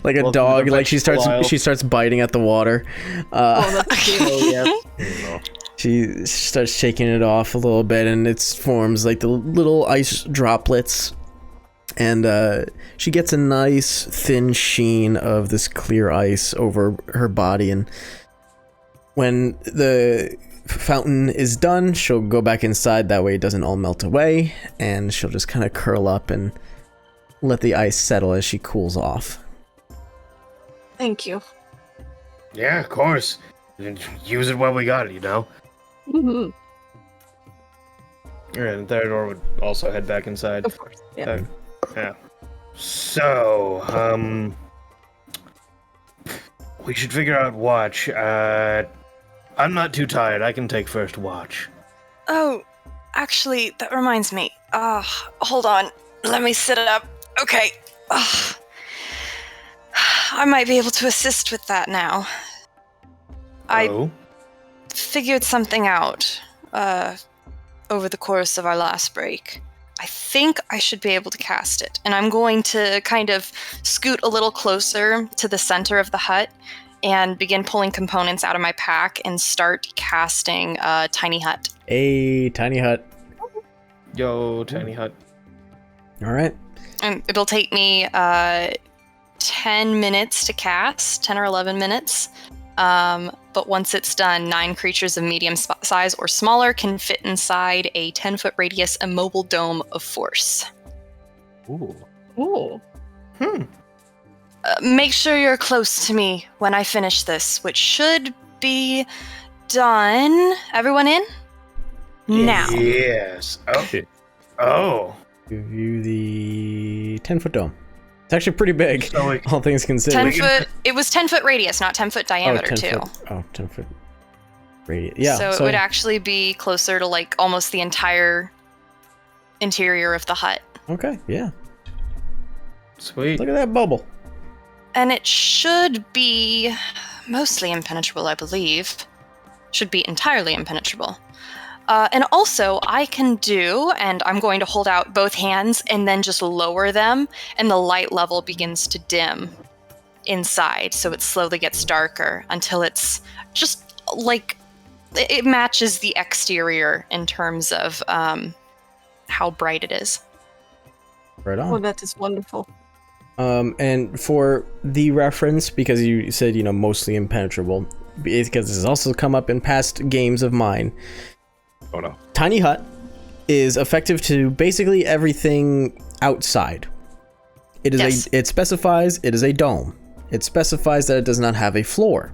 like a Welcome to dog. the Like she vegetable starts biting at the water. Oh, that's cute. Oh yeah. She starts shaking it off a little bit, and it forms like the little ice droplets. And she gets a nice thin sheen of this clear ice over her body. And when the fountain is done, she'll go back inside. That way it doesn't all melt away. And she'll just kind of curl up and let the ice settle as she cools off. Thank you. Yeah, of course. Use it while we got it, you know? Mhm. And Theodore would also head back inside. Of course. Yeah. Yeah. So, we should figure out watch. I'm not too tired. I can take first watch. Oh, actually, that reminds me. Hold on. Let me sit up. Okay. I might be able to assist with that now. I Oh? figured something out over the course of our last break. I think I should be able to cast it, and I'm going to kind of scoot a little closer to the center of the hut and begin pulling components out of my pack and start casting Tiny Hut. A tiny hut. Yo, tiny hut. All right. And it'll take me 10 minutes to cast, 10 or 11 minutes. But once it's done, 9 creatures of medium size or smaller can fit inside a 10-foot radius immobile dome of force. Ooh. Ooh. Make sure you're close to me when I finish this, which should be done. Everyone in? Now. Yes. Oh. Oh. Give you the 10-foot dome. It's actually pretty big, So we- all things considered. 10 foot. It was 10-foot radius, not 10-foot diameter, 10 too. Foot, 10-foot radius. Yeah. So it would actually be closer to like almost the entire interior of the hut. Okay, yeah. Sweet. Look at that bubble. And it should be mostly impenetrable, I believe. Should be entirely impenetrable. And also, I can do, and I'm going to hold out both hands and then just lower them, and the light level begins to dim inside, so it slowly gets darker until it's just like it matches the exterior in terms of how bright it is. Right on. Oh, that is wonderful. And for the reference, because you said, mostly impenetrable, because this has also come up in past games of mine, Oh no. Tiny Hut is effective to basically everything outside. It is Yes. it specifies it is a dome. It specifies that it does not have a floor.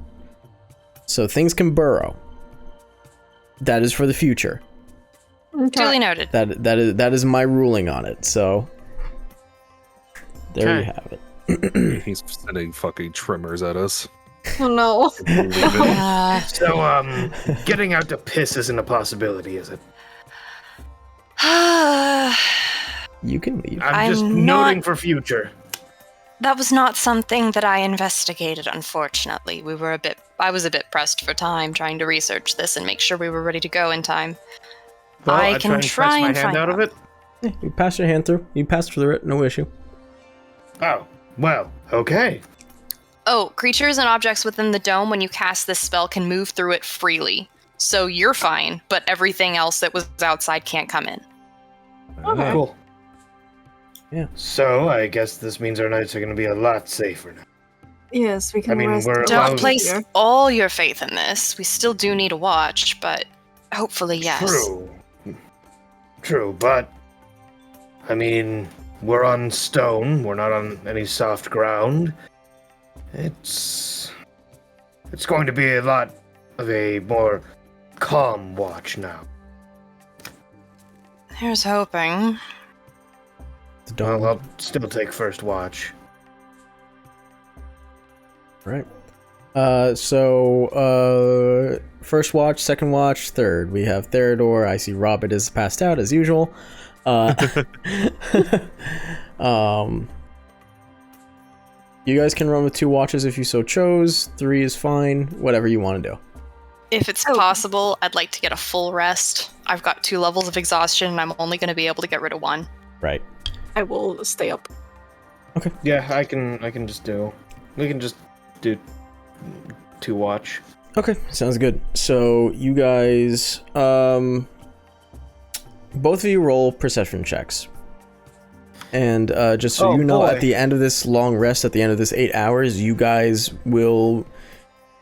So things can burrow. That is for the future. Duly noted. That is my ruling on it. So there you have it. He's sending fucking trimmers at us. Oh no. Leave it. So, getting out to piss isn't a possibility, is it? You can leave. I'm just I'm not- noting for future. That was not something that I investigated, unfortunately. I was a bit pressed for time trying to research this and make sure we were ready to go in time. Well, I I can try and try press and my hand find out of it. Yeah, you pass your hand through. You pass through it, no issue. Oh, well, okay. Oh, creatures and objects within the dome, when you cast this spell, can move through it freely. So you're fine, but everything else that was outside can't come in. Okay. Cool. Yeah. So, I guess this means our nights are going to be a lot safer now. Yes, we can I mean, rest. we're and allowed- Don't rest place here. all your faith in this. We still do need a watch, but hopefully, yes. True, but I mean, we're on stone. We're not on any soft ground. It's going to be a lot of a more calm watch now. Here's hoping. The dome. Well, I'll still take first watch. Right. First watch, second watch, third. We have Theodore. I see Robert is passed out as usual. You guys can run with 2 watches if you so chose. 3 is fine. Whatever you want to do. If it's possible, I'd like to get a full rest. I've got 2 levels of exhaustion, and I'm only going to be able to get rid of 1. Right. I will stay up. Yeah, I can just do. We can just do 2 watch. Okay, sounds good. So you guys, both of you roll perception checks. And just so Oh, you know, boy. at the end of this long rest, at the end of this 8 hours, you guys will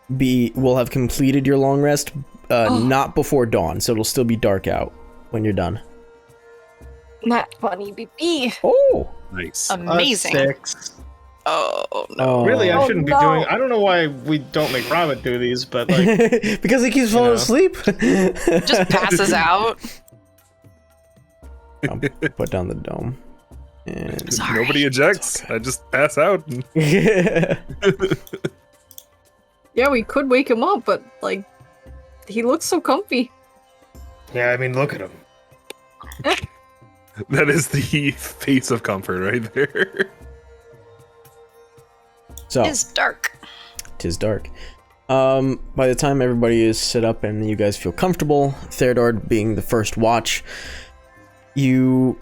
have completed your long rest, not before dawn. So it'll still be dark out when you're done. Not funny, BB. Oh, Nice. Amazing. 6. Oh no. Oh. Really, I Oh, shouldn't be no. doing. I don't know why we don't make Robert do these, but like, Because he keeps falling know. asleep. Just passes out. I'll put down the dome. And Sorry. Nobody ejects. I just pass out. Yeah, we could wake him up, but like, he looks so comfy. Yeah, I mean, look at him. That is the face of comfort right there. so It's dark. 'tis dark. By the time everybody is set up and you guys feel comfortable, Theodore being the first watch, you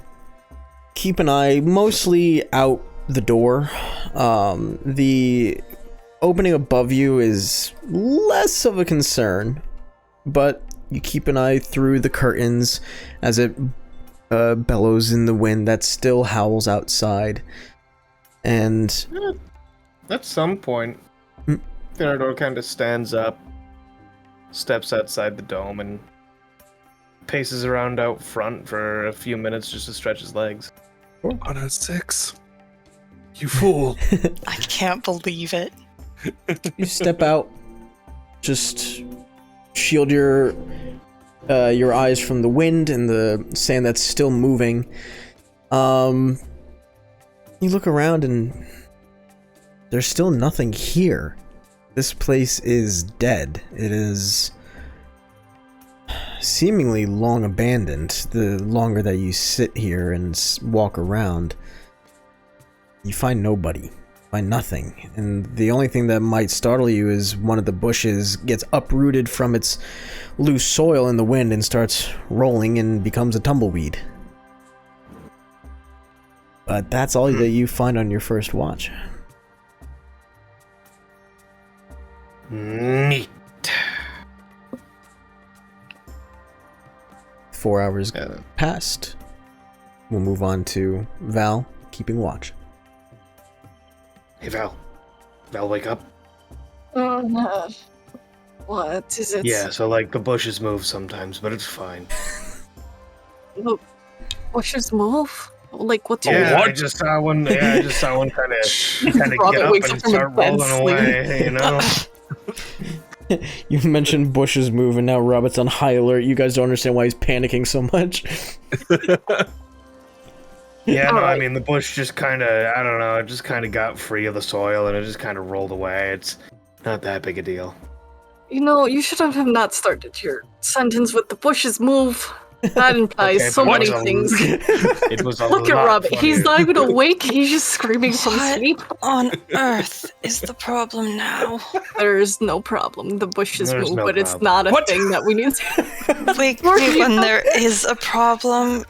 keep an eye mostly out the door. The opening above you is less of a concern, but you keep an eye through the curtains as it bellows in the wind that still howls outside. And at some point, Theodore kind of stands up, steps outside the dome, and paces around out front for a few minutes just to stretch his legs. On a 6. You fool. I can't believe it. you step out, just shield your eyes from the wind and the sand that's still moving. You look around and there's still nothing here. This place is dead. It is seemingly long abandoned. The longer that you sit here and walk around, you find nobody. Find nothing. And the only thing that might startle you is one of the bushes gets uprooted from its loose soil in the wind and starts rolling and becomes a tumbleweed. But that's all that you find on your first watch. Neat. 4 hours passed. We'll move on to Val keeping watch. Hey, Val. Val, wake up. Oh no. What is it? Yeah, so like the bushes move sometimes, but it's fine. Look, bushes move. Like what's Yeah, what? I just saw one. Yeah, I just saw one kind of get Robert up wakes and up from a start dead rolling away. You know. You mentioned bushes move, and now Robert's on high alert. You guys don't understand why he's panicking so much. Yeah, no, I Alright. mean the bush just kind of, I don't know, it just kind of got free of the soil and it just kind of rolled away. It's not that big a deal. You know, you should have not started your sentence with the bushes move. That implies Okay, so but many it was a- things. It was a Look at lot Robert. He's funnier. not even awake. He's just screaming from What? sleep. On earth is the problem now? There's no problem. The bushes There's move, no but it's problem. not a What? thing that we need to. Wake me when there is a problem.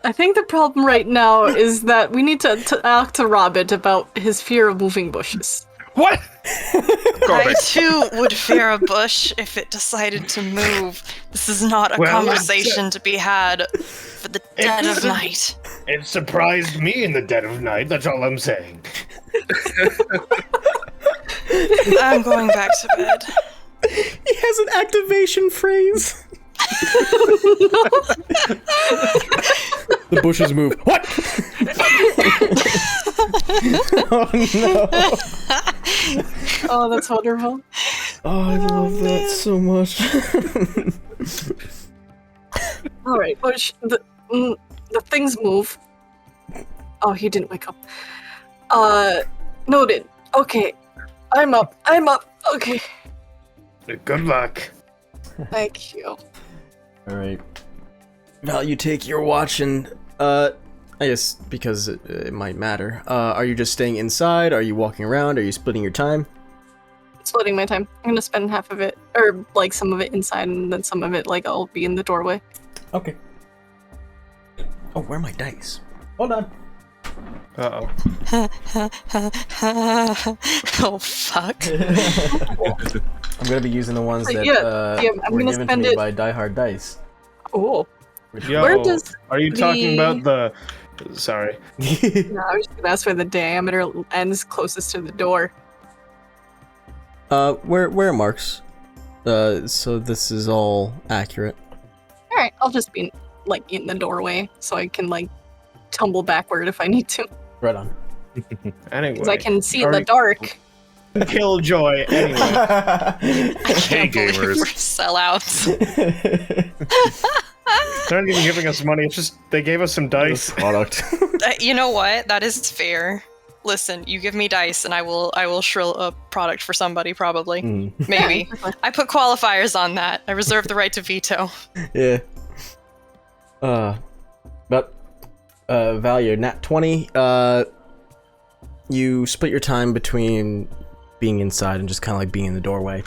I think the problem right now is that we need to talk to Robert about his fear of moving bushes. What? I too would fear a bush if it decided to move. This is not a Well, conversation to be had for the dead of doesn't- night. It surprised me in the dead of night, that's all I'm saying. I'm going back to bed. He has an activation phrase. The bushes move. What? Oh no. Oh, that's wonderful. Oh, I love that so much. All right, bush. The things move. Oh, he didn't wake up. Noted. Okay, I'm up. Okay, Good luck. thank you. Alright. Val, you take your watch and, I guess because it might matter. Are you just staying inside? Are you walking around? Are you splitting your time? Splitting my time. I'm gonna spend half of it, or like some of it inside, and then some of it like I'll be in the doorway. Okay. Oh, where are my dice? Hold on. Uh-oh. Oh, fuck. I'm gonna be using the ones that yeah, I'm were gonna given to spend me it- by Die Hard Dice. Oh. Yo, Where does are you talking the- about the... Sorry. No, I was just gonna ask where the diameter ends closest to the door. Where it marks. So this is all accurate. All right, I'll just be like in the doorway so I can like tumble backward if I need to. Right on. Anyway, Because I can see in the dark. Killjoy. Anyway, I can't believe gamers. we're sellouts. they're not even giving us money. It's just they gave us some dice. Product. You know what? That is fair. Listen, you give me dice, and I will shrill a product for somebody, probably. Maybe. I put qualifiers on that. I reserve the right to veto. Yeah. But Value, nat 20. You split your time between being inside and just kind of like being in the doorway.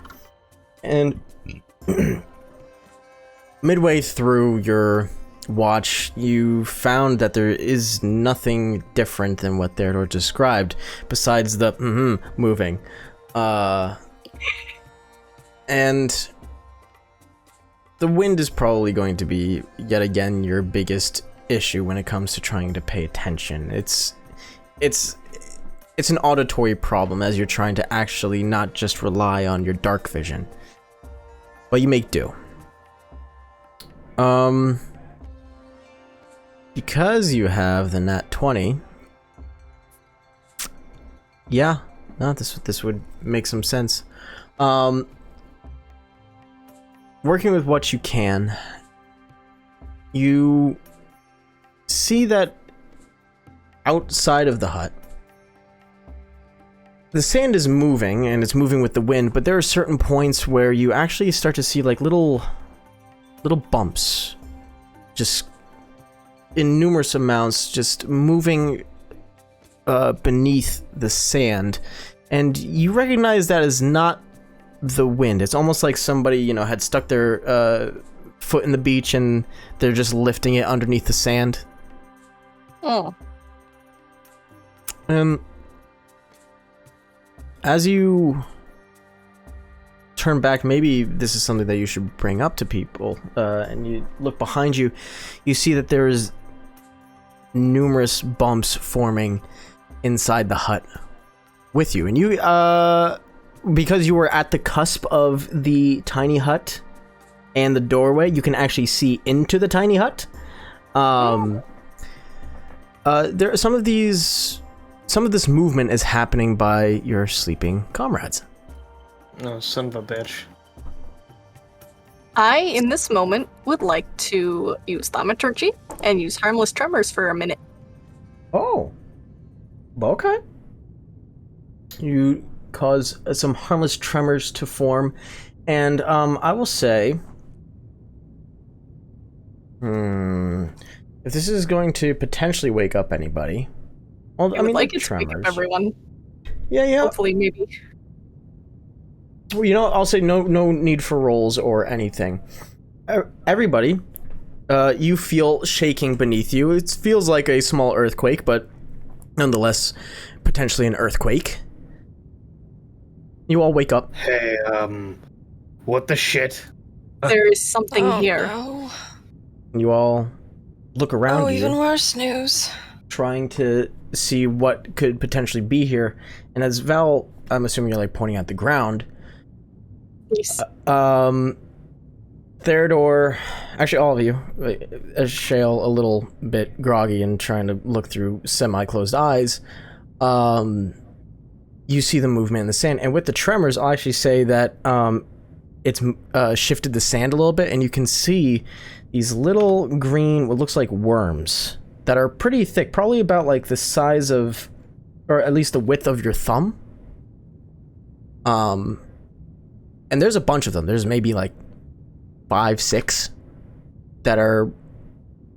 And midway through your watch, you found that there is nothing different than what Theodore described, besides the moving. And the wind is probably going to be, yet again, your biggest issue when it comes to trying to pay attention. It's an auditory problem as you're trying to actually not just rely on your dark vision. But you make do. Because you have the nat 20, yeah, no, this would make some sense. Working with what you can, you see that outside of the hut, the sand is moving, and it's moving with the wind, but there are certain points where you actually start to see like little bumps, just in numerous amounts, just moving beneath the sand, and you recognize that as not the wind. It's almost like somebody, had stuck their foot in the beach and they're just lifting it underneath the sand. Oh. As you turn back, maybe this is something that you should bring up to people, and you look behind you, you see that there is numerous bumps forming inside the hut with you. And you, because you were at the cusp of the tiny hut and the doorway, you can actually see into the tiny hut. There are some of this movement is happening by your sleeping comrades. Oh, son of a bitch. I, in this moment, would like to use thaumaturgy and use harmless tremors for a minute. Oh. Okay. You cause some harmless tremors to form, and I will say, if this is going to potentially wake up anybody, well, I mean, like the it's wake up tremors. everyone. Yeah. Hopefully, maybe. Well, I'll say no need for rolls or anything. Everybody, you feel shaking beneath you. It feels like a small earthquake, but nonetheless, potentially an earthquake. You all wake up. Hey, what the shit? There is something here. No. You all look around you, even worse news. trying to see what could potentially be here. And as Val, I'm assuming you're like pointing at the ground. Yes. Theodore, actually all of you, Shale a little bit groggy and trying to look through semi-closed eyes, you see the movement in the sand. And with the tremors, I'll actually say that it's shifted the sand a little bit, and you can see these little green, what looks like worms, that are pretty thick, probably about like the size of, or at least the width of your thumb. And there's a bunch of them. There's maybe like 5, 6 that are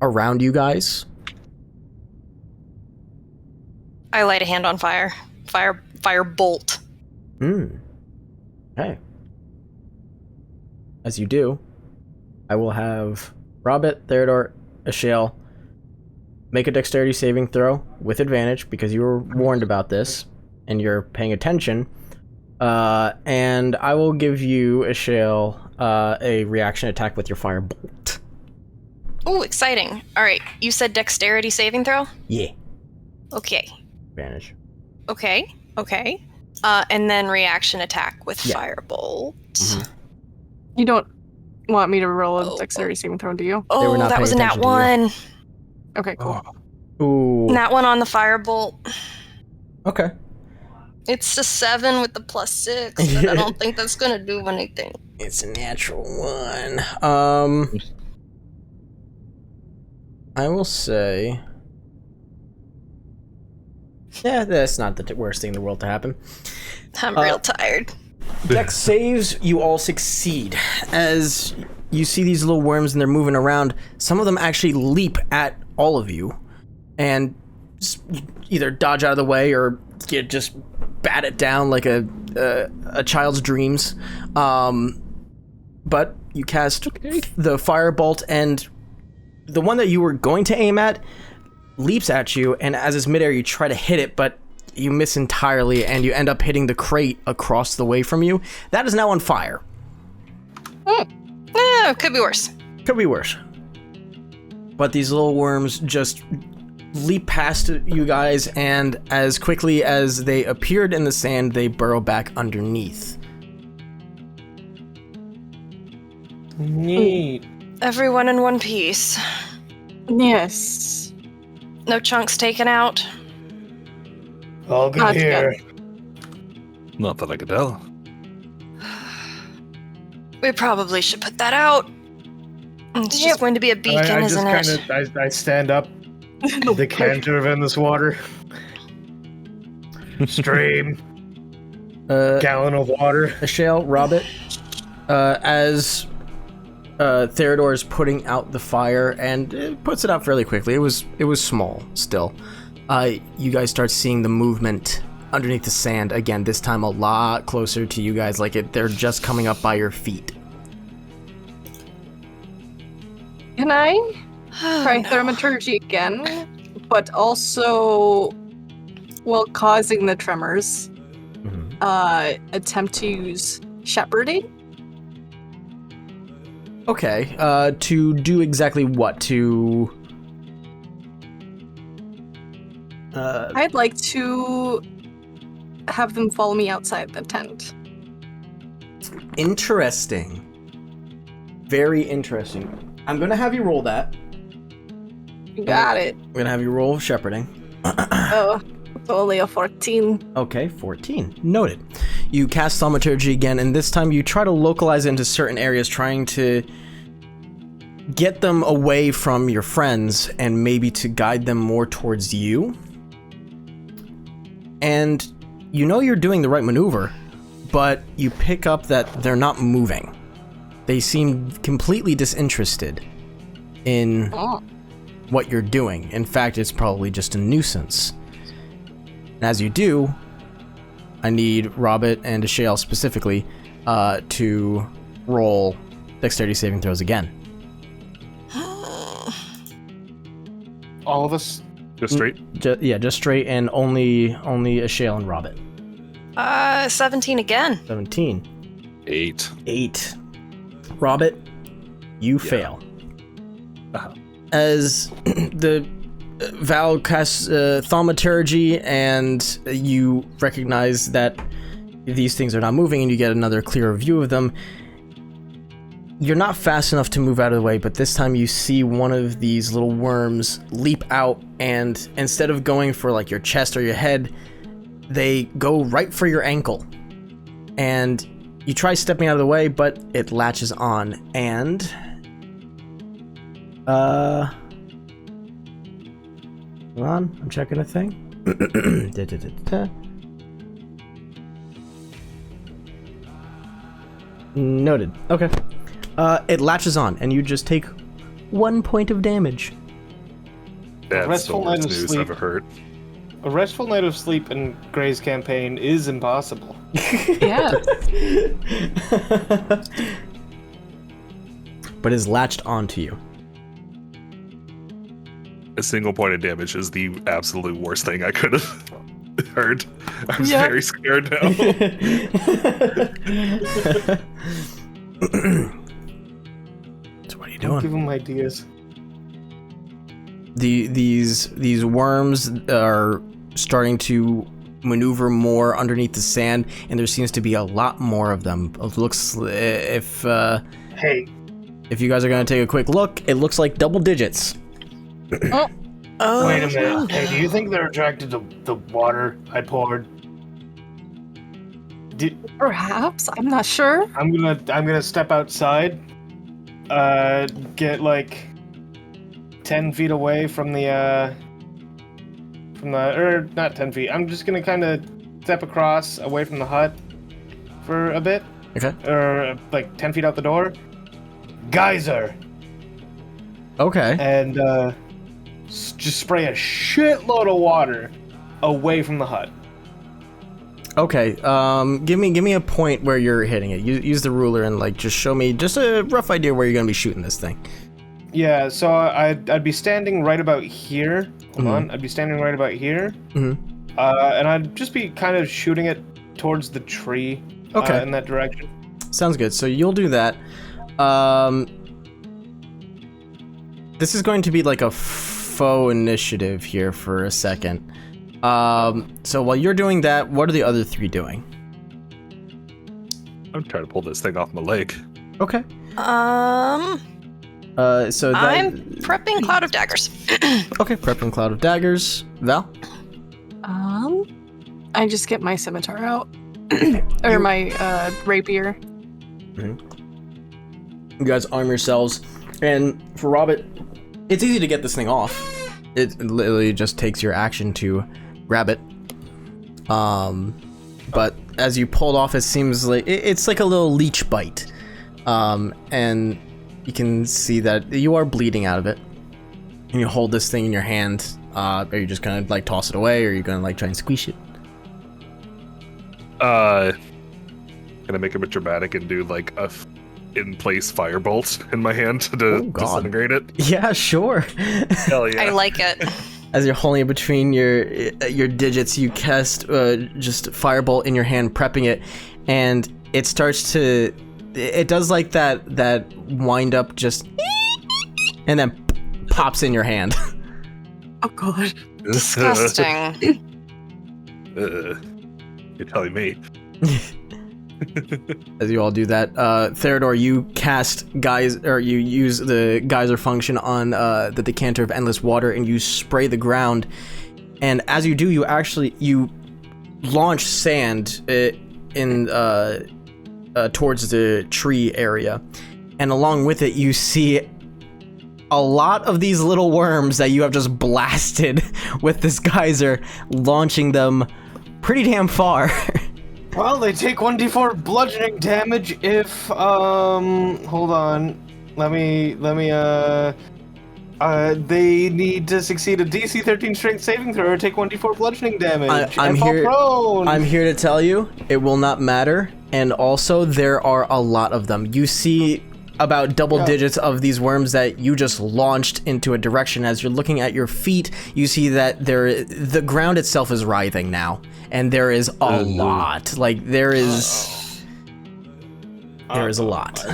around you guys. I light a hand on fire. Fire bolt. Hey. As you do, I will have Robert, Theodore, Ashale make a dexterity saving throw with advantage because you were warned about this and you're paying attention. And I will give you, Ashale, a reaction attack with your fire bolt. Ooh, exciting. Alright, you said dexterity saving throw? Yeah. Okay. Advantage. Okay. And then reaction attack with firebolt. Mm-hmm. You don't want me to roll a dexterity saving throw, do you? They were Oh, not that paying was a nat attention to you. 1. Okay, cool. Ooh. Nat 1 on the firebolt. Okay. It's a 7 with the +6, but I don't think that's gonna do anything. It's a natural 1. I will say... Yeah, that's not the worst thing in the world to happen. I'm real tired. Dex saves, you all succeed. As you see these little worms and they're moving around, some of them actually leap at all of you and either dodge out of the way or you just bat it down like a child's dreams. But you cast the firebolt, and the one that you were going to aim at leaps at you, and as it's midair, you try to hit it, but you miss entirely, and you end up hitting the crate across the way from you. That is now on fire. Could be worse. Could be worse. But these little worms just leap past you guys, and as quickly as they appeared in the sand, they burrow back underneath. Neat. Everyone in one piece. Yes. No chunks taken out. All good Not here. Not that I could tell. We probably should put that out. It's just going to be a beacon, I just isn't kind it? of I stand up, decanter in this water, stream, gallon of water. Ashale, Robert, as Theodore is putting out the fire, and it puts it out fairly quickly. It was small still. You guys start seeing the movement underneath the sand again. This time a lot closer to you guys, like they're just coming up by your feet. Can I try no. thaumaturgy again, but also, while causing the tremors, attempt to use shepherding? Okay, to do exactly what? To... I'd like to have them follow me outside the tent. Interesting. Very interesting. I'm gonna have you roll that. Got it. I'm gonna have you roll shepherding. Oh, it's only a 14. Okay, 14. Noted. You cast thaumaturgy again, and this time you try to localize it into certain areas, trying to get them away from your friends and maybe to guide them more towards you. And you know you're doing the right maneuver, but you pick up that they're not moving. They seem completely disinterested in what you're doing. In fact, it's probably just a nuisance. And as you do, I need Robert and Ashale specifically to roll dexterity saving throws again. All of us. Just straight? Just straight, and only Ashale and Robert. 17 again. 17. 8. Robert, you fail. As the Val casts thaumaturgy, and you recognize that these things are not moving, and you get another clearer view of them. You're not fast enough to move out of the way, but this time you see one of these little worms leap out, and instead of going for like your chest or your head, they go right for your ankle. And you try stepping out of the way, but it latches on, and hold on, I'm checking a thing. Noted. Okay. It latches on, and you just take 1 point of damage. That's the restful night worst of news sleep. I've ever heard. A restful night of sleep in Gray's campaign is impossible. Yeah. But is latched onto you. A single point of damage is the absolute worst thing I could have heard. I'm Yeah. very scared now. So what are you Don't give doing? him ideas. These worms are starting to maneuver more underneath the sand, and there seems to be a lot more of them. It looks Hey, if you guys are going to take a quick look, it looks like double digits. Oh. Wait a minute. Hey, do you think they're attracted to the water I poured? Perhaps. I'm not sure. I'm gonna step outside. Get like 10 feet away from the or not 10 feet. I'm just gonna kind of step across away from the hut for a bit. Okay. Or like 10 feet out the door. Geyser. Okay. And just spray a shitload of water away from the hut. Okay. Give me a point where you're hitting it. Use the ruler and like just show me just a rough idea where you're gonna be shooting this thing. Yeah. So I'd be standing right about here. Hold on. I'd be standing right about here. Mm-hmm. And I'd just be kind of shooting it towards the tree. Okay. In that direction. Sounds good. So you'll do that. This is going to be like a faux initiative here for a second. So while you're doing that, what are the other three doing? I'm trying to pull this thing off my leg. Okay. So that, I'm prepping Cloud of Daggers. okay, prepping Cloud of Daggers. Val? I just get my scimitar out. Or my rapier. You guys arm yourselves, and for Robert, it's easy to get this thing off. It literally just takes your action to grab it. But as you pull it off, it seems like it's like a little leech bite. And you can see that you are bleeding out of it. And you hold this thing in your hand. Are you just gonna like toss it away, or are you gonna like try and squish it? Gonna make a bit dramatic and do like a in-place firebolt in my hand to disintegrate it. Yeah, sure. Hell yeah. I like it. As you're holding it between your digits, you cast just firebolt in your hand, prepping it, and it starts to. It does like that wind up just, and then pops in your hand. Oh god. Disgusting. You're telling me. As you all do that, Theodore, you cast you use the geyser function on the decanter of endless water, and you spray the ground. And as you do, you launch sand in towards the tree area, and along with it, you see a lot of these little worms that you have just blasted with this geyser, launching them pretty damn far. Well, they take 1d4 bludgeoning damage if, hold on. Let me, they need to succeed a DC 13 strength saving throw or take 1d4 bludgeoning damage and fall prone. I'm here to tell you, it will not matter, and also, there are a lot of them. You see about double digits of these worms that you just launched into a direction. As you're looking at your feet, you see that the ground itself is writhing now. And there is a lot. Like, there is a lot.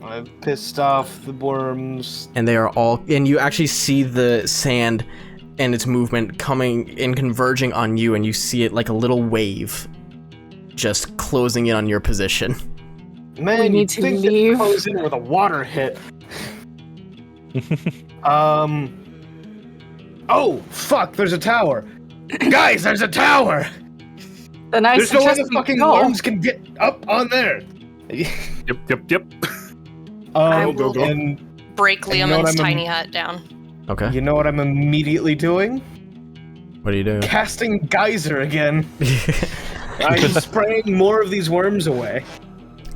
I've pissed off the worms. And they are all... And you actually see the sand and its movement coming and converging on you, and you see it like a little wave just closing in on your position. Man, We need to leave. Close in with a water hit. Oh, fuck, there's a tower. Guys, there's a tower! Then I There's no way suggest the we fucking go. worms can get up on there. Yep. I will go. And Break You know what Leoman's I'm- tiny hut down. Okay. you know what I'm immediately doing? What are you doing? Casting geyser again. I'm spraying more of these worms away.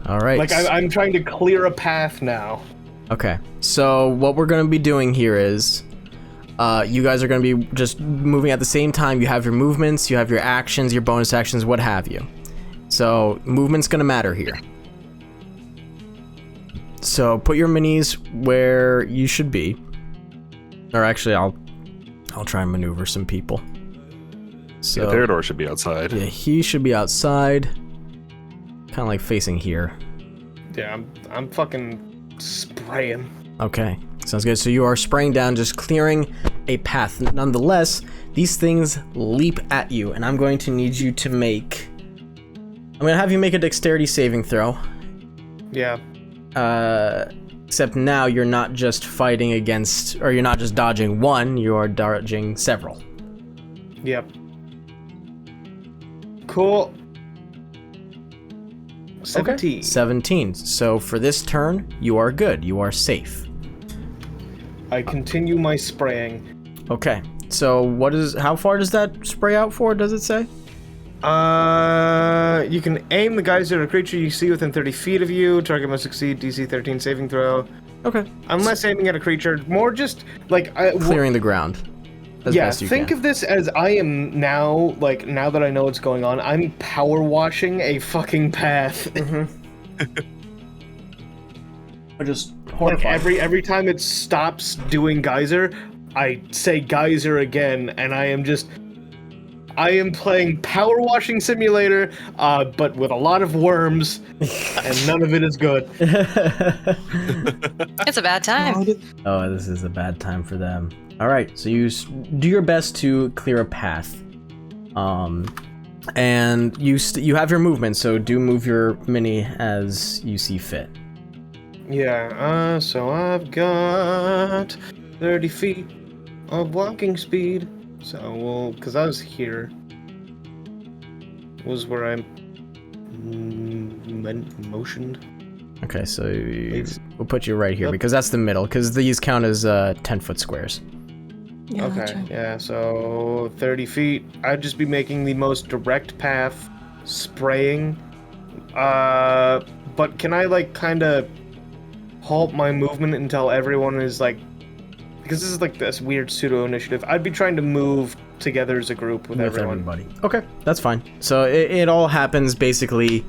All right. Like, I'm trying to clear a path now. Okay. So what we're going to be doing here is... you guys are going to be just moving at the same time. You have your movements, you have your actions, your bonus actions, what have you. So movement's going to matter here. So put your minis where you should be. Or actually, I'll try and maneuver some people. So Theodore should be outside. yeah, he should be outside, kind of like facing here. Yeah, I'm fucking spraying. Okay, sounds good. So you are spraying down, just clearing a path. Nonetheless, these things leap at you, and I'm going to need you to make... I'm going to have you make a dexterity saving throw. Yeah. Except now you're not just fighting against, or you're not just dodging one, you are dodging several. Yep. Cool. 17. Okay. 17. So for this turn, you are good. You are safe. I continue my spraying. Okay. So how far does that spray out for, does it say? You can aim the geyser at a creature you see within 30 feet of you. Target must succeed DC 13 saving throw. Okay. Unless aiming at a creature, more just like clearing the ground. As best you think can. of this as I am now, like, now that I know what's going on, I'm power washing a fucking path. Or just Like horrified. every time it stops doing geyser, I say geyser again, and I am playing Power Washing Simulator, but with a lot of worms, and none of it is good. It's a bad time. Oh, this is a bad time for them. All right, so you do your best to clear a path, and you have your movement. So do move your mini as you see fit. Yeah. So I've got 30 feet of walking speed. So because I was here, was where I motioned. Okay, so we'll put you right here because that's the middle. Because these count as 10-foot squares. Yeah, Okay, gotcha. yeah, so 30 feet. I'd just be making the most direct path, spraying. But can I, like, kind of halt my movement until everyone is, like... Because this is, like, this weird pseudo-initiative. I'd be trying to move together as a group with everyone. Everybody. Okay, that's fine. So it all happens basically,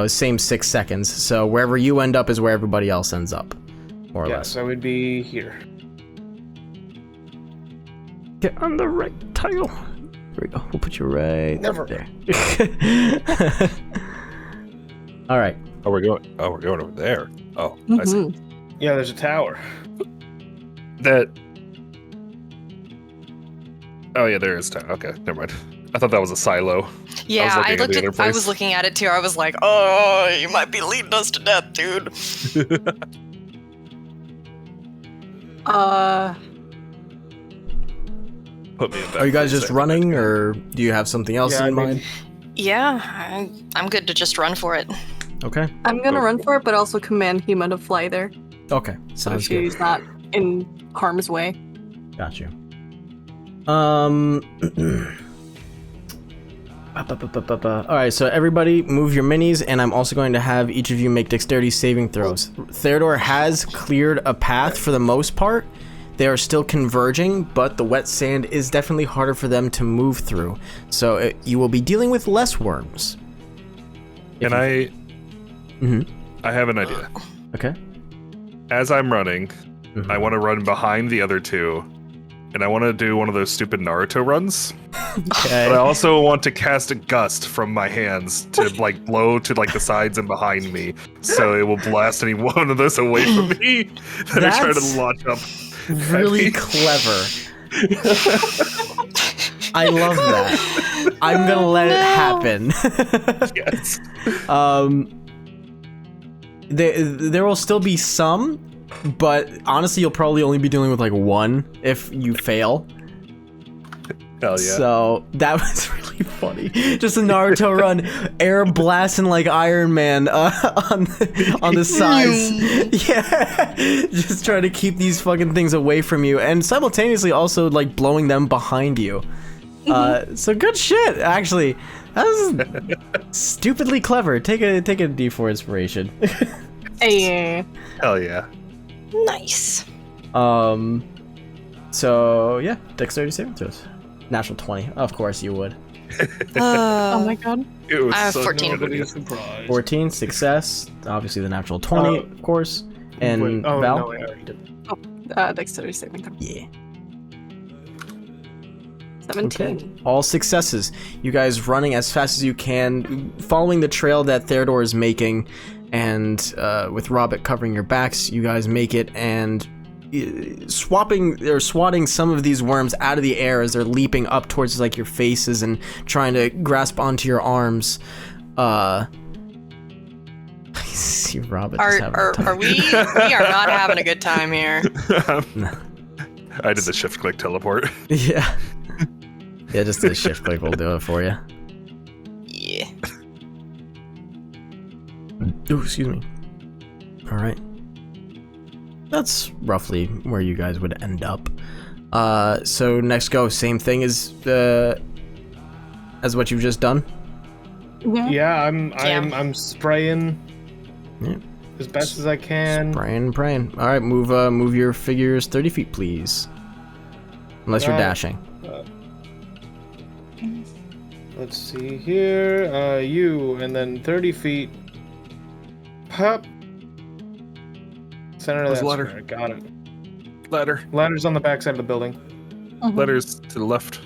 same 6 seconds. So wherever you end up is where everybody else ends up, more or Yeah, less. so I would be here. Get on the right tile. There we go. We'll put you right Never. there. All right. Oh, we're going over there. Oh, I see. Mhm. Yeah, there's a tower. That. Oh yeah, there is time. Okay, never mind. I thought that was a silo. Yeah, looking I at the looked other at. I place. was looking at it too. I was like, "Oh, you might be leading us to death, dude." Put me in back Are you guys for a just second. running, or do you have something else Yeah, in I mean- mind? Yeah, I'm good to just run for it. Okay. I'm gonna run for it, but also command Hema to fly there, Okay. so Sounds good. she's not in harm's way. Got you. All right, so everybody move your minis, and I'm also going to have each of you make dexterity saving throws. Theodore has cleared a path for the most part. They are still converging, but the wet sand is definitely harder for them to move through. So you will be dealing with less worms. Can I? Mhm. I have an idea. Okay. As I'm running, Mhm. I want to run behind the other two, and I want to do one of those stupid Naruto runs. Okay. But I also want to cast a gust from my hands to like blow to like the sides and behind me, so it will blast any one of those away from me that are trying That's- to launch up. Really clever. I love that. I'm gonna let it happen. Yes. There will still be some, but honestly, you'll probably only be dealing with like one if you fail. Hell yeah. So that was really funny. Just a Naruto run, air blasting like Iron Man on the sides. Yeah, just trying to keep these fucking things away from you, and simultaneously also like blowing them behind you. So good shit, actually. That was stupidly clever. Take a D4 inspiration. Hey, Hell yeah. Nice. So yeah, dexterity saving throws. Natural 20. Of course you would. oh my god. It was I have such a 14. good idea. Surprise. 14 success. Obviously the natural 20, of course. And Wait, oh, Val. no, I already did. Dexterity saving throw. Yeah. 17. Okay. All successes. You guys running as fast as you can, following the trail that Theodore is making, and with Robert covering your backs, you guys make it and swatting some of these worms out of the air as they're leaping up towards like your faces and trying to grasp onto your arms. Robert. Are we? We are not having a good time here. I did the shift click teleport. Yeah. Yeah, just a shift click will do it for you. Yeah. Oh, excuse me. All right. That's roughly where you guys would end up. So next go, same thing as what you've just done. Yeah, I'm spraying Yeah. as best as I can. Spraying and praying. All right, move your figures 30 feet, please. Unless you're dashing. Let's see here. You, and then 30 feet. Hup. Center of Where's that ladder? square. Got it. Ladder. Ladder's on the back side of the building. Letters to the left.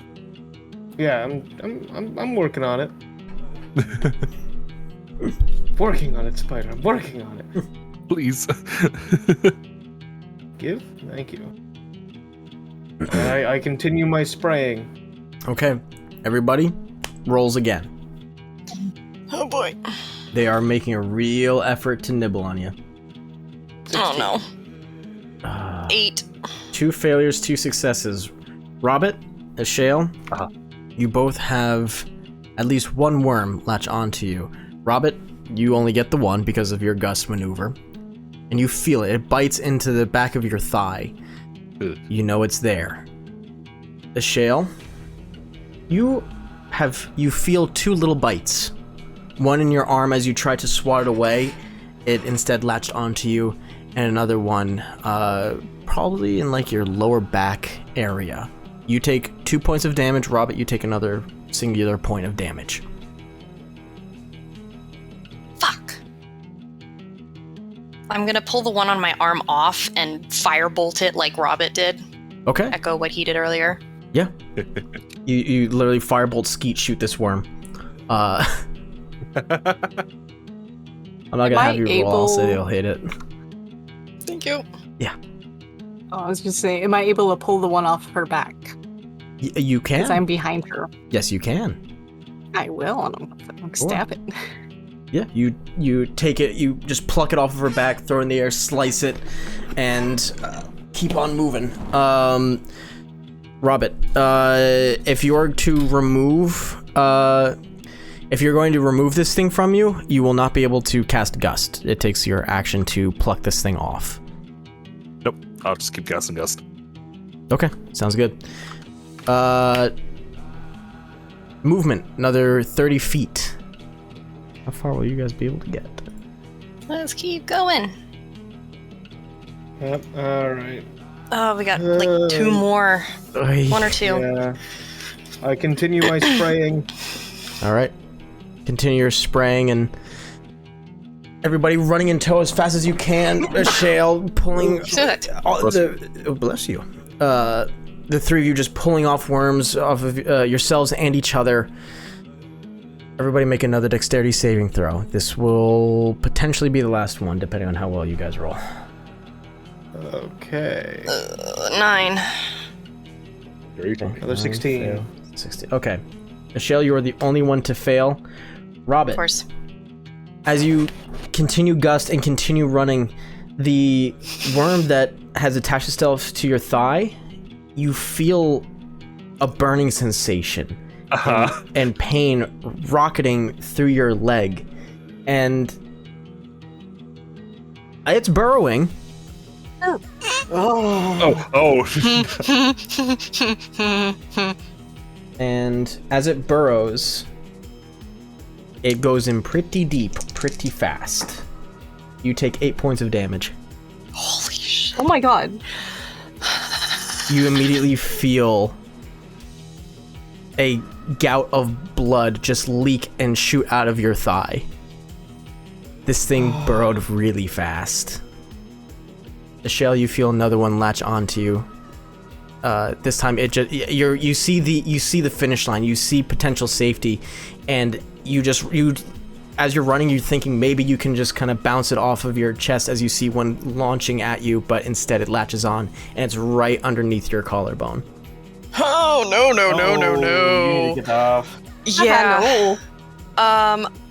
Yeah, I'm working on it. Working on it, Spider. I'm working on it. Please. Give? Thank you. I continue my spraying. Okay, everybody, rolls again. Oh boy. They are making a real effort to nibble on you. 16. Oh no. 8. 2 failures, 2 successes. Robert, Ashale, you both have at least one worm latch onto you. Robert, you only get the one because of your gust maneuver. And you feel it. It bites into the back of your thigh. Ugh. You know it's there. Ashale, you feel 2 little bites. One in your arm as you try to swat it away. It instead latched onto you. And another one, probably in like your lower back area. You take 2 points of damage. Robert, you take another singular point of damage. Fuck. I'm gonna pull the one on my arm off and firebolt it like Robert did. Okay. Echo what he did earlier. Yeah. you literally firebolt skeet shoot this worm. I'm not gonna have you roll, so they'll hit it. Thank you. Yeah. Oh, I was just saying, am I able to pull the one off her back? You can. Because I'm behind her. Yes, you can. I will, and I'll stab it. Yeah, you take it, you just pluck it off of her back, throw it in the air, slice it, and keep on moving. Robert, if you're going to remove this thing from you, you will not be able to cast Gust. It takes your action to pluck this thing off. Nope. I'll just keep casting Gust. Okay, sounds good. Movement, another 30 feet. How far will you guys be able to get? Let's keep going. Yep, alright. Oh, we got like 2 more. 1 or 2. Yeah. I continue my spraying. Alright. Continue your spraying and everybody running in tow as fast as you can. Shale pulling bless you. The 3 of you just pulling off worms off of yourselves and each other. Everybody make another dexterity saving throw. This will potentially be the last one, depending on how well you guys roll. Okay. 9. Another 16. 16. Okay. Michelle, you are the only one to fail. Robert, Of course. as you continue Gust and continue running, the worm that has attached itself to your thigh, you feel a burning sensation and pain rocketing through your leg. And it's burrowing. And as it burrows, it goes in pretty deep, pretty fast. You take 8 points of damage. Holy shit. Oh my god. You immediately feel a gout of blood just leak and shoot out of your thigh. This thing burrowed really fast. Michelle, you feel another one latch onto you. This time it just you see the finish line. You see potential safety, and you as you're running, you're thinking maybe you can just kind of bounce it off of your chest as you see one launching at you, but instead it latches on and it's right underneath your collarbone. Oh no. You need to get off. Yeah.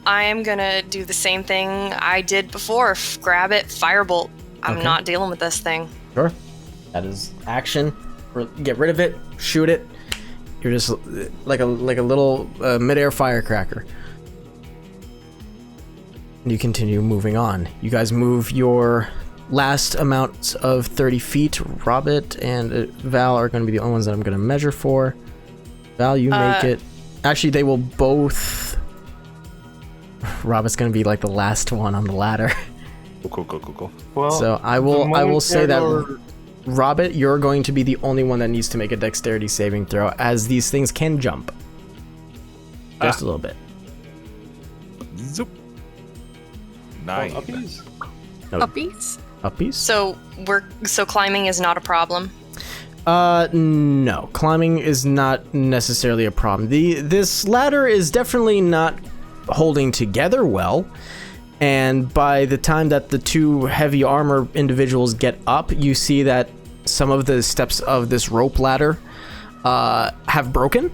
I am gonna do the same thing I did before. Grab it, firebolt. I'm Okay. not dealing with this thing. Sure. That is action. Get rid of it. Shoot it. You're just like a little midair firecracker. You continue moving on. You guys move your last amounts of 30 feet. Robert and Val are going to be the only ones that I'm going to measure for. Val, you make it. Actually, they will both. Robert's going to be like the last one on the ladder. Cool. Well, So I will say that Robert, you're going to be the only one that needs to make a dexterity saving throw, as these things can jump. Just a little bit. Zoop. 9. uppies? Puppies? Uppies? So climbing is not a problem. No. Climbing is not necessarily a problem. This ladder is definitely not holding together well. And by the time that the two heavy armor individuals get up, you see that some of the steps of this rope ladder have broken.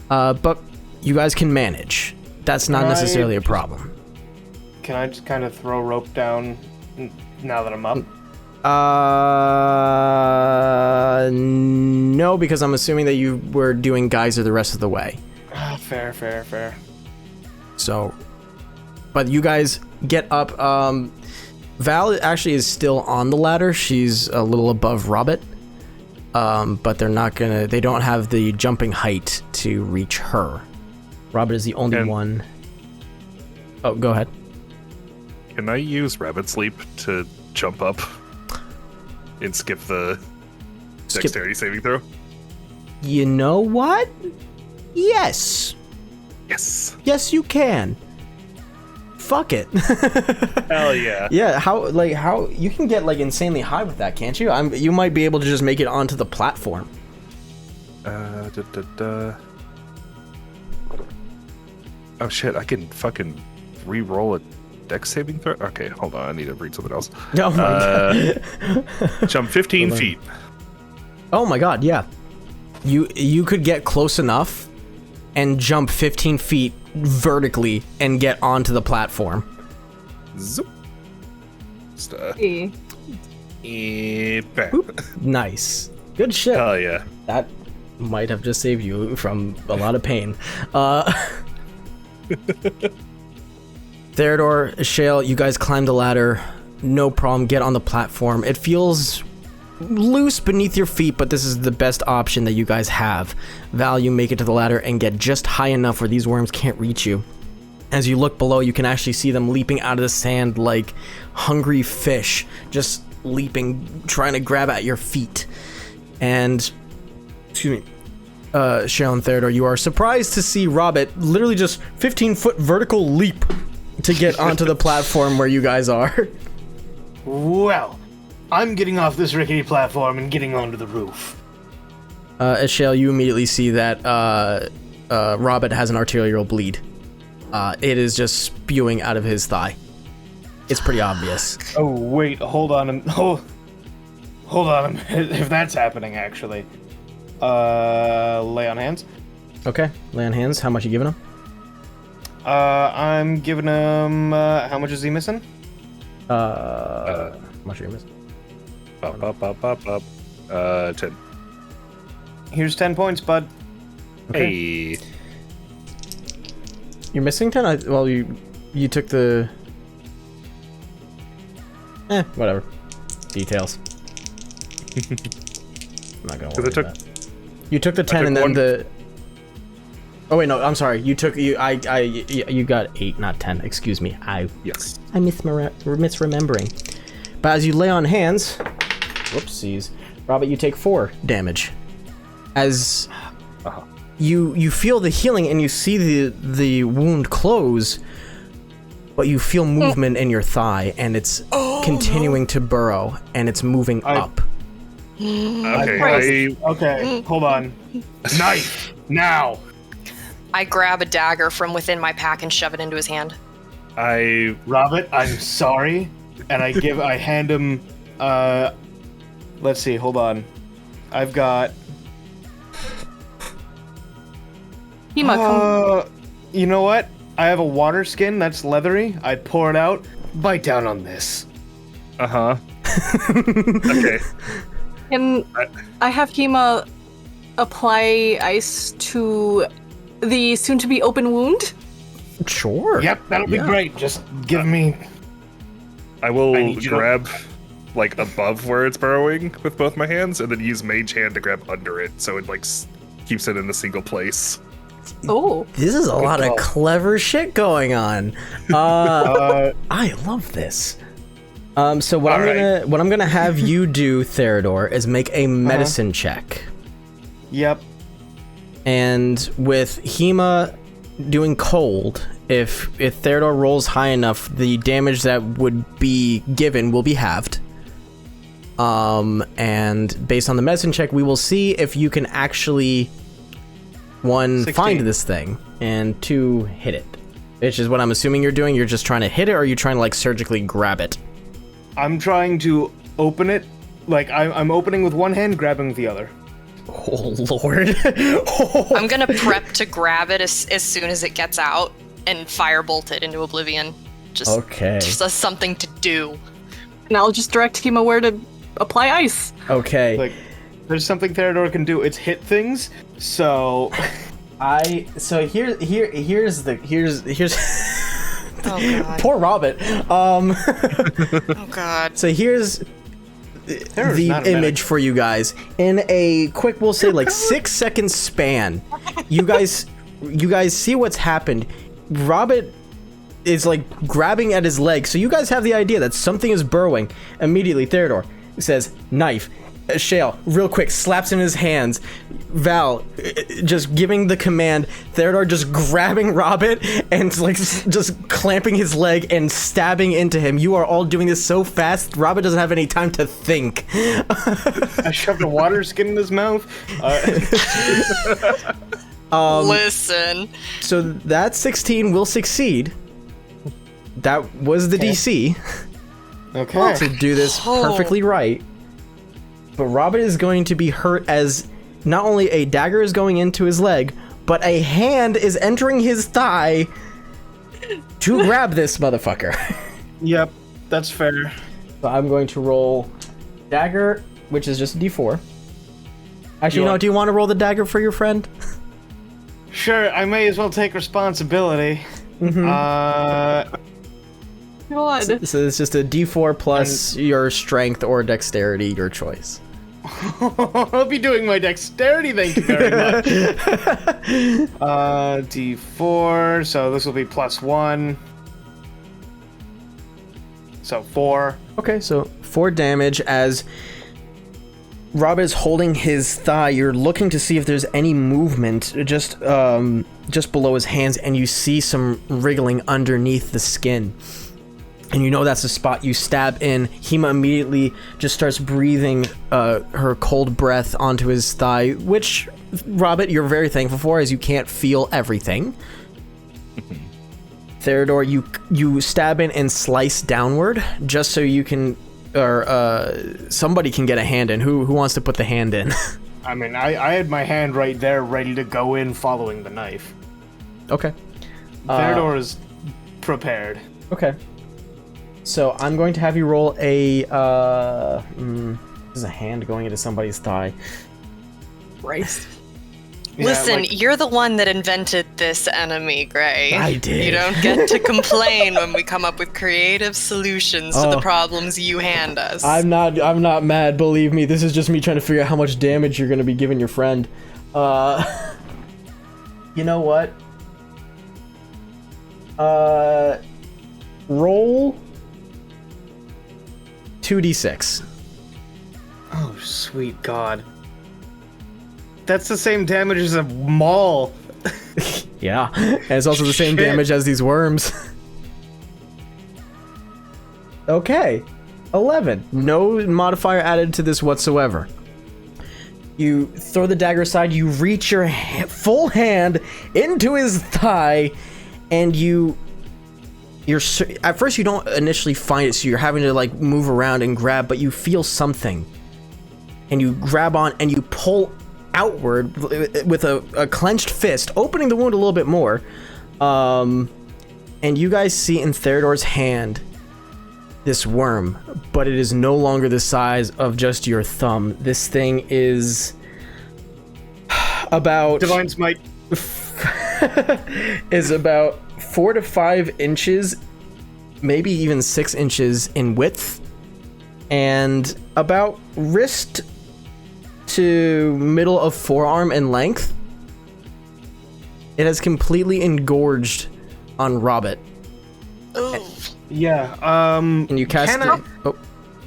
But you guys can manage. That's not necessarily a problem. Can I just kind of throw rope down now that I'm up? No, because I'm assuming that you were doing geyser the rest of the way. Fair. So, but you guys get up. Val actually is still on the ladder. She's a little above Robert. But they don't have the jumping height to reach her. Robert is the only one. Oh, go ahead. Can I use Rabbit's Leap to jump up and skip the dexterity saving throw? You know what? Yes. Yes, you can. Fuck it. Hell yeah. Yeah, how you can get like insanely high with that, can't you? You might be able to just make it onto the platform. Oh shit, I can fucking re-roll a dex saving throw? Okay, hold on, I need to read something else. Oh my god. Jump 15 feet. Oh my god, yeah. You could get close enough and jump 15 feet vertically and get onto the platform. Zoop. Just, E. bam. Nice. Good shit. Hell yeah. That might have just saved you from a lot of pain. Theodore, Shale, you guys climb the ladder. No problem. Get on the platform. It feels loose beneath your feet, but this is the best option that you guys have. Val, you make it to the ladder and get just high enough where these worms can't reach you. As you look below, you can actually see them leaping out of the sand like hungry fish, just leaping, trying to grab at your feet. And, excuse me, Shale and Theodore, you are surprised to see Robert literally just 15-foot vertical leap to get onto the platform where you guys are. Well, I'm getting off this rickety platform and getting onto the roof. Shale, you immediately see that Robert has an arterial bleed. It is just spewing out of his thigh. It's pretty obvious. Oh wait, hold on. Hold on. If that's happening, actually, lay on hands. Okay, lay on hands. How much you giving him? I'm giving him. How much is he missing? How much are you missing? Up. 10. Here's 10 points, bud. Okay. Hey. You're missing 10? Well, you took the... whatever. Details. I'm not gonna worry about that. You took the 10 and then the... Oh wait, no, I'm sorry. You got 8, not 10. Excuse me. I'm misremembering. But as you lay on hands... Whoopsies. Robert, you take 4 damage. As... You feel the healing and you see the wound close, but you feel movement in your thigh and it's continuing to burrow and it's moving up. Okay. Okay, hold on. Knife now. I grab a dagger from within my pack and shove it into his hand. Robert, I'm sorry, and I hand him. Let's see. Hold on. I've got. Hema, come. You know what? I have a water skin that's leathery. I'd pour it out, bite down on this. Uh-huh. Okay. Can I have Hema apply ice to the soon-to-be open wound? Sure. Yep, that'll be great. Just give me... I will need you to- grab, like, above where it's burrowing with both my hands, and then use Mage Hand to grab under it, so it, like, keeps it in a single place. Oh. This is a lot call. of clever shit going on. I love this. So what I'm gonna have you do, Theodore, is make a medicine check. Yep. And with Hema doing cold, if Theodore rolls high enough, the damage that would be given will be halved. And based on the medicine check, we will see if you can actually 16. find this thing, and 2 hit it. Which is what I'm assuming you're doing. You're just trying to hit it, or are you trying to like surgically grab it? I'm trying to open it. Like, I'm opening with one hand, grabbing with the other. Oh lord. I'm gonna prep to grab it as soon as it gets out and firebolt it into oblivion. Just as something to do. And I'll just direct Hema where to apply ice. Okay. Like, there's something Theodore can do. It's hit things. So here's Oh god. poor Robert. Oh god. So here's Theodore's the not a medic. image for you guys in a quick, we'll say like 6-second span. You guys see what's happened. Robert is like grabbing at his leg, so you guys have the idea that something is burrowing. Immediately, Theodore says, "Knife." Shale, real quick, slaps in his hands. Val, just giving the command. Theodore just grabbing Robert and like just clamping his leg and stabbing into him. You are all doing this so fast, Robert doesn't have any time to think. I shoved a water skin in his mouth. Listen. So that 16 will succeed. That was the DC Okay. to do this perfectly right. But Robert is going to be hurt as not only a dagger is going into his leg, but a hand is entering his thigh to grab this motherfucker. Yep, that's fair. So I'm going to roll dagger, which is just a d4. Actually, do you want to roll the dagger for your friend? Sure, I may as well take responsibility. God. So it's just a d4 plus your strength or dexterity, your choice. I'll be doing my dexterity, thank you very much. D4, so this will be +1. So 4. Okay, so 4 damage as Rob is holding his thigh. You're looking to see if there's any movement just below his hands, and you see some wriggling underneath the skin. And you know that's the spot you stab in. Hema immediately just starts breathing her cold breath onto his thigh, which, Robert, you're very thankful for, as you can't feel everything. Theodore, you stab in and slice downward, just so you can, or somebody can get a hand in. Who wants to put the hand in? I mean, I had my hand right there ready to go in following the knife. Okay. Theodore is prepared. Okay. So I'm going to have you roll a this is a hand going into somebody's thigh. Christ. Yeah, Listen, like- you're the one that invented this enemy, Gray. I did. You don't get to complain when we come up with creative solutions to the problems you hand us. I'm not mad, believe me. This is just me trying to figure out how much damage you're going to be giving your friend. You know what? Roll 2d6. Oh, sweet God. That's the same damage as a maul. Yeah, and it's also the same Shit. damage as these worms. Okay, 11. No modifier added to this whatsoever. You throw the dagger aside, you reach your full hand into his thigh, and you're at first you don't initially find it, so you're having to like move around and grab, but you feel something, and you grab on and you pull outward with a clenched fist, opening the wound a little bit more. and you guys see in Theodor's hand this worm, but it is no longer the size of just your thumb. This thing is about Divine Smite. is about 4 to 5 inches, maybe even 6 inches in width, and about wrist to middle of forearm in length. It has completely engorged on Robert. Yeah. And you cast Can I- it.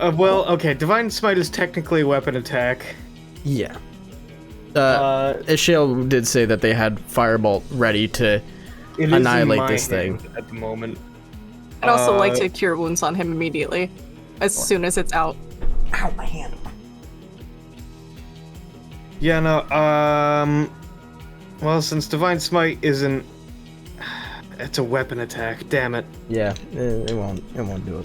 Oh, Well, okay. Divine Smite is technically a weapon attack. yeah. Ishale did say that they had Firebolt ready to It is in annihilate my this thing. hand at the moment. I'd also like to cure wounds on him immediately, as soon as it's out. Ow, my hand. Yeah, no, well, since Divine Smite isn't... It's a weapon attack, damn it. Yeah, it won't do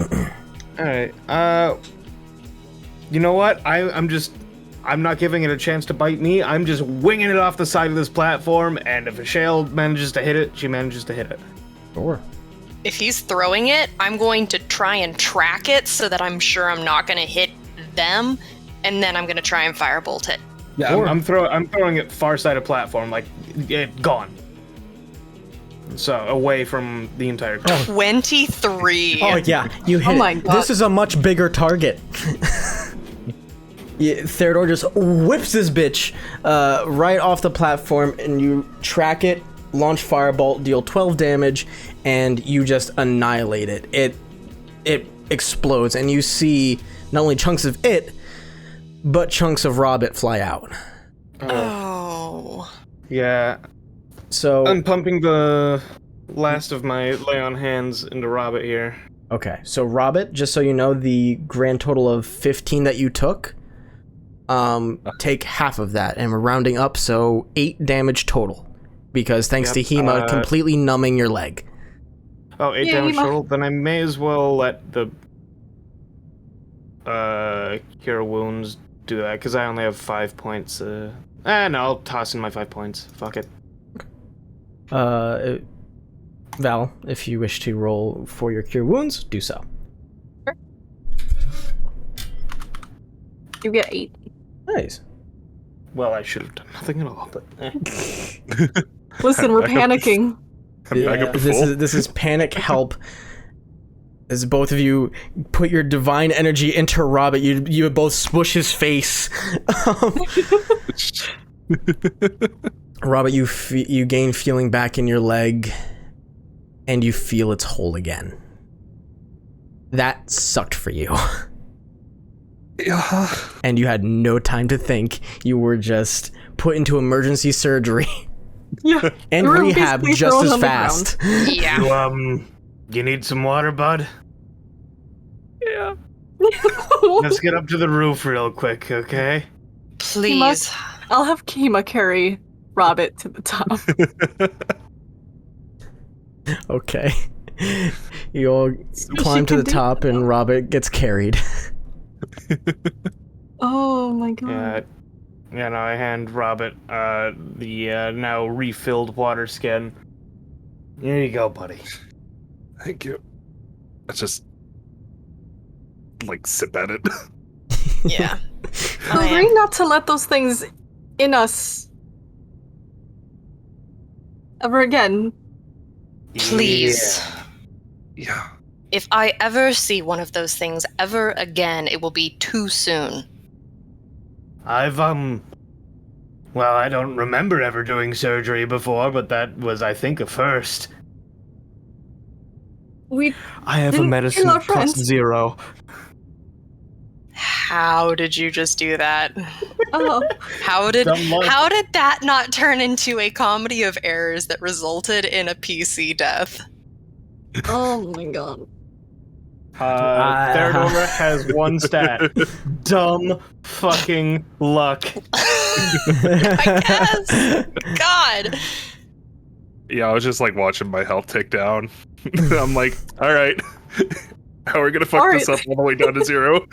it. Alright, you know what? I'm not giving it a chance to bite me, I'm just winging it off the side of this platform, and if a shale manages to hit it, she manages to hit it. Sure. If he's throwing it, I'm going to try and track it so that I'm sure I'm not going to hit them, and then I'm going to try and firebolt it. Yeah, I'm throwing it far side of platform, like, it gone. So, away from the entire... 23. Oh yeah, you hit Oh my it. God. This is a much bigger target. Yeah, Theodore just whips this bitch right off the platform, and you track it, launch Firebolt, deal 12 damage, and you just annihilate it. It explodes, and you see not only chunks of it, but chunks of Robert fly out. Oh. Yeah, So I'm pumping the last of my lay on hands into Robert here. okay, so Robert, just so you know, the grand total of 15 that you took, take half of that, and we're rounding up, so 8 damage total, because thanks to Hema completely numbing your leg. Oh, 8 Yeah, damage Hema. total? Then I may as well let the cure wounds do that, because I only have 5 points. No, I'll toss in my 5 points. Fuck it. Val, if you wish to roll for your cure wounds, do so. You get 8. Nice. Well, I should have done nothing at all, but... Listen, we're panicking. I'm back up to full. This is panic help. As both of you put your divine energy into Robert, you both smush his face. Robert, you gain feeling back in your leg, and you feel it's whole again. That sucked for you. Yeah. And you had no time to think. You were just put into emergency surgery Yeah. and You were rehab basically just thrown as on the fast. Yeah. You need some water, bud? Yeah. Let's get up to the roof real quick, okay? Please. I'll have Kima carry Robert to the top. Okay. You all climb to the top, and Robert gets carried. Oh my god. Yeah, no, I hand Robert the now refilled water skin. Here you go, buddy. Thank you. I just like sip at it. Yeah. Agree not to let those things in us ever again. Please. Yeah. If I ever see one of those things ever again, it will be too soon. I've well, I don't remember ever doing surgery before, but that was, I think, a first. I have a Didn't medicine kill our plus friends. 0. How did you just do that? Oh, How did Dumb luck. that not turn into a comedy of errors that resulted in a PC death? oh my god. Theodora has one stat. Dumb fucking luck. I guess. God. Yeah, I was just like watching my health tick down. I'm like, all right, how are we gonna fuck All this right. up all the way down to 0?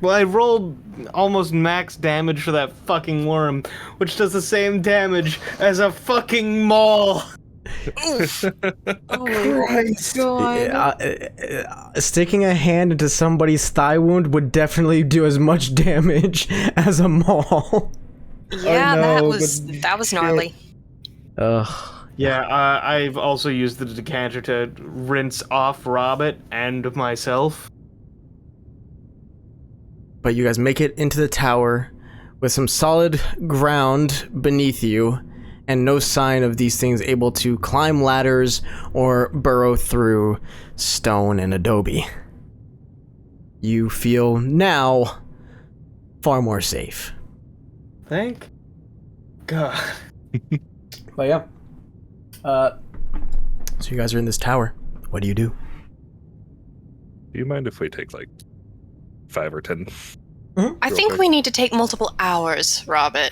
Well, I rolled almost max damage for that fucking worm, which does the same damage as a fucking maul. Oh my god. Sticking a hand into somebody's thigh wound would definitely do as much damage as a maul. Yeah, know, that was gnarly. Ugh. Yeah, I've also used the decanter to rinse off Robert and myself. But you guys make it into the tower with some solid ground beneath you and no sign of these things able to climb ladders or burrow through stone and adobe. You feel now far more safe. Thank God. But yeah. So you guys are in this tower. What do you do? Do you mind if we take like 5 or 10? I think we need to take multiple hours, Robert.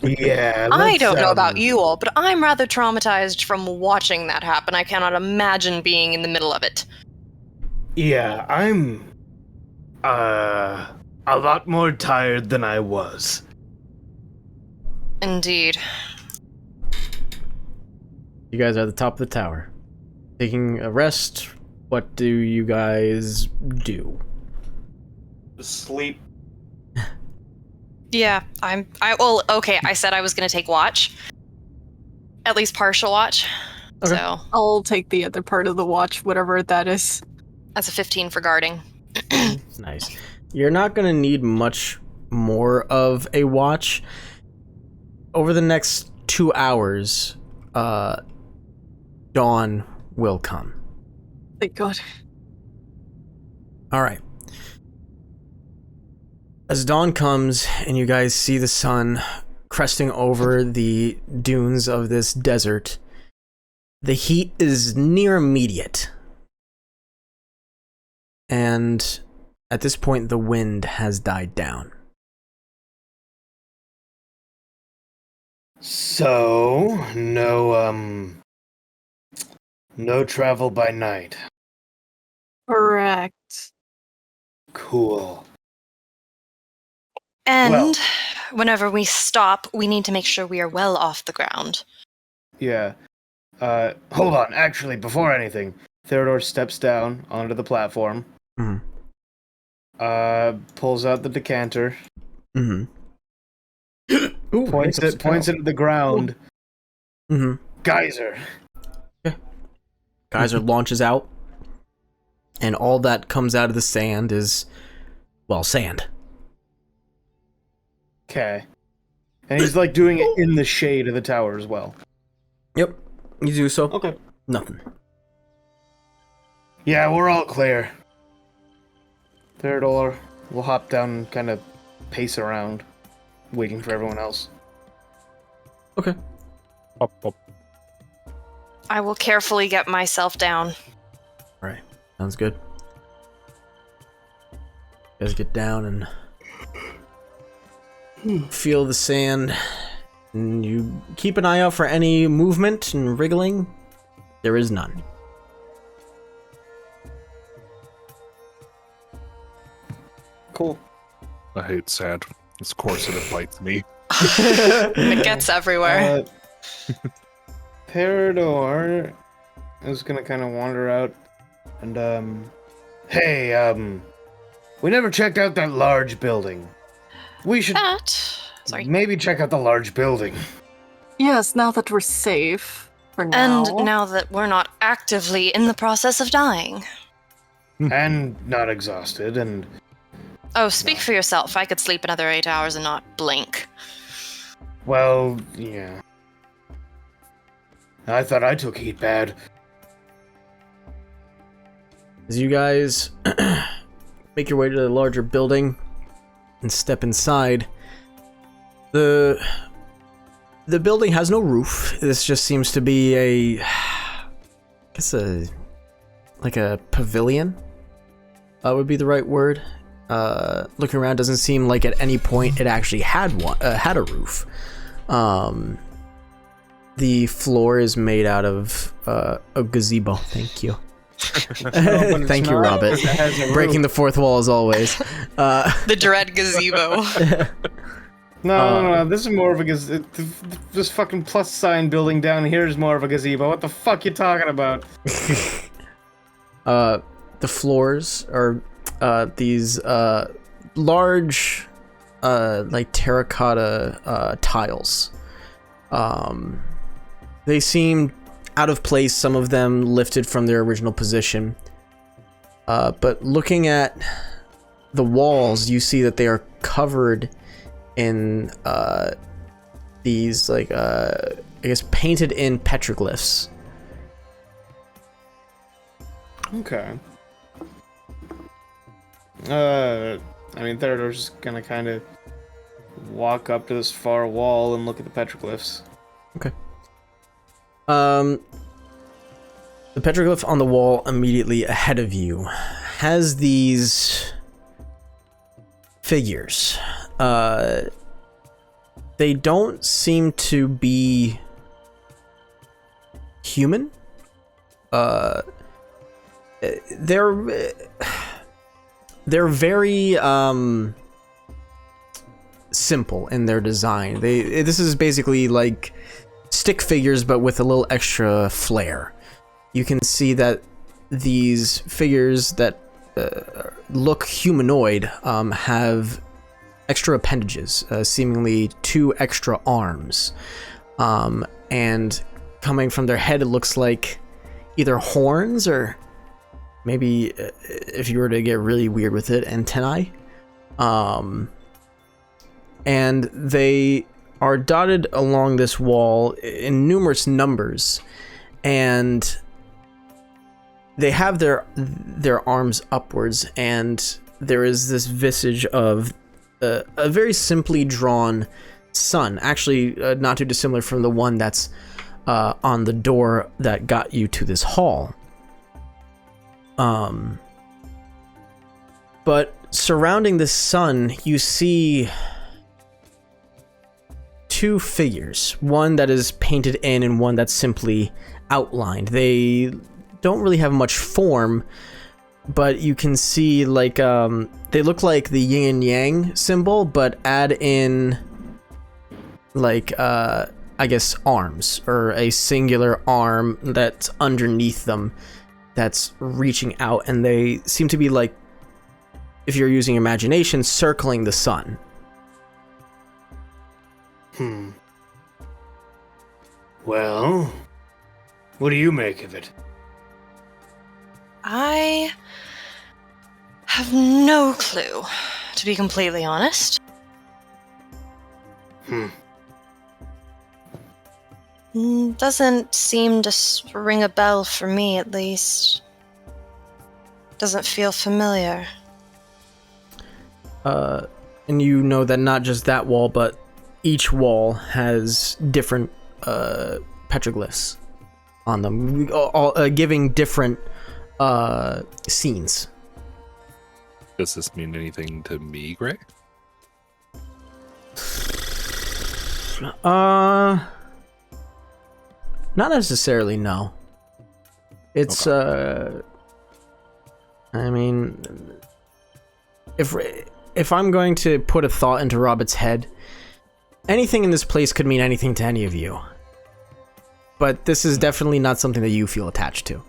Yeah. I don't know about you all, but I'm rather traumatized from watching that happen. I cannot imagine being in the middle of it. Yeah, I'm a lot more tired than I was. Indeed. You guys are at the top of the tower. Taking a rest. What do you guys do? Sleep. Yeah, I said I was going to take watch. At least partial watch. Okay. So, I'll take the other part of the watch, whatever that is. that's a 15 for guarding. Nice. You're not going to need much more of a watch. Over the next 2 hours, dawn will come. Thank God. All right. As dawn comes and you guys see the sun cresting over the dunes of this desert, the heat is near immediate. And at this point, the wind has died down. So, no travel by night. Correct. Cool. And Well- whenever we stop, we need to make sure we are well off the ground. Yeah. Hold on. Actually, before anything, Theodore steps down onto the platform. Mhm. Pulls out the decanter. Mm-hmm. Ooh, Points it at the ground. Mm-hmm. Geyser. Geyser launches out, and all that comes out of the sand is, well, sand. Okay. And he's like doing it in the shade of the tower as well. Yep, you do so. Okay. Nothing. Yeah, we're all clear. Theodore will hop down and kind of pace around, waiting for everyone else. Okay. Up, up. I will carefully get myself down. All right, sounds good. You guys get down and feel the sand, and you keep an eye out for any movement and wriggling. There is none. Cool. I hate sand. It's coarse and it bites me. It gets everywhere. Theodore is gonna kind of wander out and, hey, we never checked out that large building. We should Sorry. maybe check out the large building. Yes, now that we're safe for now. And now that we're not actively in the process of dying. And not exhausted, and Oh, speak for yourself. I could sleep another 8 hours and not blink. well, yeah. I thought I took heat bad. As you guys make your way to the larger building and step inside, the building has no roof. This just seems to be like a pavilion. Would be the right word. Looking around, doesn't seem like at any point it actually had a roof. The floor is made out of a gazebo. Thank you. when it's Thank you, not, Robert. it has a Breaking the roof. fourth wall as always. The dread gazebo. No. This is more of a this fucking plus sign building down here is more of a gazebo. What the fuck you talking about? The floors are these large like terracotta tiles. They seem out of place, some of them lifted from their original position. But looking at the walls, you see that they are covered in these like I guess painted in petroglyphs. Okay. I mean, Theodore's just gonna kind of walk up to this far wall and look at the petroglyphs. Okay. The petroglyph on the wall immediately ahead of you has these figures. They don't seem to be human. They're very simple in their design. This is basically like stick figures, but with a little extra flair. You can see that these figures that look humanoid have extra appendages, seemingly 2 extra arms, and coming from their head, it looks like either horns or maybe, if you were to get really weird with it, antennae. And they are dotted along this wall in numerous numbers, and they have their arms upwards, and there is this visage of a very simply drawn sun, actually not too dissimilar from the one that's on the door that got you to this hall. But surrounding the sun, you see 2 figures, one that is painted in and one that's simply outlined. They don't really have much form, but you can see like they look like the yin and yang symbol, but add in like I guess arms, or a singular arm that's underneath them that's reaching out, and they seem to be like, if you're using imagination, circling the sun. Well, what do you make of it? I have no clue, to be completely honest. Doesn't seem to ring a bell for me, at least. Doesn't feel familiar. And you know that not just that wall, but each wall has different petroglyphs on them, all giving different scenes. Does this mean anything to me, Gray? Not necessarily, no. It's I mean, if I'm going to put a thought into Robert's head, anything in this place could mean anything to any of you. But this is definitely not something that you feel attached to.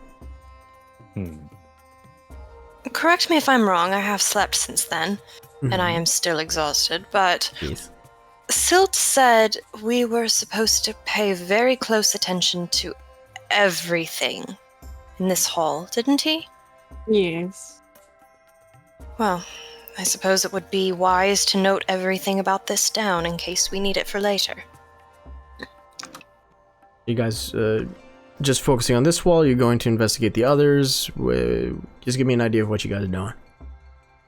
Correct me if I'm wrong, I have slept since then, and I am still exhausted, but Jeez. Silt said we were supposed to pay very close attention to everything in this hall, didn't he? Yes. Well, I suppose it would be wise to note everything about this down in case we need it for later. You guys just focusing on this wall, you're going to investigate the others? Just give me an idea of what you guys are doing.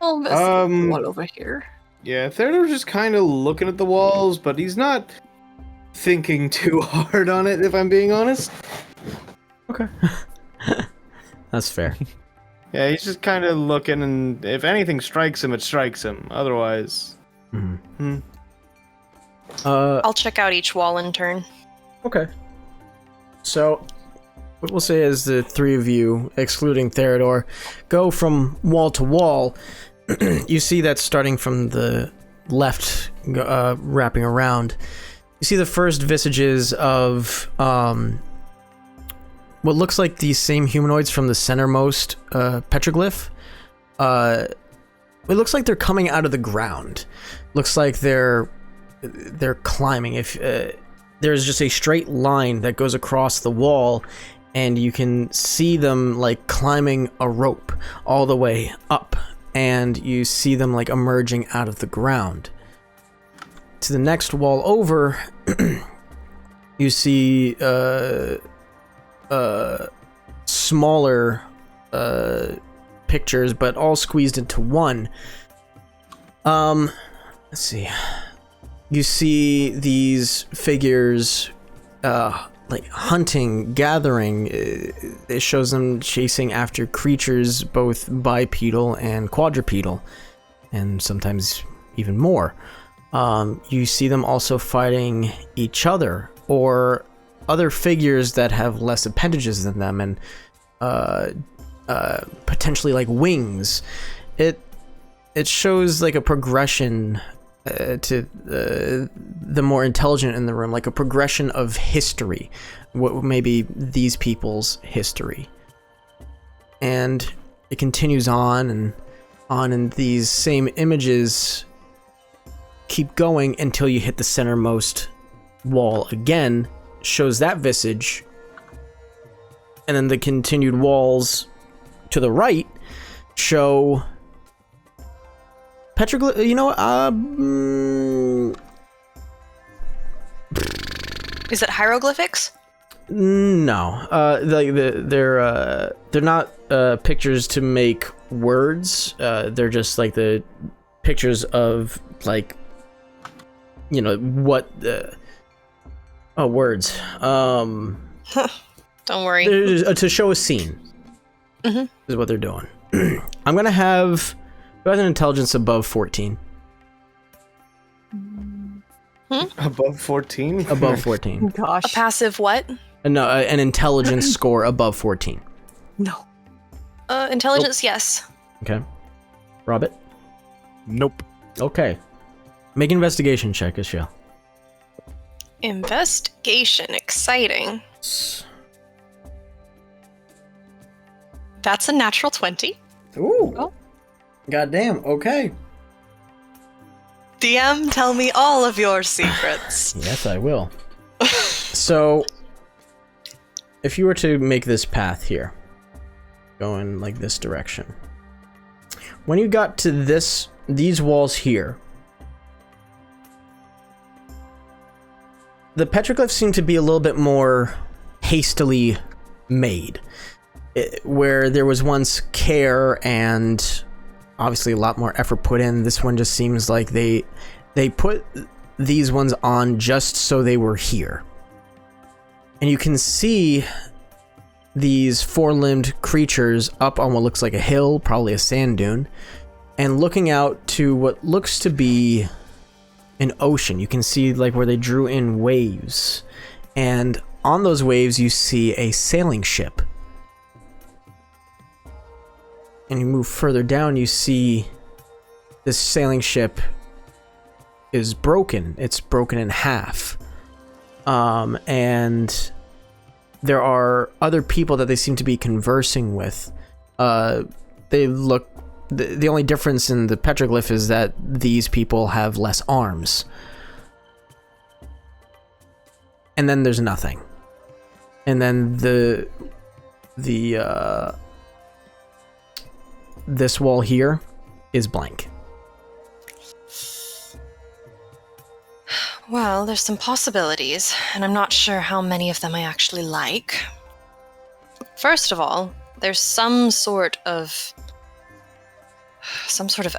I'll investigate the wall over here. Yeah, Theodore's just kind of looking at the walls, but he's not thinking too hard on it, if I'm being honest. Okay. That's fair. Yeah, he's just kind of looking, and if anything strikes him, it strikes him. Otherwise... I'll check out each wall in turn. Okay. So, we'll say as the three of you, excluding Theodore, go from wall to wall, you see that starting from the left, wrapping around, you see the first visages of what looks like these same humanoids from the centermost petroglyph. It looks like they're coming out of the ground. Looks like they're climbing. If there's just a straight line that goes across the wall, and you can see them like climbing a rope all the way up, and you see them like emerging out of the ground. To the next wall over, you see smaller pictures, but all squeezed into one. Let's see. You see these figures like hunting, gathering. It shows them chasing after creatures both bipedal and quadrupedal, and sometimes even more. You see them also fighting each other or other figures that have less appendages than them, and potentially like wings. It shows like a progression to the more intelligent in the room, like a progression of history, what maybe these people's history. And it continues on and on, and these same images keep going until you hit the centermost wall again, shows that visage, and then the continued walls to the right show petroglyph. You know, Is it hieroglyphics? no, they're not pictures to make words. They're just like the pictures of like, you know, what words. Don't worry. To show a scene. Is what they're doing. I'm gonna have who has an intelligence above 14. Above 14? Above 14. Gosh. A passive what? No, an intelligence score above 14. No. Intelligence, yes. Okay. Robert? Nope. Okay. Make an investigation check, Ashil. Investigation, exciting. That's a natural 20. Ooh. Oh. Goddamn, okay. DM, tell me all of your secrets. Yes, I will. So, if you were to make this path here, going like this direction, when you got to these walls here, the petroglyphs seem to be a little bit more hastily made. Where there was once care and obviously a lot more effort put in, this one just seems like they put these ones on just so they were here. And you can see these four-limbed creatures up on what looks like a hill, probably a sand dune, and looking out to what looks to be an ocean. You can see like where they drew in waves, and on those waves you see a sailing ship. And you move further down, you see this sailing ship is broken. It's broken in half. And there are other people that they seem to be conversing with. They look... The only difference in the petroglyph is that these people have less arms. And then there's nothing. And then this wall here is blank. Well, there's some possibilities, and I'm not sure how many of them I actually like. First of all, there's some sort of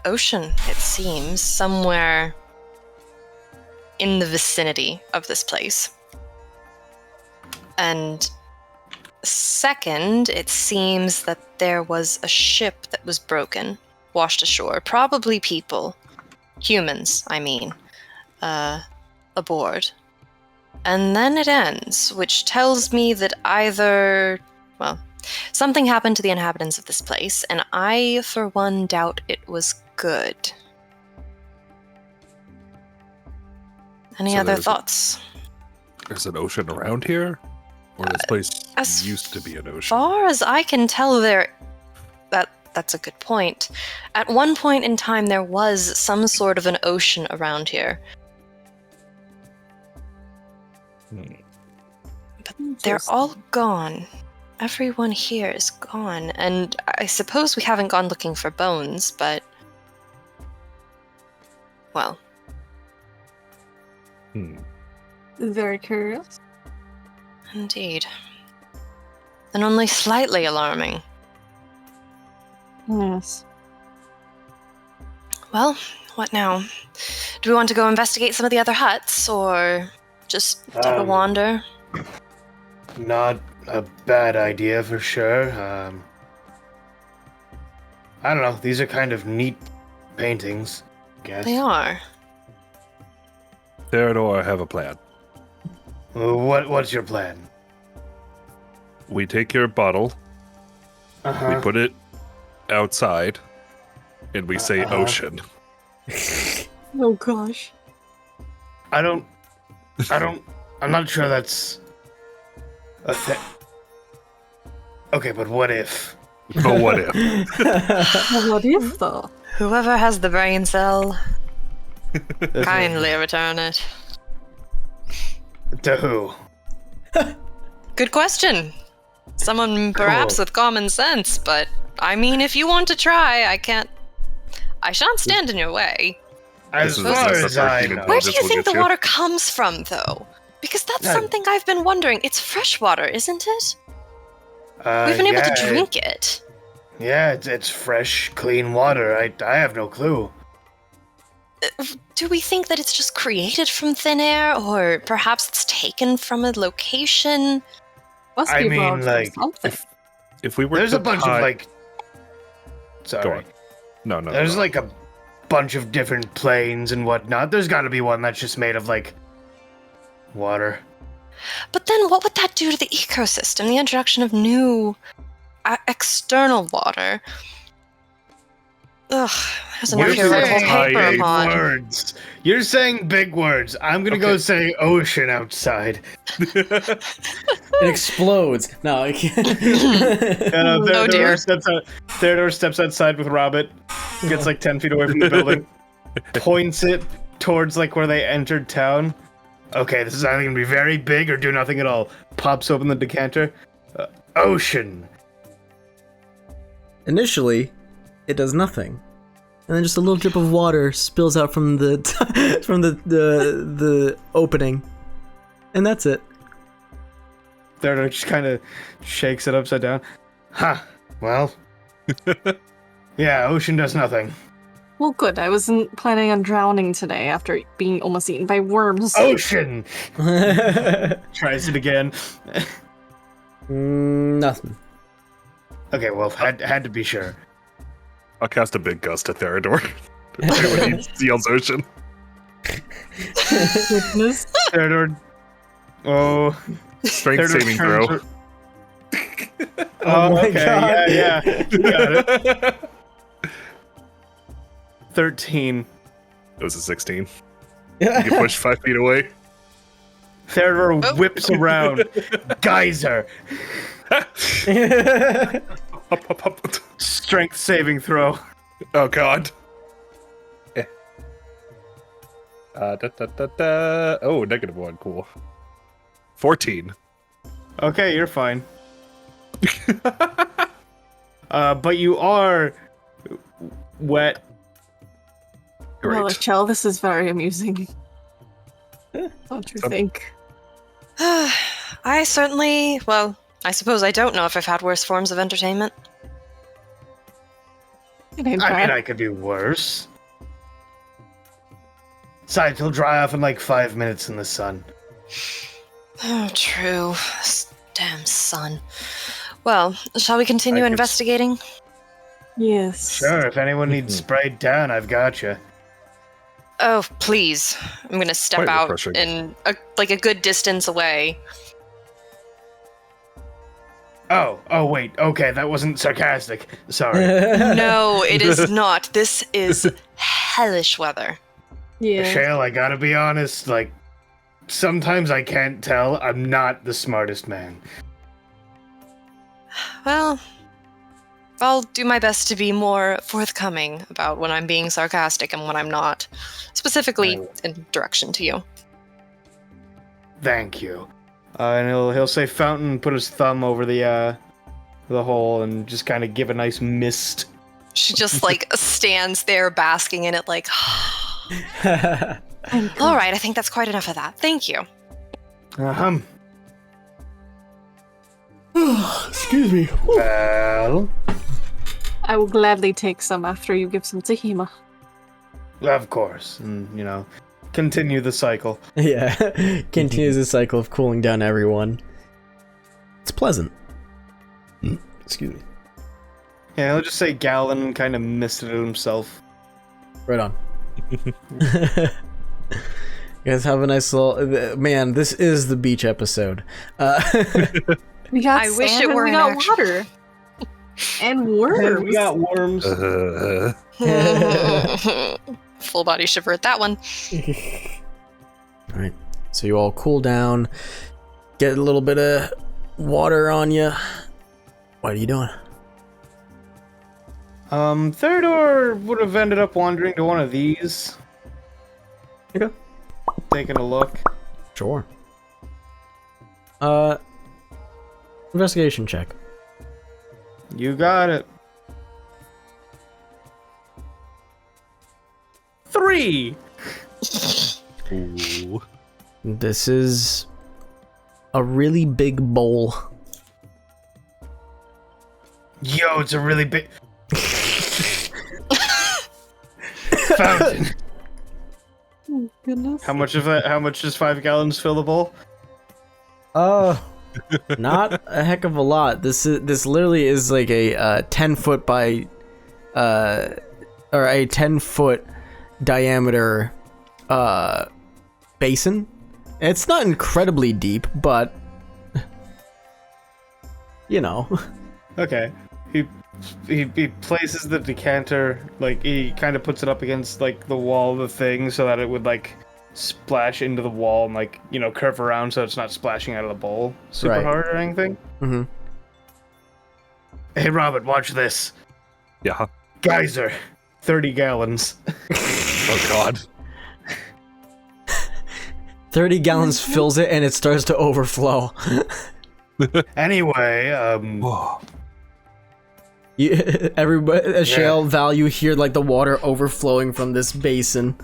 ocean, it seems, somewhere in the vicinity of this place. And second, it seems that there was a ship that was broken, washed ashore, probably people, humans, I mean, aboard. And then it ends, which tells me that either well, something happened to the inhabitants of this place, and I, for one, doubt it was good. Any So other there's- thoughts? There's an ocean around here? Or this place as used to be an ocean? Far as I can tell, that's a good point. At one point in time, there was some sort of an ocean around here. They're all gone. Everyone here is gone, and I suppose we haven't gone looking for bones, but... well. Very curious. Indeed. And only slightly alarming. Yes. Well, what now? Do we want to go investigate some of the other huts, or just take a wander? Not a bad idea for sure. I don't know. These are kind of neat paintings, I guess. They are. Theodore, I have a plan. What's your plan? We take your bottle, we put it outside, and we say ocean. Oh gosh. I'm not sure that's a thing. Okay, but what if? But what if? Well, what if though? Whoever has the brain cell, kindly return it. To who? Good question. Someone perhaps with common sense, but I mean, if you want to try, I shan't stand in your way. As far as I know. Where do you think the water comes from, though? Because that's something I've been wondering. It's fresh water, isn't it? We've been able to drink it. Yeah, it's fresh, clean water. I have no clue. Do we think that it's just created from thin air, or perhaps it's taken from a location? Must I be mean, borrowed from like, something. If we were There's to a bunch tie- of like. Go Sorry. on. No. There's like a bunch of different planes and whatnot. There's got to be one that's just made of like water. But then what would that do to the ecosystem? The introduction of new external water? Ugh, there's enough You're here to write a whole saying paper big upon. words. You're saying big words. I'm gonna go say ocean outside. It explodes. No, I can't. Oh, dear. Theodore steps outside with Robert, gets like 10 feet away from the building, points it towards like where they entered town. Okay, this is either gonna be very big or do nothing at all. Pops open the decanter. Ocean. Initially, it does nothing, and then just a little drip of water spills out from the from the opening, and that's it. Theodore just kind of shakes it upside down. Huh. Well. Yeah, ocean does nothing. Well, good. I wasn't planning on drowning today after being almost eaten by worms. Ocean! Tries it again. Nothing. Okay, well, had to be sure. I'll cast a big gust at Theodore. When he yells ocean. Goodness. Theodore. Oh. Strength Theodore saving turns throw. her- Oh my okay, God. yeah. You got it. 13. It was a 16. You can push 5 feet away. Theodore whips around. Geyser. Up. Strength saving throw. Oh god. Oh, -1. Cool. 14. Okay, you're fine. But you are wet. Well, Great. Chell, this is very amusing. Don't you think? I suppose I don't know if I've had worse forms of entertainment. It ain't I bad. mean, I could do worse. Besides, he'll dry off in like 5 minutes in the sun. Oh, true. This damn sun. Well, shall we continue I could- investigating? Yes. Sure, if anyone needs sprayed down, I've got you. Oh, please. I'm gonna step Quite out refreshing. in a good distance away. Oh, wait. Okay, that wasn't sarcastic. Sorry. No, it is not. This is hellish weather. Yeah. Shale, I gotta be honest, like, sometimes I can't tell. I'm not the smartest man. Well, I'll do my best to be more forthcoming about when I'm being sarcastic and when I'm not. Specifically in direction to you. Thank you. And he'll say fountain, put his thumb over the hole, and just kind of give a nice mist. She just like stands there basking in it like all right, I think that's quite enough of that. Thank you. Excuse me. Well, I will gladly take some after you give some to Hema. of course. And, continue the cycle. Yeah, continues the cycle of cooling down everyone. It's pleasant. Excuse me. Yeah, he'll just say Gallon kind of misted it himself. Right on. You guys have a nice little... Man, this is the beach episode. We got I sand wish it and were we an got actual- water. And worms. And we got worms. Full body shiver at that one. Alright, so you all cool down, get a little bit of water on you. What are you doing? Theodore would have ended up wandering to one of these. Okay. Taking a look. Sure. Investigation check. You got it. 3! Ooh. This is a really big bowl. Yo, it's a really big... fountain. Oh, goodness. How much does 5 gallons fill the bowl? Not a heck of a lot. This literally is like a 10-foot by or a 10-foot diameter basin. It's not incredibly deep, but Okay. He places the decanter, like, he kind of puts it up against, like, the wall of the thing so that it would, like, splash into the wall and, like, curve around so it's not splashing out of the bowl super Right. hard or anything. Mm-hmm. Hey, Robert, watch this. Yeah. Geyser. 30 gallons. Oh God. 30 gallons fills it and it starts to overflow. Anyway, Whoa. Everybody, a shale value hear like the water overflowing from this basin.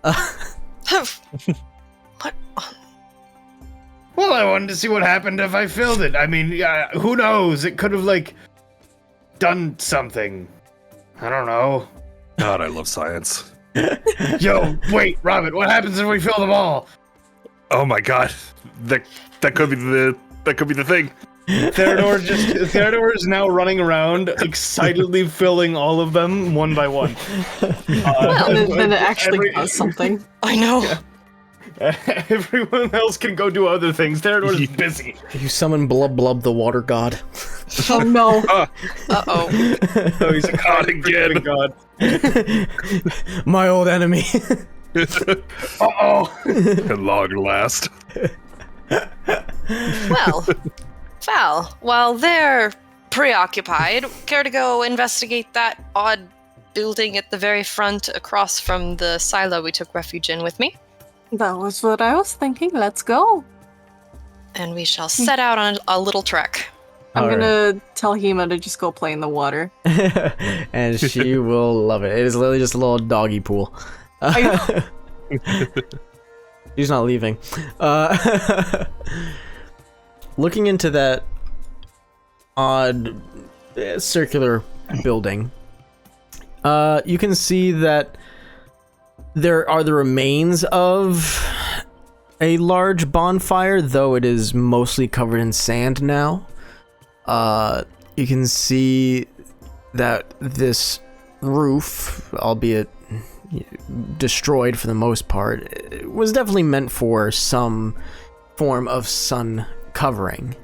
What? well, I wanted to see what happened if I filled it. I mean, who knows? It could have, like, done something. I don't know. God, I love science. Yo, wait, Robert, what happens if we fill them all? Oh my God. That could be the thing. Theodore is now running around, excitedly filling all of them one by one. Well, then it actually does something. I know. Everyone else can go do other things. Theodore is busy. You summon Blub Blub, the water god. Oh no. Uh-oh. Oh, he's a God again. god. My old enemy. Uh-oh. At long last. Well, Val, while they're preoccupied, care to go investigate that odd building at the very front across from the silo we took refuge in with me? That was what I was thinking. Let's go. And we shall set out on a little trek. I'm All gonna tell Hema to just go play in the water. And she will love it. It is literally just a little doggy pool. She's not leaving. Looking into that odd circular building, you can see that there are the remains of a large bonfire, though it is mostly covered in sand now. You can see that this roof, albeit destroyed for the most part, it was definitely meant for some form of sun covering.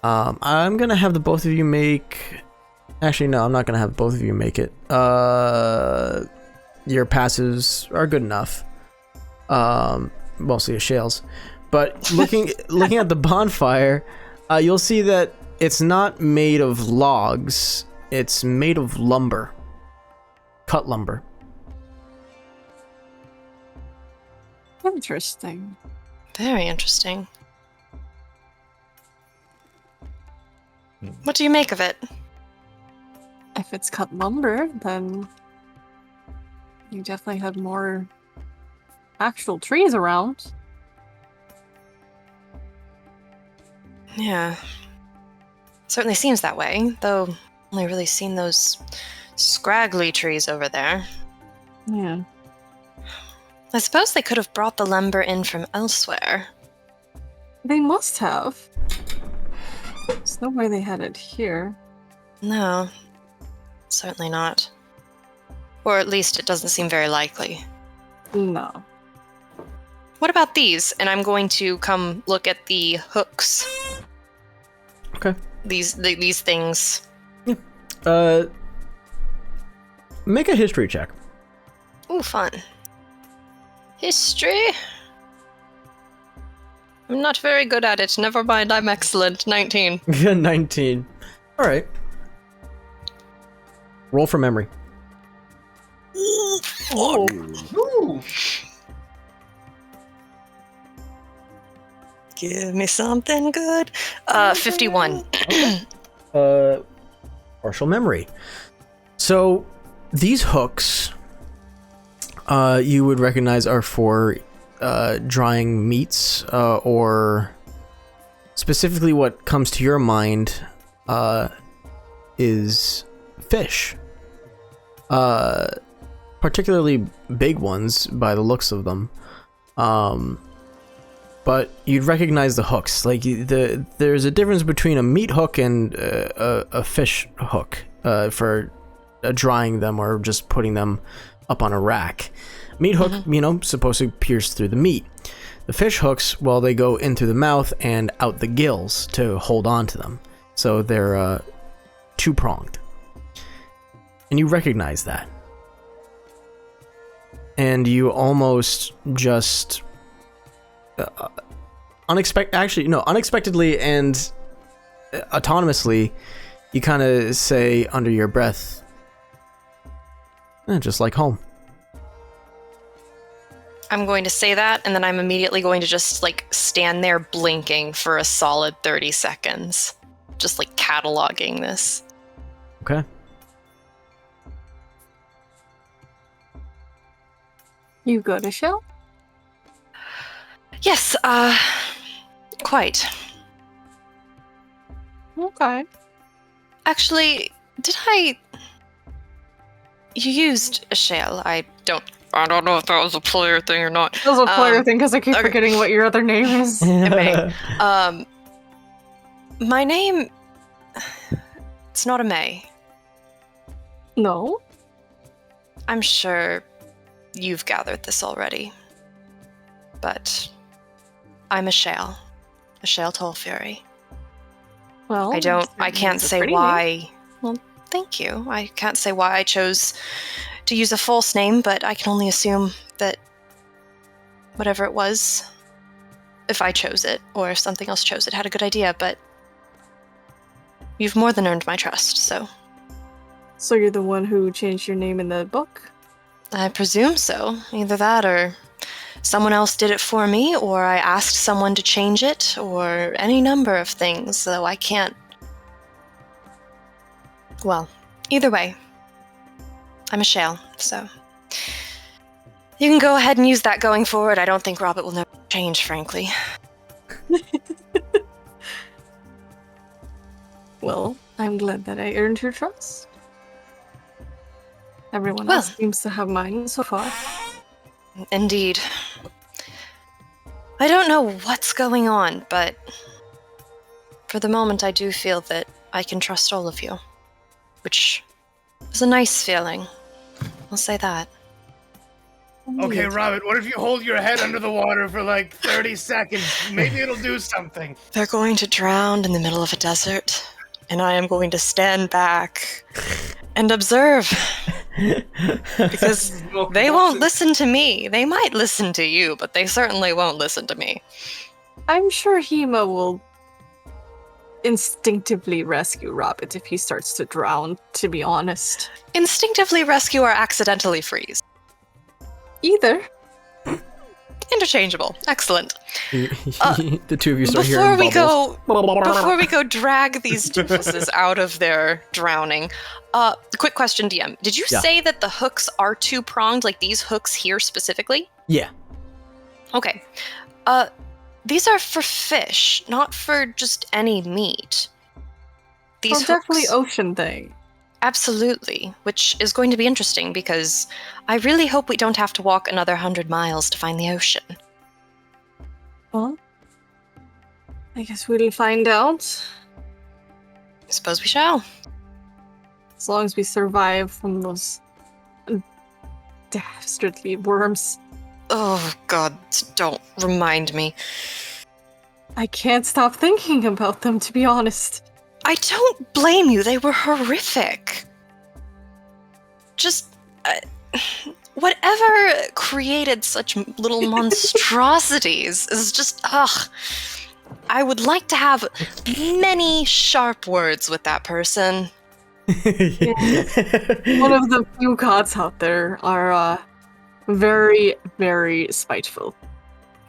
I'm gonna have the both of you make. Actually, no, I'm not gonna have both of you make it. Your passives are good enough. Mostly Shale's. But looking at the bonfire, you'll see that it's not made of logs. It's made of lumber. Cut lumber. Interesting. Very interesting. What do you make of it? If it's cut lumber, then you definitely had more actual trees around. Yeah. Certainly seems that way, though I've only really seen those scraggly trees over there. Yeah. I suppose they could have brought the lumber in from elsewhere. They must have. There's no way they had it here. No. Certainly not. Or at least it doesn't seem very likely. No. What about these? And I'm going to come look at the hooks. Okay. These things. Make a history check. Ooh, fun. History? I'm not very good at it. Never mind, I'm excellent. 19. 19. All right. Roll for memory. Ooh. Give me something good. 51. Partial memory. So these hooks, you would recognize are for drying meats, or specifically what comes to your mind is fish. Particularly big ones by the looks of them. But you'd recognize the hooks. Like there's a difference between a meat hook and a fish hook for drying them or just putting them up on a rack. Meat hook, supposed to pierce through the meat. The fish hooks, well, they go in through the mouth and out the gills to hold on to them. So they're two-pronged. And you recognize that. And you almost just unexpectedly and autonomously, you kind of say under your breath, just like home. I'm going to say that, and then I'm immediately going to just, stand there blinking for a solid 30 seconds. Just, cataloging this. Okay. You go to Shell? Yes, quite. Okay. Actually, you used a shale. I don't know if that was a player thing or not. That was a player thing because I keep forgetting what your other name is. It may. My name... It's not a May. No? I'm sure you've gathered this already. But I'm a shale tall fury. Well, I can't say why. Well, thank you. I can't say why I chose to use a false name, but I can only assume that whatever it was, if I chose it, or if something else chose it, had a good idea, but you've more than earned my trust, so. So you're the one who changed your name in the book? I presume so. Either that, or someone else did it for me, or I asked someone to change it, or any number of things, though I can't... Well, either way, I'm a shale, so... You can go ahead and use that going forward. I don't think Robert will never change, frankly. Well, I'm glad that I earned your trust. Everyone else seems to have mine so far. Indeed. I don't know what's going on, but for the moment I do feel that I can trust all of you. Which is a nice feeling. I'll say that. Okay, Robert, what if you hold your head under the water for like 30 seconds? Maybe it'll do something. They're going to drown in the middle of a desert, and I am going to stand back and observe. Because they won't listen to me. They might listen to you, but they certainly won't listen to me. I'm sure Hema will instinctively rescue Robert if he starts to drown, to be honest. Instinctively rescue or accidentally freeze. Either. Interchangeable. Excellent. The two of you start Before hearing we bubbles. before we go drag these doofuses out of their drowning, quick question, DM. Did you say that the hooks are two-pronged, like these hooks here specifically? Yeah. Okay. These are for fish, not for just any meat. These hooks... definitely ocean thing. Absolutely, which is going to be interesting because I really hope we don't have to walk another 100 miles to find the ocean. Well, I guess we'll find out. I suppose we shall. As long as we survive from those dastardly worms. Oh god, don't remind me. I can't stop thinking about them, to be honest. I don't blame you, they were horrific. Just, whatever created such little monstrosities is just, ugh. I would like to have many sharp words with that person. One of the few gods out there are, very, very spiteful.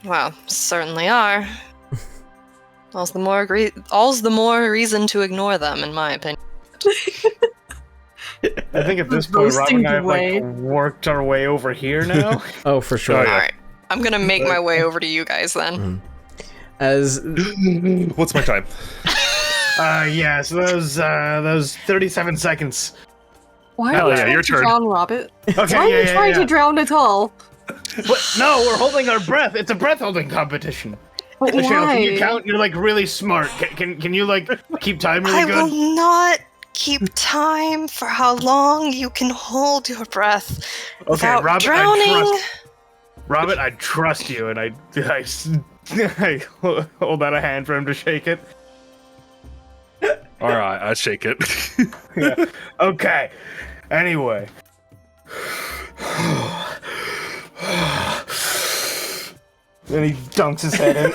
Well, certainly are. All's the more reason to ignore them, in my opinion. I think at this point, Rob and I have like worked our way over here now. Oh, for sure. Alright, I'm gonna make my way over to you guys then. As What's my time? Yeah, so those 37 seconds. Why Hell are you yeah, trying your to turn. drown, Robert? Okay, Why are you trying to drown at all? What? No, we're holding our breath. It's a breath holding competition. But Michelle, why? can you count? You're like really smart. Can you like keep time really I good? will not keep time for how long you can hold your breath without Robert, drowning. Robert, I trust you, and I hold out a hand for him to shake it. All right, I shake it. Yeah. Okay. Anyway. Then he dunks his head in.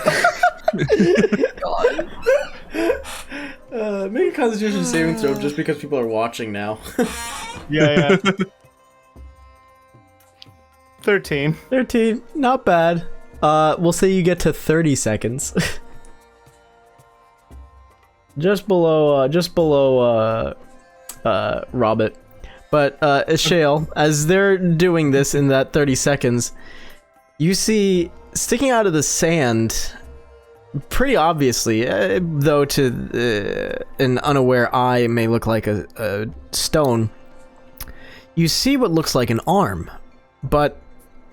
make a Constitution saving throw just because people are watching now. Yeah. 13. 13, not bad. We'll say you get to 30 seconds. just below Robert. But Shale, as they're doing this in that 30 seconds, you see sticking out of the sand, pretty obviously, though to an unaware eye it may look like a stone, you see what looks like an arm, but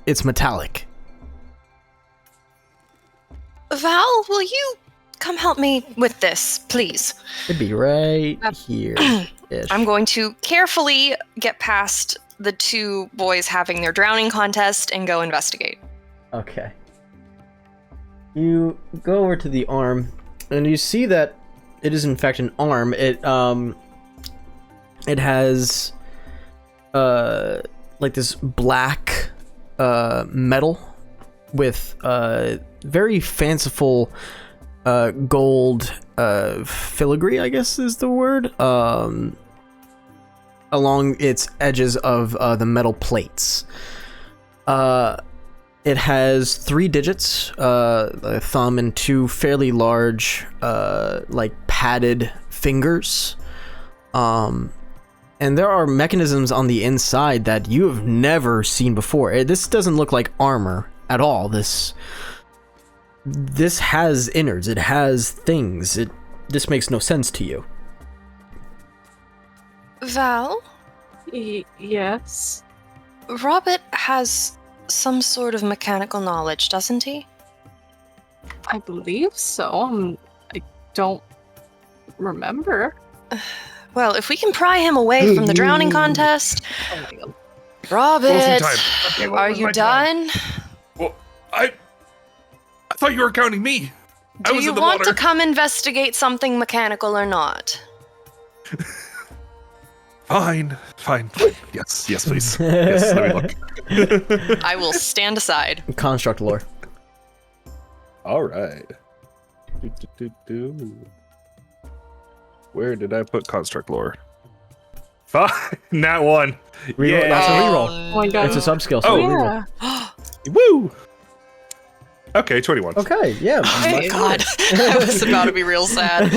it's metallic. Val, will you come help me with this, please? It'd be right here. I'm going to carefully get past the two boys having their drowning contest and go investigate. Okay. You go over to the arm, and you see that it is in fact an arm. It has like this black metal with very fanciful gold filigree, I guess is the word, along its edges of the metal plates. It has 3 digits, a thumb, and 2 fairly large, like padded fingers. And there are mechanisms on the inside that you have never seen before. This doesn't look like armor at all. This has innards. It has things. This makes no sense to you. Val? Yes? Robert has some sort of mechanical knowledge, doesn't he? I believe so. I don't remember. Well, if we can pry him away from the drowning contest, Robert, time. Okay, what are was you my time? done? Well, I thought you were counting me. I Do was you in the want water. to come investigate something mechanical or not? Fine. Yes, please. Yes, let me look. I will stand aside. Construct lore. All right. Where did I put construct lore? Fine. Nat 1. Reroll. Yeah. That's a reroll. Oh my god. It's a subskill. So Oh. reroll. Yeah. Woo. Okay, 21. Okay, yeah. Oh my god. I was about to be real sad.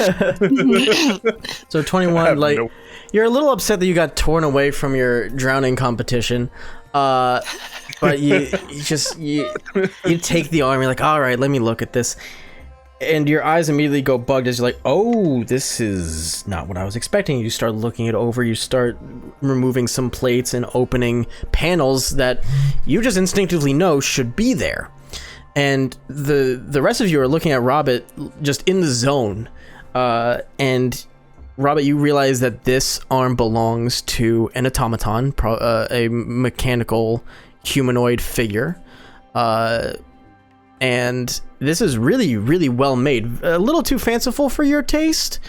So I 21, have like, no- you're a little upset that you got torn away from your drowning competition. But you take the arm, you're like, all right, let me look at this. And your eyes immediately go bugged as you're like, oh, this is not what I was expecting. You start looking it over, you start removing some plates and opening panels that you just instinctively know should be there. And the rest of you are looking at Robert just in the zone. And Robert, you realize that this arm belongs to an automaton, a mechanical humanoid figure. And this is really, really well made. A little too fanciful for your taste.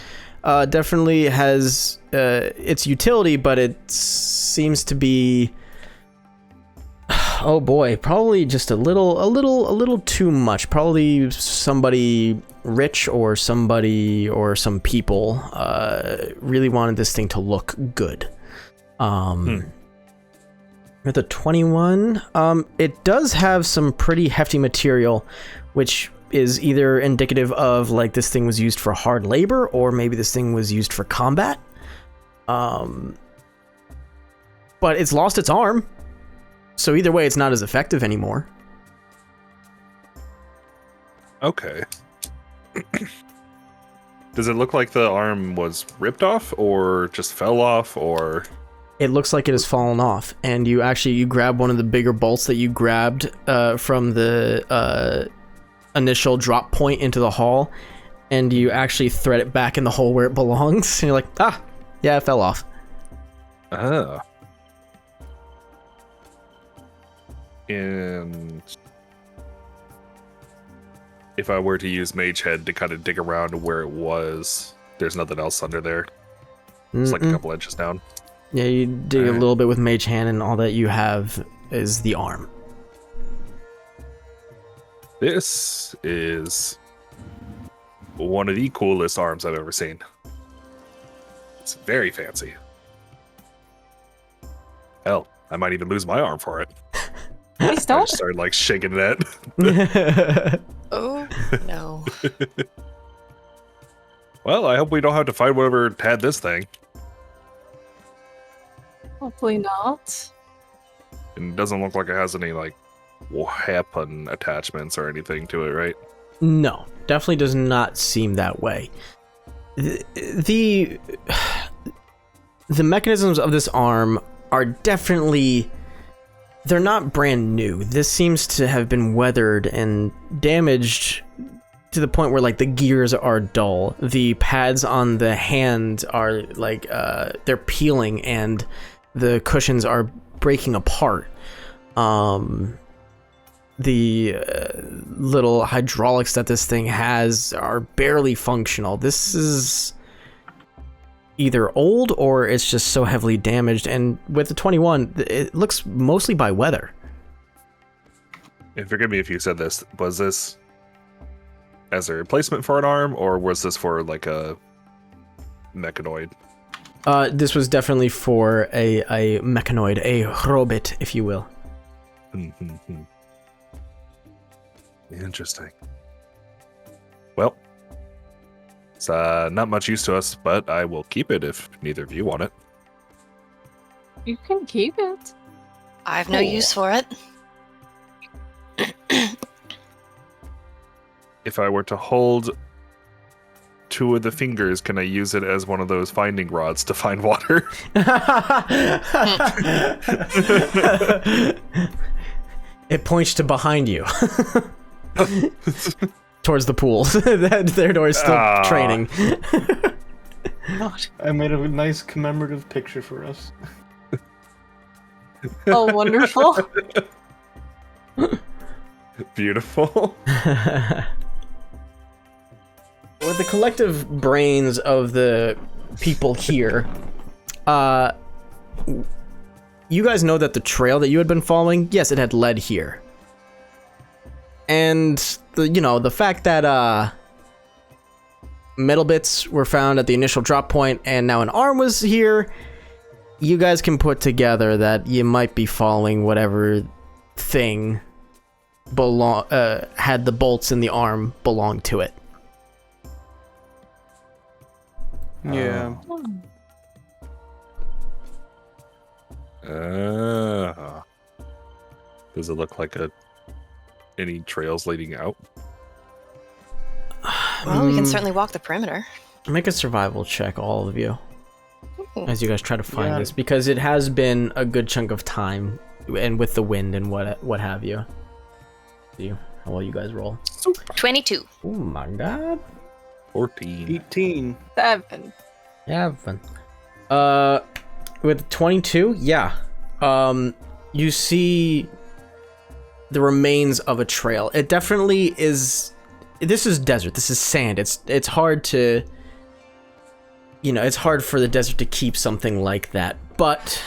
Definitely has its utility, but it seems to be, oh boy, probably just a little too much. Probably somebody rich or somebody or some people really wanted this thing to look good. With a 21, it does have some pretty hefty material, which is either indicative of like this thing was used for hard labor or maybe this thing was used for combat. But it's lost its arm, so either way, it's not as effective anymore. Okay. Does it look like the arm was ripped off or just fell off or... It looks like it has fallen off, and you grab one of the bigger bolts that you grabbed from the initial drop point into the hall, and you actually thread it back in the hole where it belongs. And you're like, yeah, it fell off. Ah. And if I were to use Mage Head to kind of dig around where it was, there's nothing else under there. It's like a couple inches down. Yeah, you dig a little bit with Mage Hand, and all that you have is the arm. This is one of the coolest arms I've ever seen. It's very fancy. Hell, I might even lose my arm for it. Please I don't. just started like shaking it. Oh, no. Well, I hope we don't have to find whatever had this thing. Hopefully not. And it doesn't look like it has any like weapon attachments or anything to it, right? No, definitely does not seem that way. The mechanisms of this arm are definitely, they're not brand new. This seems to have been weathered and damaged to the point where like the gears are dull. The pads on the hand are like they're peeling and the cushions are breaking apart. The little hydraulics that this thing has are barely functional. This is either old or it's just so heavily damaged, and with the 21, it looks mostly by weather. And forgive me if you said this, was this as a replacement for an arm, or was this for like a mechanoid? This was definitely for a mechanoid, a robot, if you will. Interesting. Well, it's not much use to us, but I will keep it if neither of you want it. You can keep it. I've no use for it. If I were to hold two of the fingers, can I use it as one of those finding rods to find water? It points to behind you. Towards the pools. Their door is still training. I made a nice commemorative picture for us. Oh, wonderful. Beautiful. With the collective brains of the people here, you guys know that the trail that you had been following, yes, it had led here. And the fact that metal bits were found at the initial drop point and now an arm was here, you guys can put together that you might be following whatever thing had the bolts in the arm belong to it. Yeah. Does it look like any trails leading out? Well, we can certainly walk the perimeter. Make a survival check, all of you, Ooh. as you guys try to find Yeah. this, because it has been a good chunk of time, and with the wind and what have you. See how well you guys roll. 22. Oh my god. 14. 18. 7. Yeah, fun. With 22, yeah. You see the remains of a trail. It definitely is. This is desert. This is sand. It's hard to. It's hard for the desert to keep something like that. But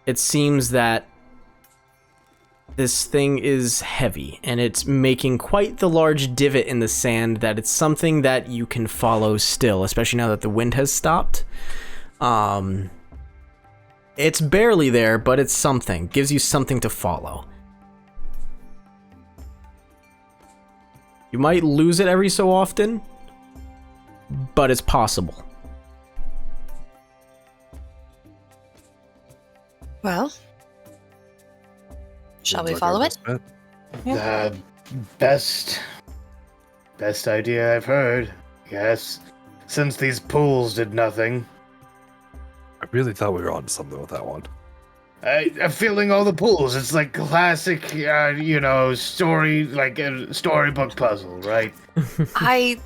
it seems that this thing is heavy, and it's making quite the large divot in the sand that it's something that you can follow still, especially now that the wind has stopped. It's barely there, but it's something. Gives you something to follow. You might lose it every so often, but it's possible. Well, shall we follow it? The best idea I've heard. Yes, since these pools did nothing. I really thought we were on something with that one. I'm feeling all the pools. It's like classic, story, like a storybook puzzle, right?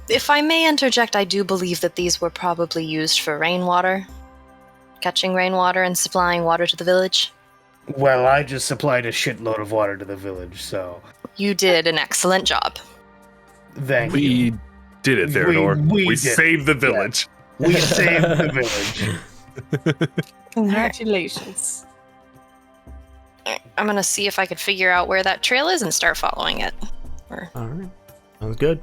If I may interject, I do believe that these were probably used for rainwater. Catching rainwater and supplying water to the village. Well, I just supplied a shitload of water to the village, so You did an excellent job. thank you. We did it, Theodore. we We did saved the village. We saved the village. Congratulations. I'm gonna see if I could figure out where that trail is and start following it. Alright, sounds good.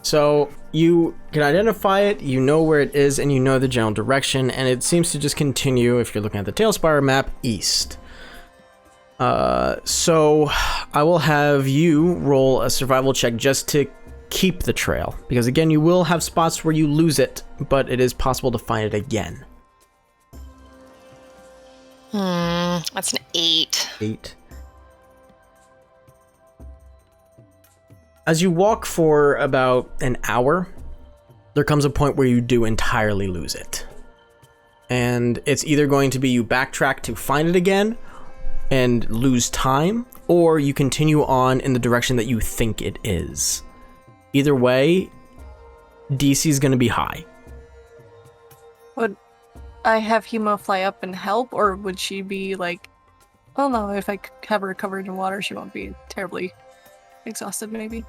So you can identify it, you know where it is, and you know the general direction, and it seems to just continue, if you're looking at the Tailspire map, east. So I will have you roll a survival check just to keep the trail, because again, you will have spots where you lose it, but it is possible to find it again. That's an 8. 8. As you walk for about an hour, there comes a point where you do entirely lose it. And it's either going to be you backtrack to find it again and lose time, or you continue on in the direction that you think it is. Either way, DC is going to be high. Would I have Hema fly up and help, or would she be like, oh no, if I have her covered in water, she won't be terribly exhausted, maybe?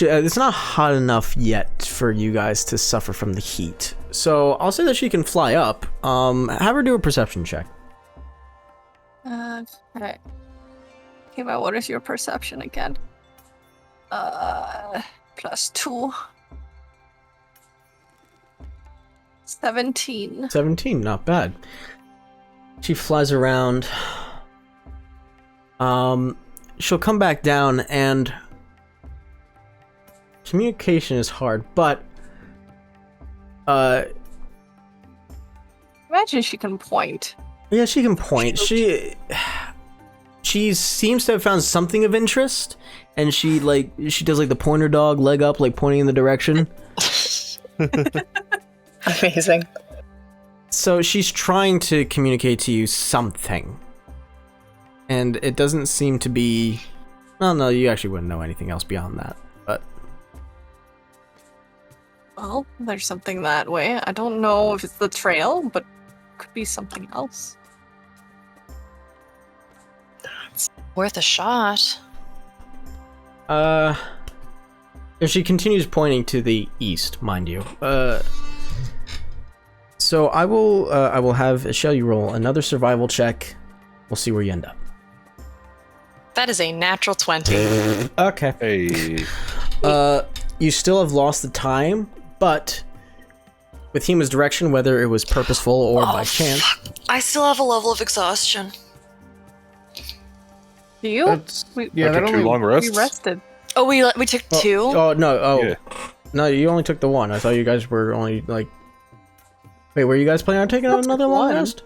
It's not hot enough yet for you guys to suffer from the heat. So I'll say that she can fly up. Have her do a perception check. Alright. Hema, what is your perception again? +2. 17. 17, not bad. She flies around. She'll come back down, and communication is hard, but Imagine she can point. yeah, she can point. She seems to have found something of interest, and she does like the pointer dog leg up, like pointing in the direction. Amazing. So she's trying to communicate to you something. And it doesn't seem to be... Well, no, you actually wouldn't know anything else beyond that. But Well, there's something that way. I don't know if it's the trail, but could be something else. worth a shot. If she continues pointing to the east, mind you. So I will have Shell you roll another survival check. We'll see where you end up. That is a natural 20. Okay. Hey. You still have lost the time, but with Hima's direction, whether it was purposeful or by chance. I still have a level of exhaustion. Do you? That's We, yeah. I That took two only long we rests. rested. Oh, we took two? Oh no! Oh Yeah. no! You only took the one. I thought you guys were only like. Wait, were you guys planning on taking another long one. rest?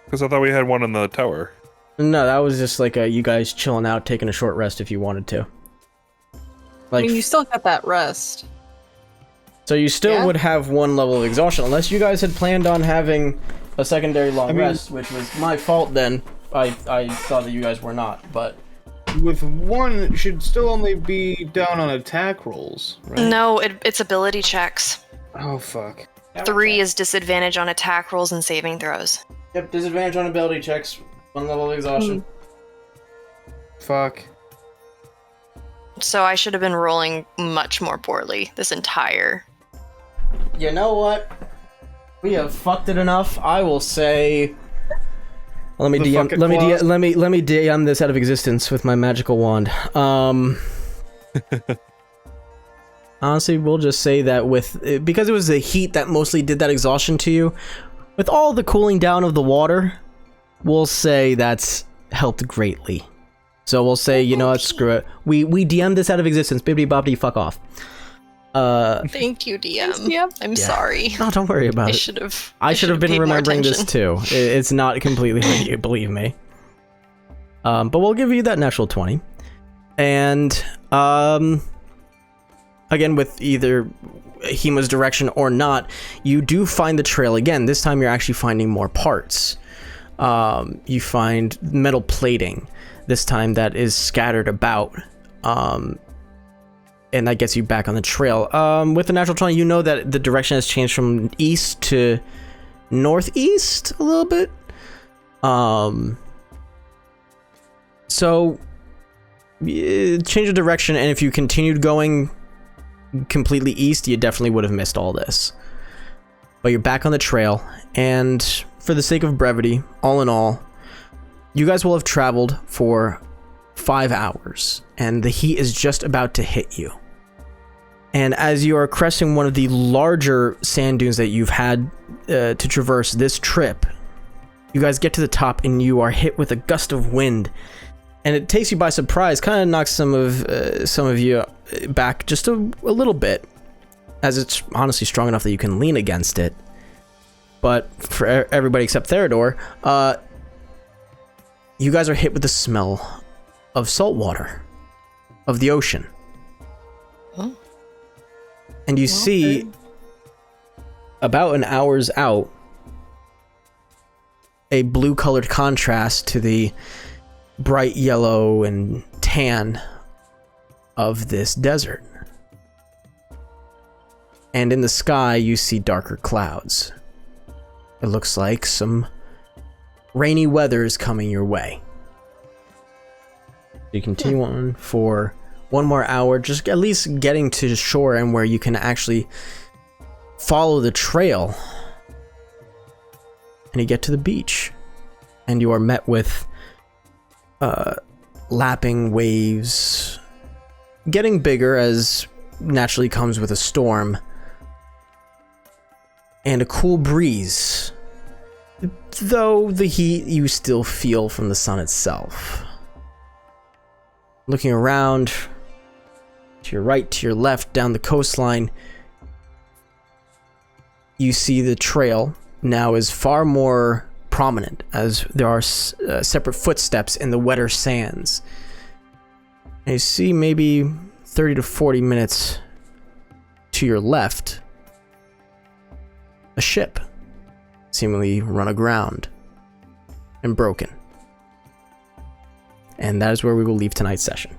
Because I thought we had one in the tower. No, that was just like you guys chilling out, taking a short rest if you wanted to. I Like, mean, you still got that rest. so you still Yeah. would have one level of exhaustion, unless you guys had planned on having a secondary long rest, which was my fault. Then I thought that you guys were not, but with one it should still only be down on attack rolls, right? No, it's ability checks. Oh fuck. 3 is disadvantage on attack rolls and saving throws. Yep, disadvantage on ability checks, one level of exhaustion. Fuck. So I should have been rolling much more poorly this entire. You know what? We have fucked it enough. I will say. Let me The DM. fucking Let me claws. let me DM this out of existence with my magical wand. Honestly, we'll just say that because it was the heat that mostly did that exhaustion to you, with all the cooling down of the water, we'll say that's helped greatly. So we'll say, you know what, screw it. We DM'd this out of existence. Bibbidi bobbidi, fuck off. Thank you, DM. Thanks, DM. I'm sorry. No, don't worry about I it. should have. I should have been paid more remembering this attention. too. It's not completely on you, believe me. But we'll give you that natural 20. And again, with either Hima's direction or not, you do find the trail again. This time you're actually finding more parts. You find metal plating. This time that is scattered about. And that gets you back on the trail. With the natural 20, you know that the direction has changed from east to northeast a little bit. So change of direction, and if you continued going completely east, you definitely would have missed all this. But you're back on the trail, and for the sake of brevity, all in all, you guys will have traveled for 5 hours, and the heat is just about to hit you. And as you are cresting one of the larger sand dunes that you've had to traverse this trip, you guys get to the top and you are hit with a gust of wind, and it takes you by surprise. Kind of knocks some of you back just a little bit, as it's honestly strong enough that you can lean against it. But for everybody except Theodore, you guys are hit with the smell of salt water, of the ocean. Oh. And you see, about an hour's out, a blue-colored contrast to the bright yellow and tan of this desert. And in the sky, you see darker clouds. It looks like some rainy weather is coming your way. You continue on for 1 more hour, just at least getting to shore and where you can actually follow the trail. And you get to the beach, and you are met with lapping waves, getting bigger as naturally comes with a storm, and a cool breeze. Though the heat you still feel from the sun itself. Looking around, to your right, to your left, down the coastline, you see the trail now is far more prominent, as there are separate footsteps in the wetter sands. And you see maybe 30 to 40 minutes to your left, a ship, seemingly run aground and broken. And that is where we will leave tonight's session.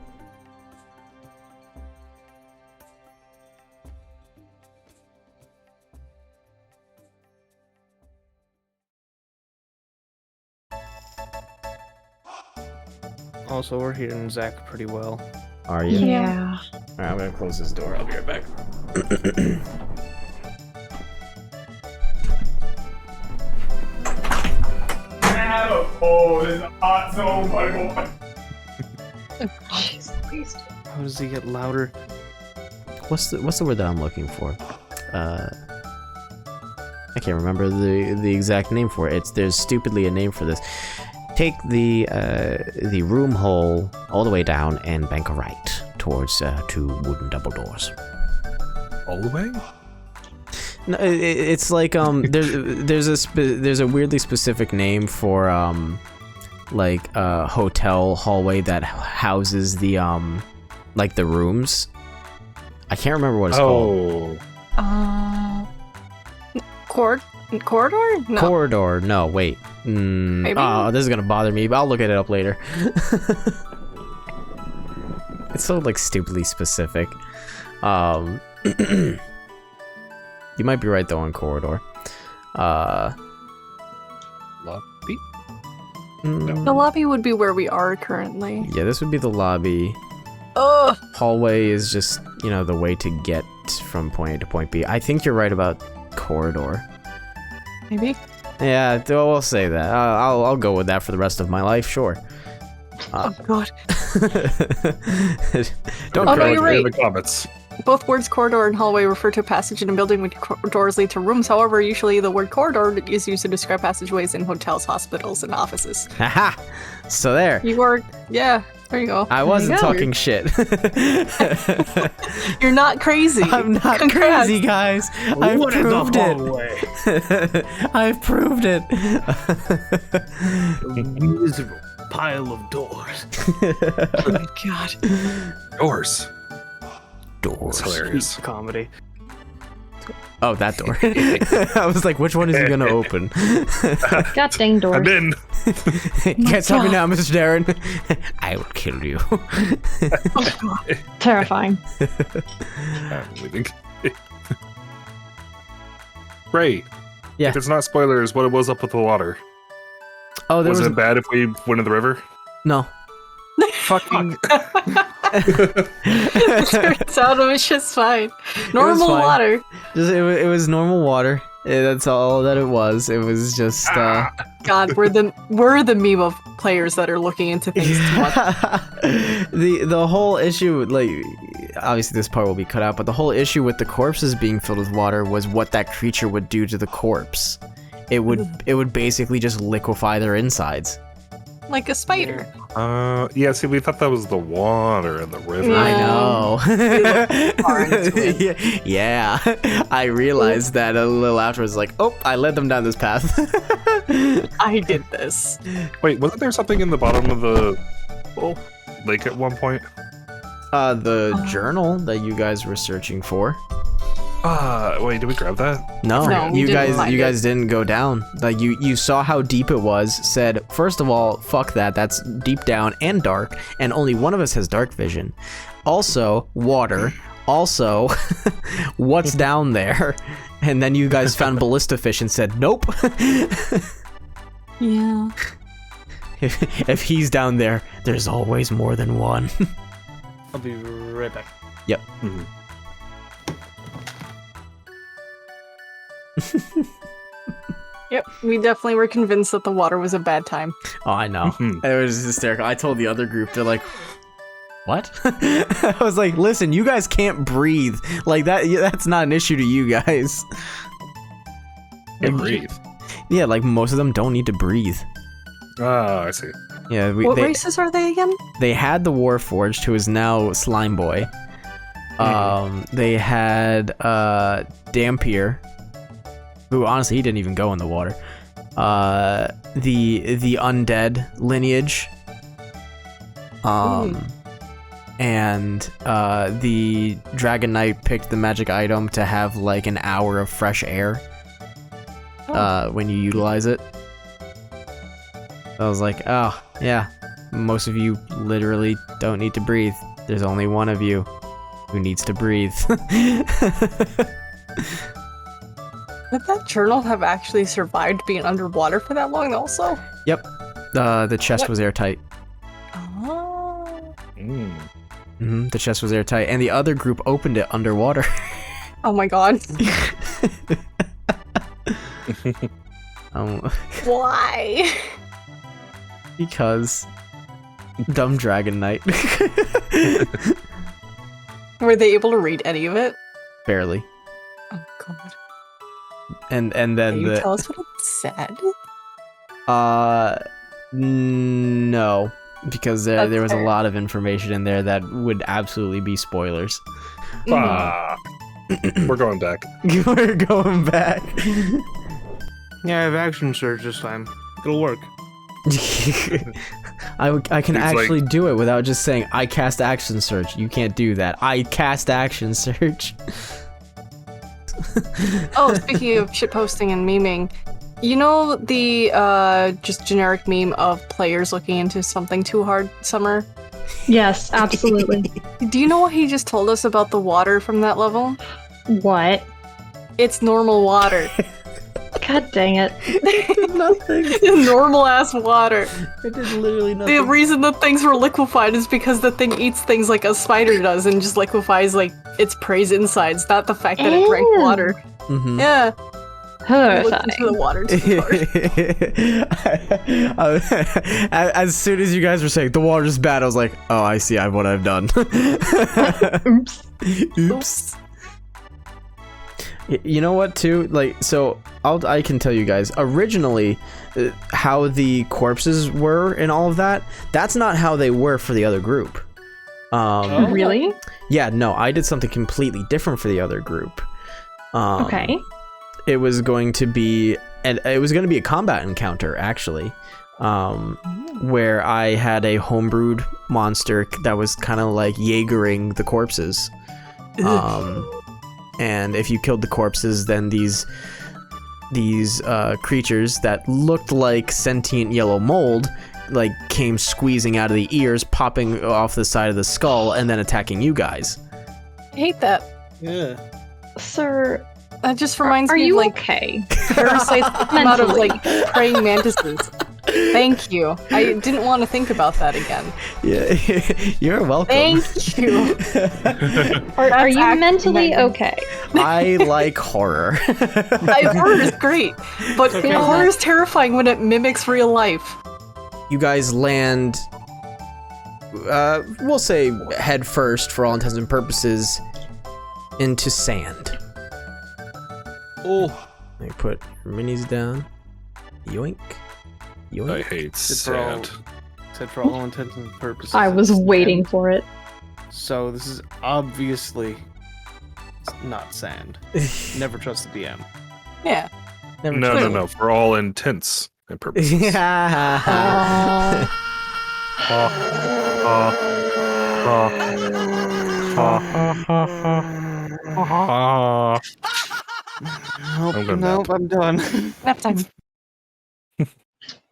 Also, we're hearing Zach pretty well. Are you? Yeah. Alright, I'm gonna close this door. I'll be right back. Oh, this is a hot zone, my boy. Jeez, please. How does he get louder? What's the word that I'm looking for? I can't remember the exact name for it. There's stupidly a name for this. Take the room hole all the way down and bank a right towards 2 wooden double doors. All the way? No, it's like there's a weirdly specific name for like a hotel hallway that houses the like the rooms. I can't remember what it's called. Corridor? No. Corridor. No, wait. Maybe? Oh, this is gonna bother me, but I'll look it up later. It's so like stupidly specific. You might be right though on corridor. Lobby? The lobby would be where we are currently. Yeah, this would be the lobby. Ugh. Hallway is just, you know, the way to get from point A to point B. I think you're right about corridor. Maybe? Yeah, we'll say that. I'll go with that for the rest of my life, sure. Oh god. Don't Oh, no, correct you're me. right. In the comments. Both words corridor and hallway refer to a passage in a building when doors lead to rooms. However, usually the word corridor is used to describe passageways in hotels, hospitals, and offices. Haha! So there. You are, yeah, there you go. I wasn't Yeah. talking shit. You're not crazy. I'm not Congrats. crazy, guys. I've What is the proved it. hallway? I've proved it. A miserable pile of doors. Oh my god. Doors. Doors. That's hilarious. Comedy. Oh, that door. I was like, which one is he gonna open? God dang doors. I'm in. Can't tell me now, Mr. Darren. I will kill you. Terrifying. I'm leaving. Ray. Yeah. If it's not spoilers, what was up with the water? Oh, there Was was it bad if we went in the river? no. Fucking. Turns out it was just fine. Normal fine. water. It was normal water. That's all that it was. It was just God, we're the meme of players that are looking into things too much. the whole issue, like, obviously this part will be cut out, but the whole issue with the corpses being filled with water was what that creature would do to the corpse. It would basically just liquefy their insides. Like a spider. Yeah, see, we thought that was the water in the river. Yeah. I know. far into it. yeah, I realized that a little afterwards. Like, oh, I led them down this path. I did this. Wait, wasn't there something in the bottom of the lake at one point? The journal that you guys were searching for. Wait, did we grab that? No, No, we you didn't guys find it. didn't go down. Like you saw how deep it was, said, first of all, fuck that, that's deep down and dark, and only one of us has dark vision. Also, water. Also, what's down there? And then you guys found ballista fish and said, nope. Yeah. If he's down there, there's always more than one. I'll be right back. Yep. Yep. We definitely were convinced that the water was a bad time. Oh, I know. Mhm. It was hysterical. I told the other group, they're like, what? I was like, listen, you guys can't breathe. Like, that's not an issue to you guys. Can't breathe. Yeah, like, most of them don't need to breathe. Oh, I see. Yeah, What races are they again? they had the Warforged, who is now Slime Boy. They had Dampier, who honestly he didn't even go in the water. The undead lineage. And the Dragon Knight picked the magic item to have like an hour of fresh air when you utilize it. I was like, oh, yeah, most of you literally don't need to breathe. There's only one of you who needs to breathe. Would that journal have actually survived being underwater for that long also? Yep. The chest was airtight. Oh. The chest was airtight, and the other group opened it underwater. Oh my god. Why? Because dumb Dragon Knight. Were they able to read any of it? Barely. Oh god. And Can then you tell us what it said? No, because there was a fair. lot of information in there that would absolutely be spoilers. Ah. We're going back. We're going back. Yeah, I have action surge this time. It'll work. I can It's actually do it without just saying I cast action search. You can't do that. I cast action search. Oh, speaking of shitposting and memeing, you know the just generic meme of players looking into something too hard, Summer? Yes, absolutely. Do you know what he just told us about the water from that level? What? It's normal water. God dang it. Nothing. Normal ass water. It did literally nothing. The reason that things were liquefied is because the thing eats things like a spider does and just liquefies like its prey's insides, not the fact that it drank Ew. water. Mhm. Yeah. It looked into the Horrifying. water too hard. As soon as you guys were saying the water's bad, I was like, oh, I see what I've done. Oops. Oops. You know what, too? Like, so I can tell you guys. Originally, how the corpses were and all of that. That's not how they were for the other group. Really? Yeah, no, I did something completely different for the other group. Okay. It was going to be a combat encounter, actually, where I had a homebrewed monster that was kind of like Jaegering the corpses. And if you killed the corpses, then these creatures that looked like sentient yellow mold like came squeezing out of the ears, popping off the side of the skull, and then attacking you guys. I hate that. Yeah. Sir, That just reminds are me you of like okay? parasites that come out of Mentally. like praying mantises. Thank you. I didn't want to think about that again. Yeah, you're welcome. Thank you. Are you actually mentally nice. okay? I like horror. Horror is great, but horror is terrifying when it mimics real life. You guys land, we'll say head first for all intents and purposes, into sand. Oh. I put your minis down. Yoink. I Yoink. hate for all- sand. Said for all intents and purposes. I was it's waiting sand. for it. So this is obviously not sand. Never trust the DM. Yeah. Never No, tried. no. For all intents and purposes. Yeah. Nope, I'm gonna nope, I'm done. Nap time.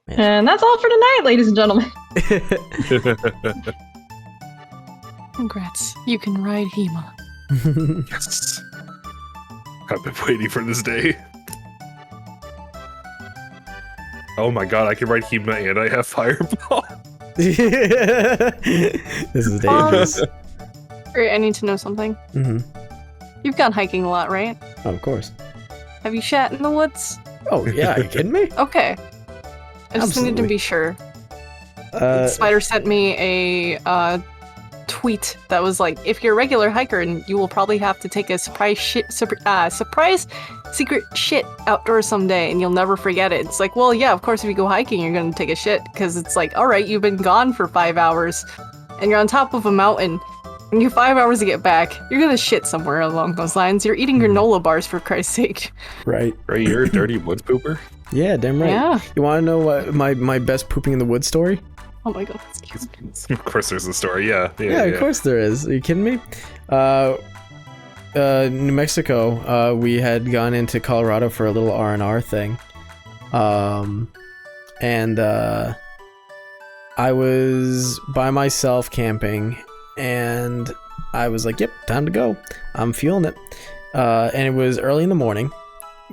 And that's all for tonight, ladies and gentlemen. Congrats. You can ride Hema. Yes. I've been waiting for this day. Oh my god, I can write Hema and I have Fireball. This is dangerous. Alright, I need to know something. Hmm. You've gone hiking a lot, right? Oh, of course. Have you shat in the woods? Oh, yeah, are you kidding me? Okay. I just needed to Absolutely. be sure. Uh, Spider sent me a tweet that was like, if you're a regular hiker, and you will probably have to take a surprise secret shit outdoors someday, and you'll never forget it. It's like, well, yeah, of course, if you go hiking, you're gonna take a shit, because it's like, all right, you've been gone for 5 hours, and you're on top of a mountain, and you have 5 hours to get back. You're gonna shit somewhere along those lines. You're eating granola bars, for Christ's sake. right. Right, you're a dirty woods pooper? Yeah, damn right. Yeah. You want to know what my best pooping in the woods story? Oh my god, that's cute. Of course there's a story, yeah. Yeah, of course there is. Are you kidding me? New Mexico, we had gone into Colorado for a little R&R thing. And I was by myself camping, and I was like, yep, time to go. I'm feeling it. And it was early in the morning.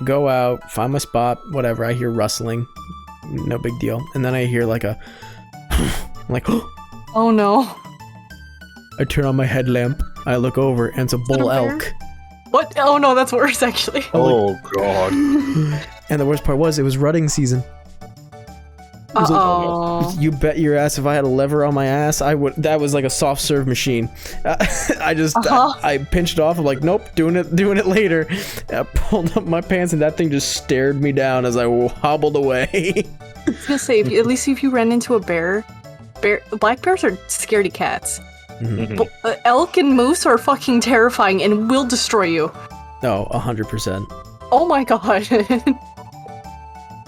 Go out, find my spot, whatever. I hear rustling. No big deal. And then I hear like a... I'm like, Oh no. I turn on my headlamp. I look over, and it's a bull elk. What? Oh no, that's worse actually. Oh god. And the worst part was, it was rutting season. It was Uh-oh. like, you bet your ass if I had a lever on my ass, I would. That was like a soft serve machine. I pinched it off. I'm like, nope, doing it later. I pulled up my pants and that thing just stared me down as I hobbled away. I was gonna say, at least if you ran into a bear, black bears are scaredy cats. But elk and moose are fucking terrifying and will destroy you. No, 100%. Oh my god.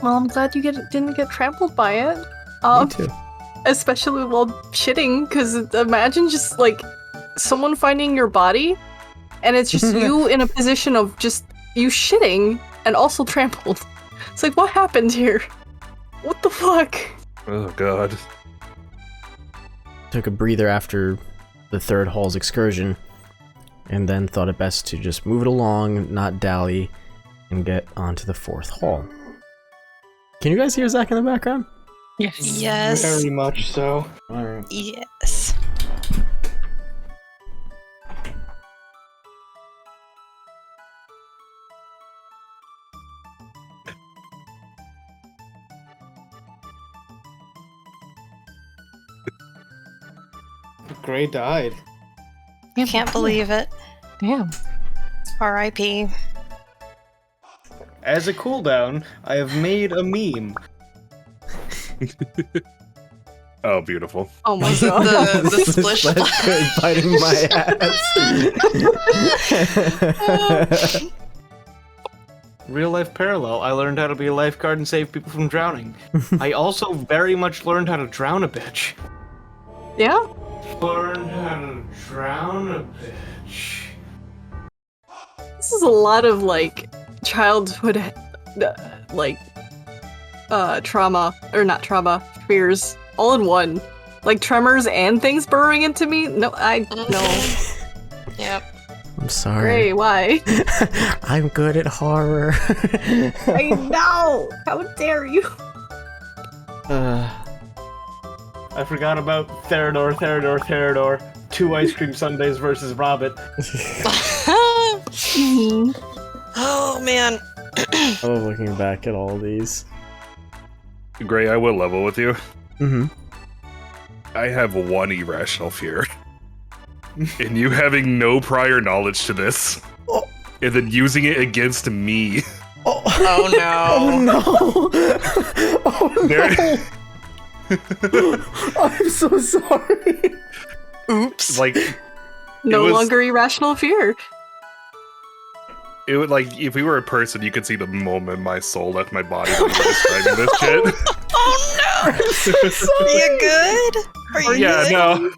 Well, I'm glad you didn't get trampled by it. Me too. Especially while shitting, because imagine just like someone finding your body, and it's just you in a position of just you shitting and also trampled. It's like, what happened here? What the fuck? Oh god. Took a breather after the third hall's excursion, and then thought it best to just move it along, not dally, and get onto the fourth hall. Can you guys hear Zach in the background? Yes. Very much so. Alright. Yes. Gray died. Can't believe it. Damn. R.I.P. As a cooldown, I have made a meme. Oh, beautiful. Oh my god. The splish splash. Biting my ass. Real life parallel. I learned how to be a lifeguard and save people from drowning. I also very much learned how to drown a bitch. Yeah? Learned how to drown a bitch. This is a lot of like childhood trauma, or not trauma, fears all in one. Like tremors and things burrowing into me. No. Yep. I'm sorry. Gray, why? I'm good at horror. I know! How dare you? I forgot about Theodore. 2 ice cream sundaes versus Robert. Oh man. I love looking back at all these. Gray, I will level with you. Mm-hmm. I have one irrational fear. And you having no prior knowledge to this. Oh. And then using it against me. Oh, Oh no. Oh no! Oh There- no! I'm so sorry. Oops. Like, No was- longer irrational fear. it would, like, if we were a person, you could see the moment my soul left my body when you were describing this shit. Oh no. Are you good? Are you Yeah, good? no.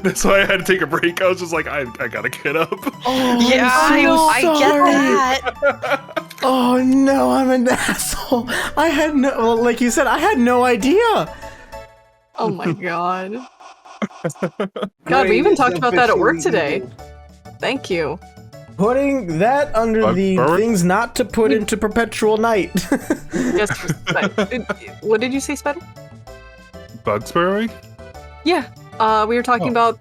That's why I had to take a break. I was just like, I gotta get up. Oh, Yeah, I get sorry. that. Oh no, I'm an asshole. I had no, well, like you said, I had no idea. Oh my god. God, we even talked about that at work today. Thank you. Putting that under the Burn? things not to put into perpetual night. Yes, what did you say, Spider? Bug spurring? Yeah. We were talking about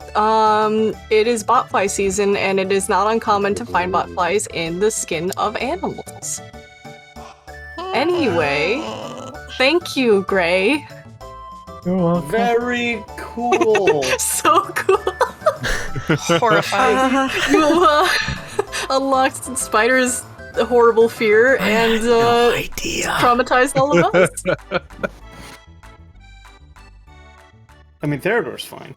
it is botfly season, and it is not uncommon to find botflies in the skin of animals. Anyway, thank you, Gray. You're welcome. Very cool. So cool. Horrifying. You unlocked Spider's horrible fear and No idea. traumatized all of us. I mean, Theodore's fine.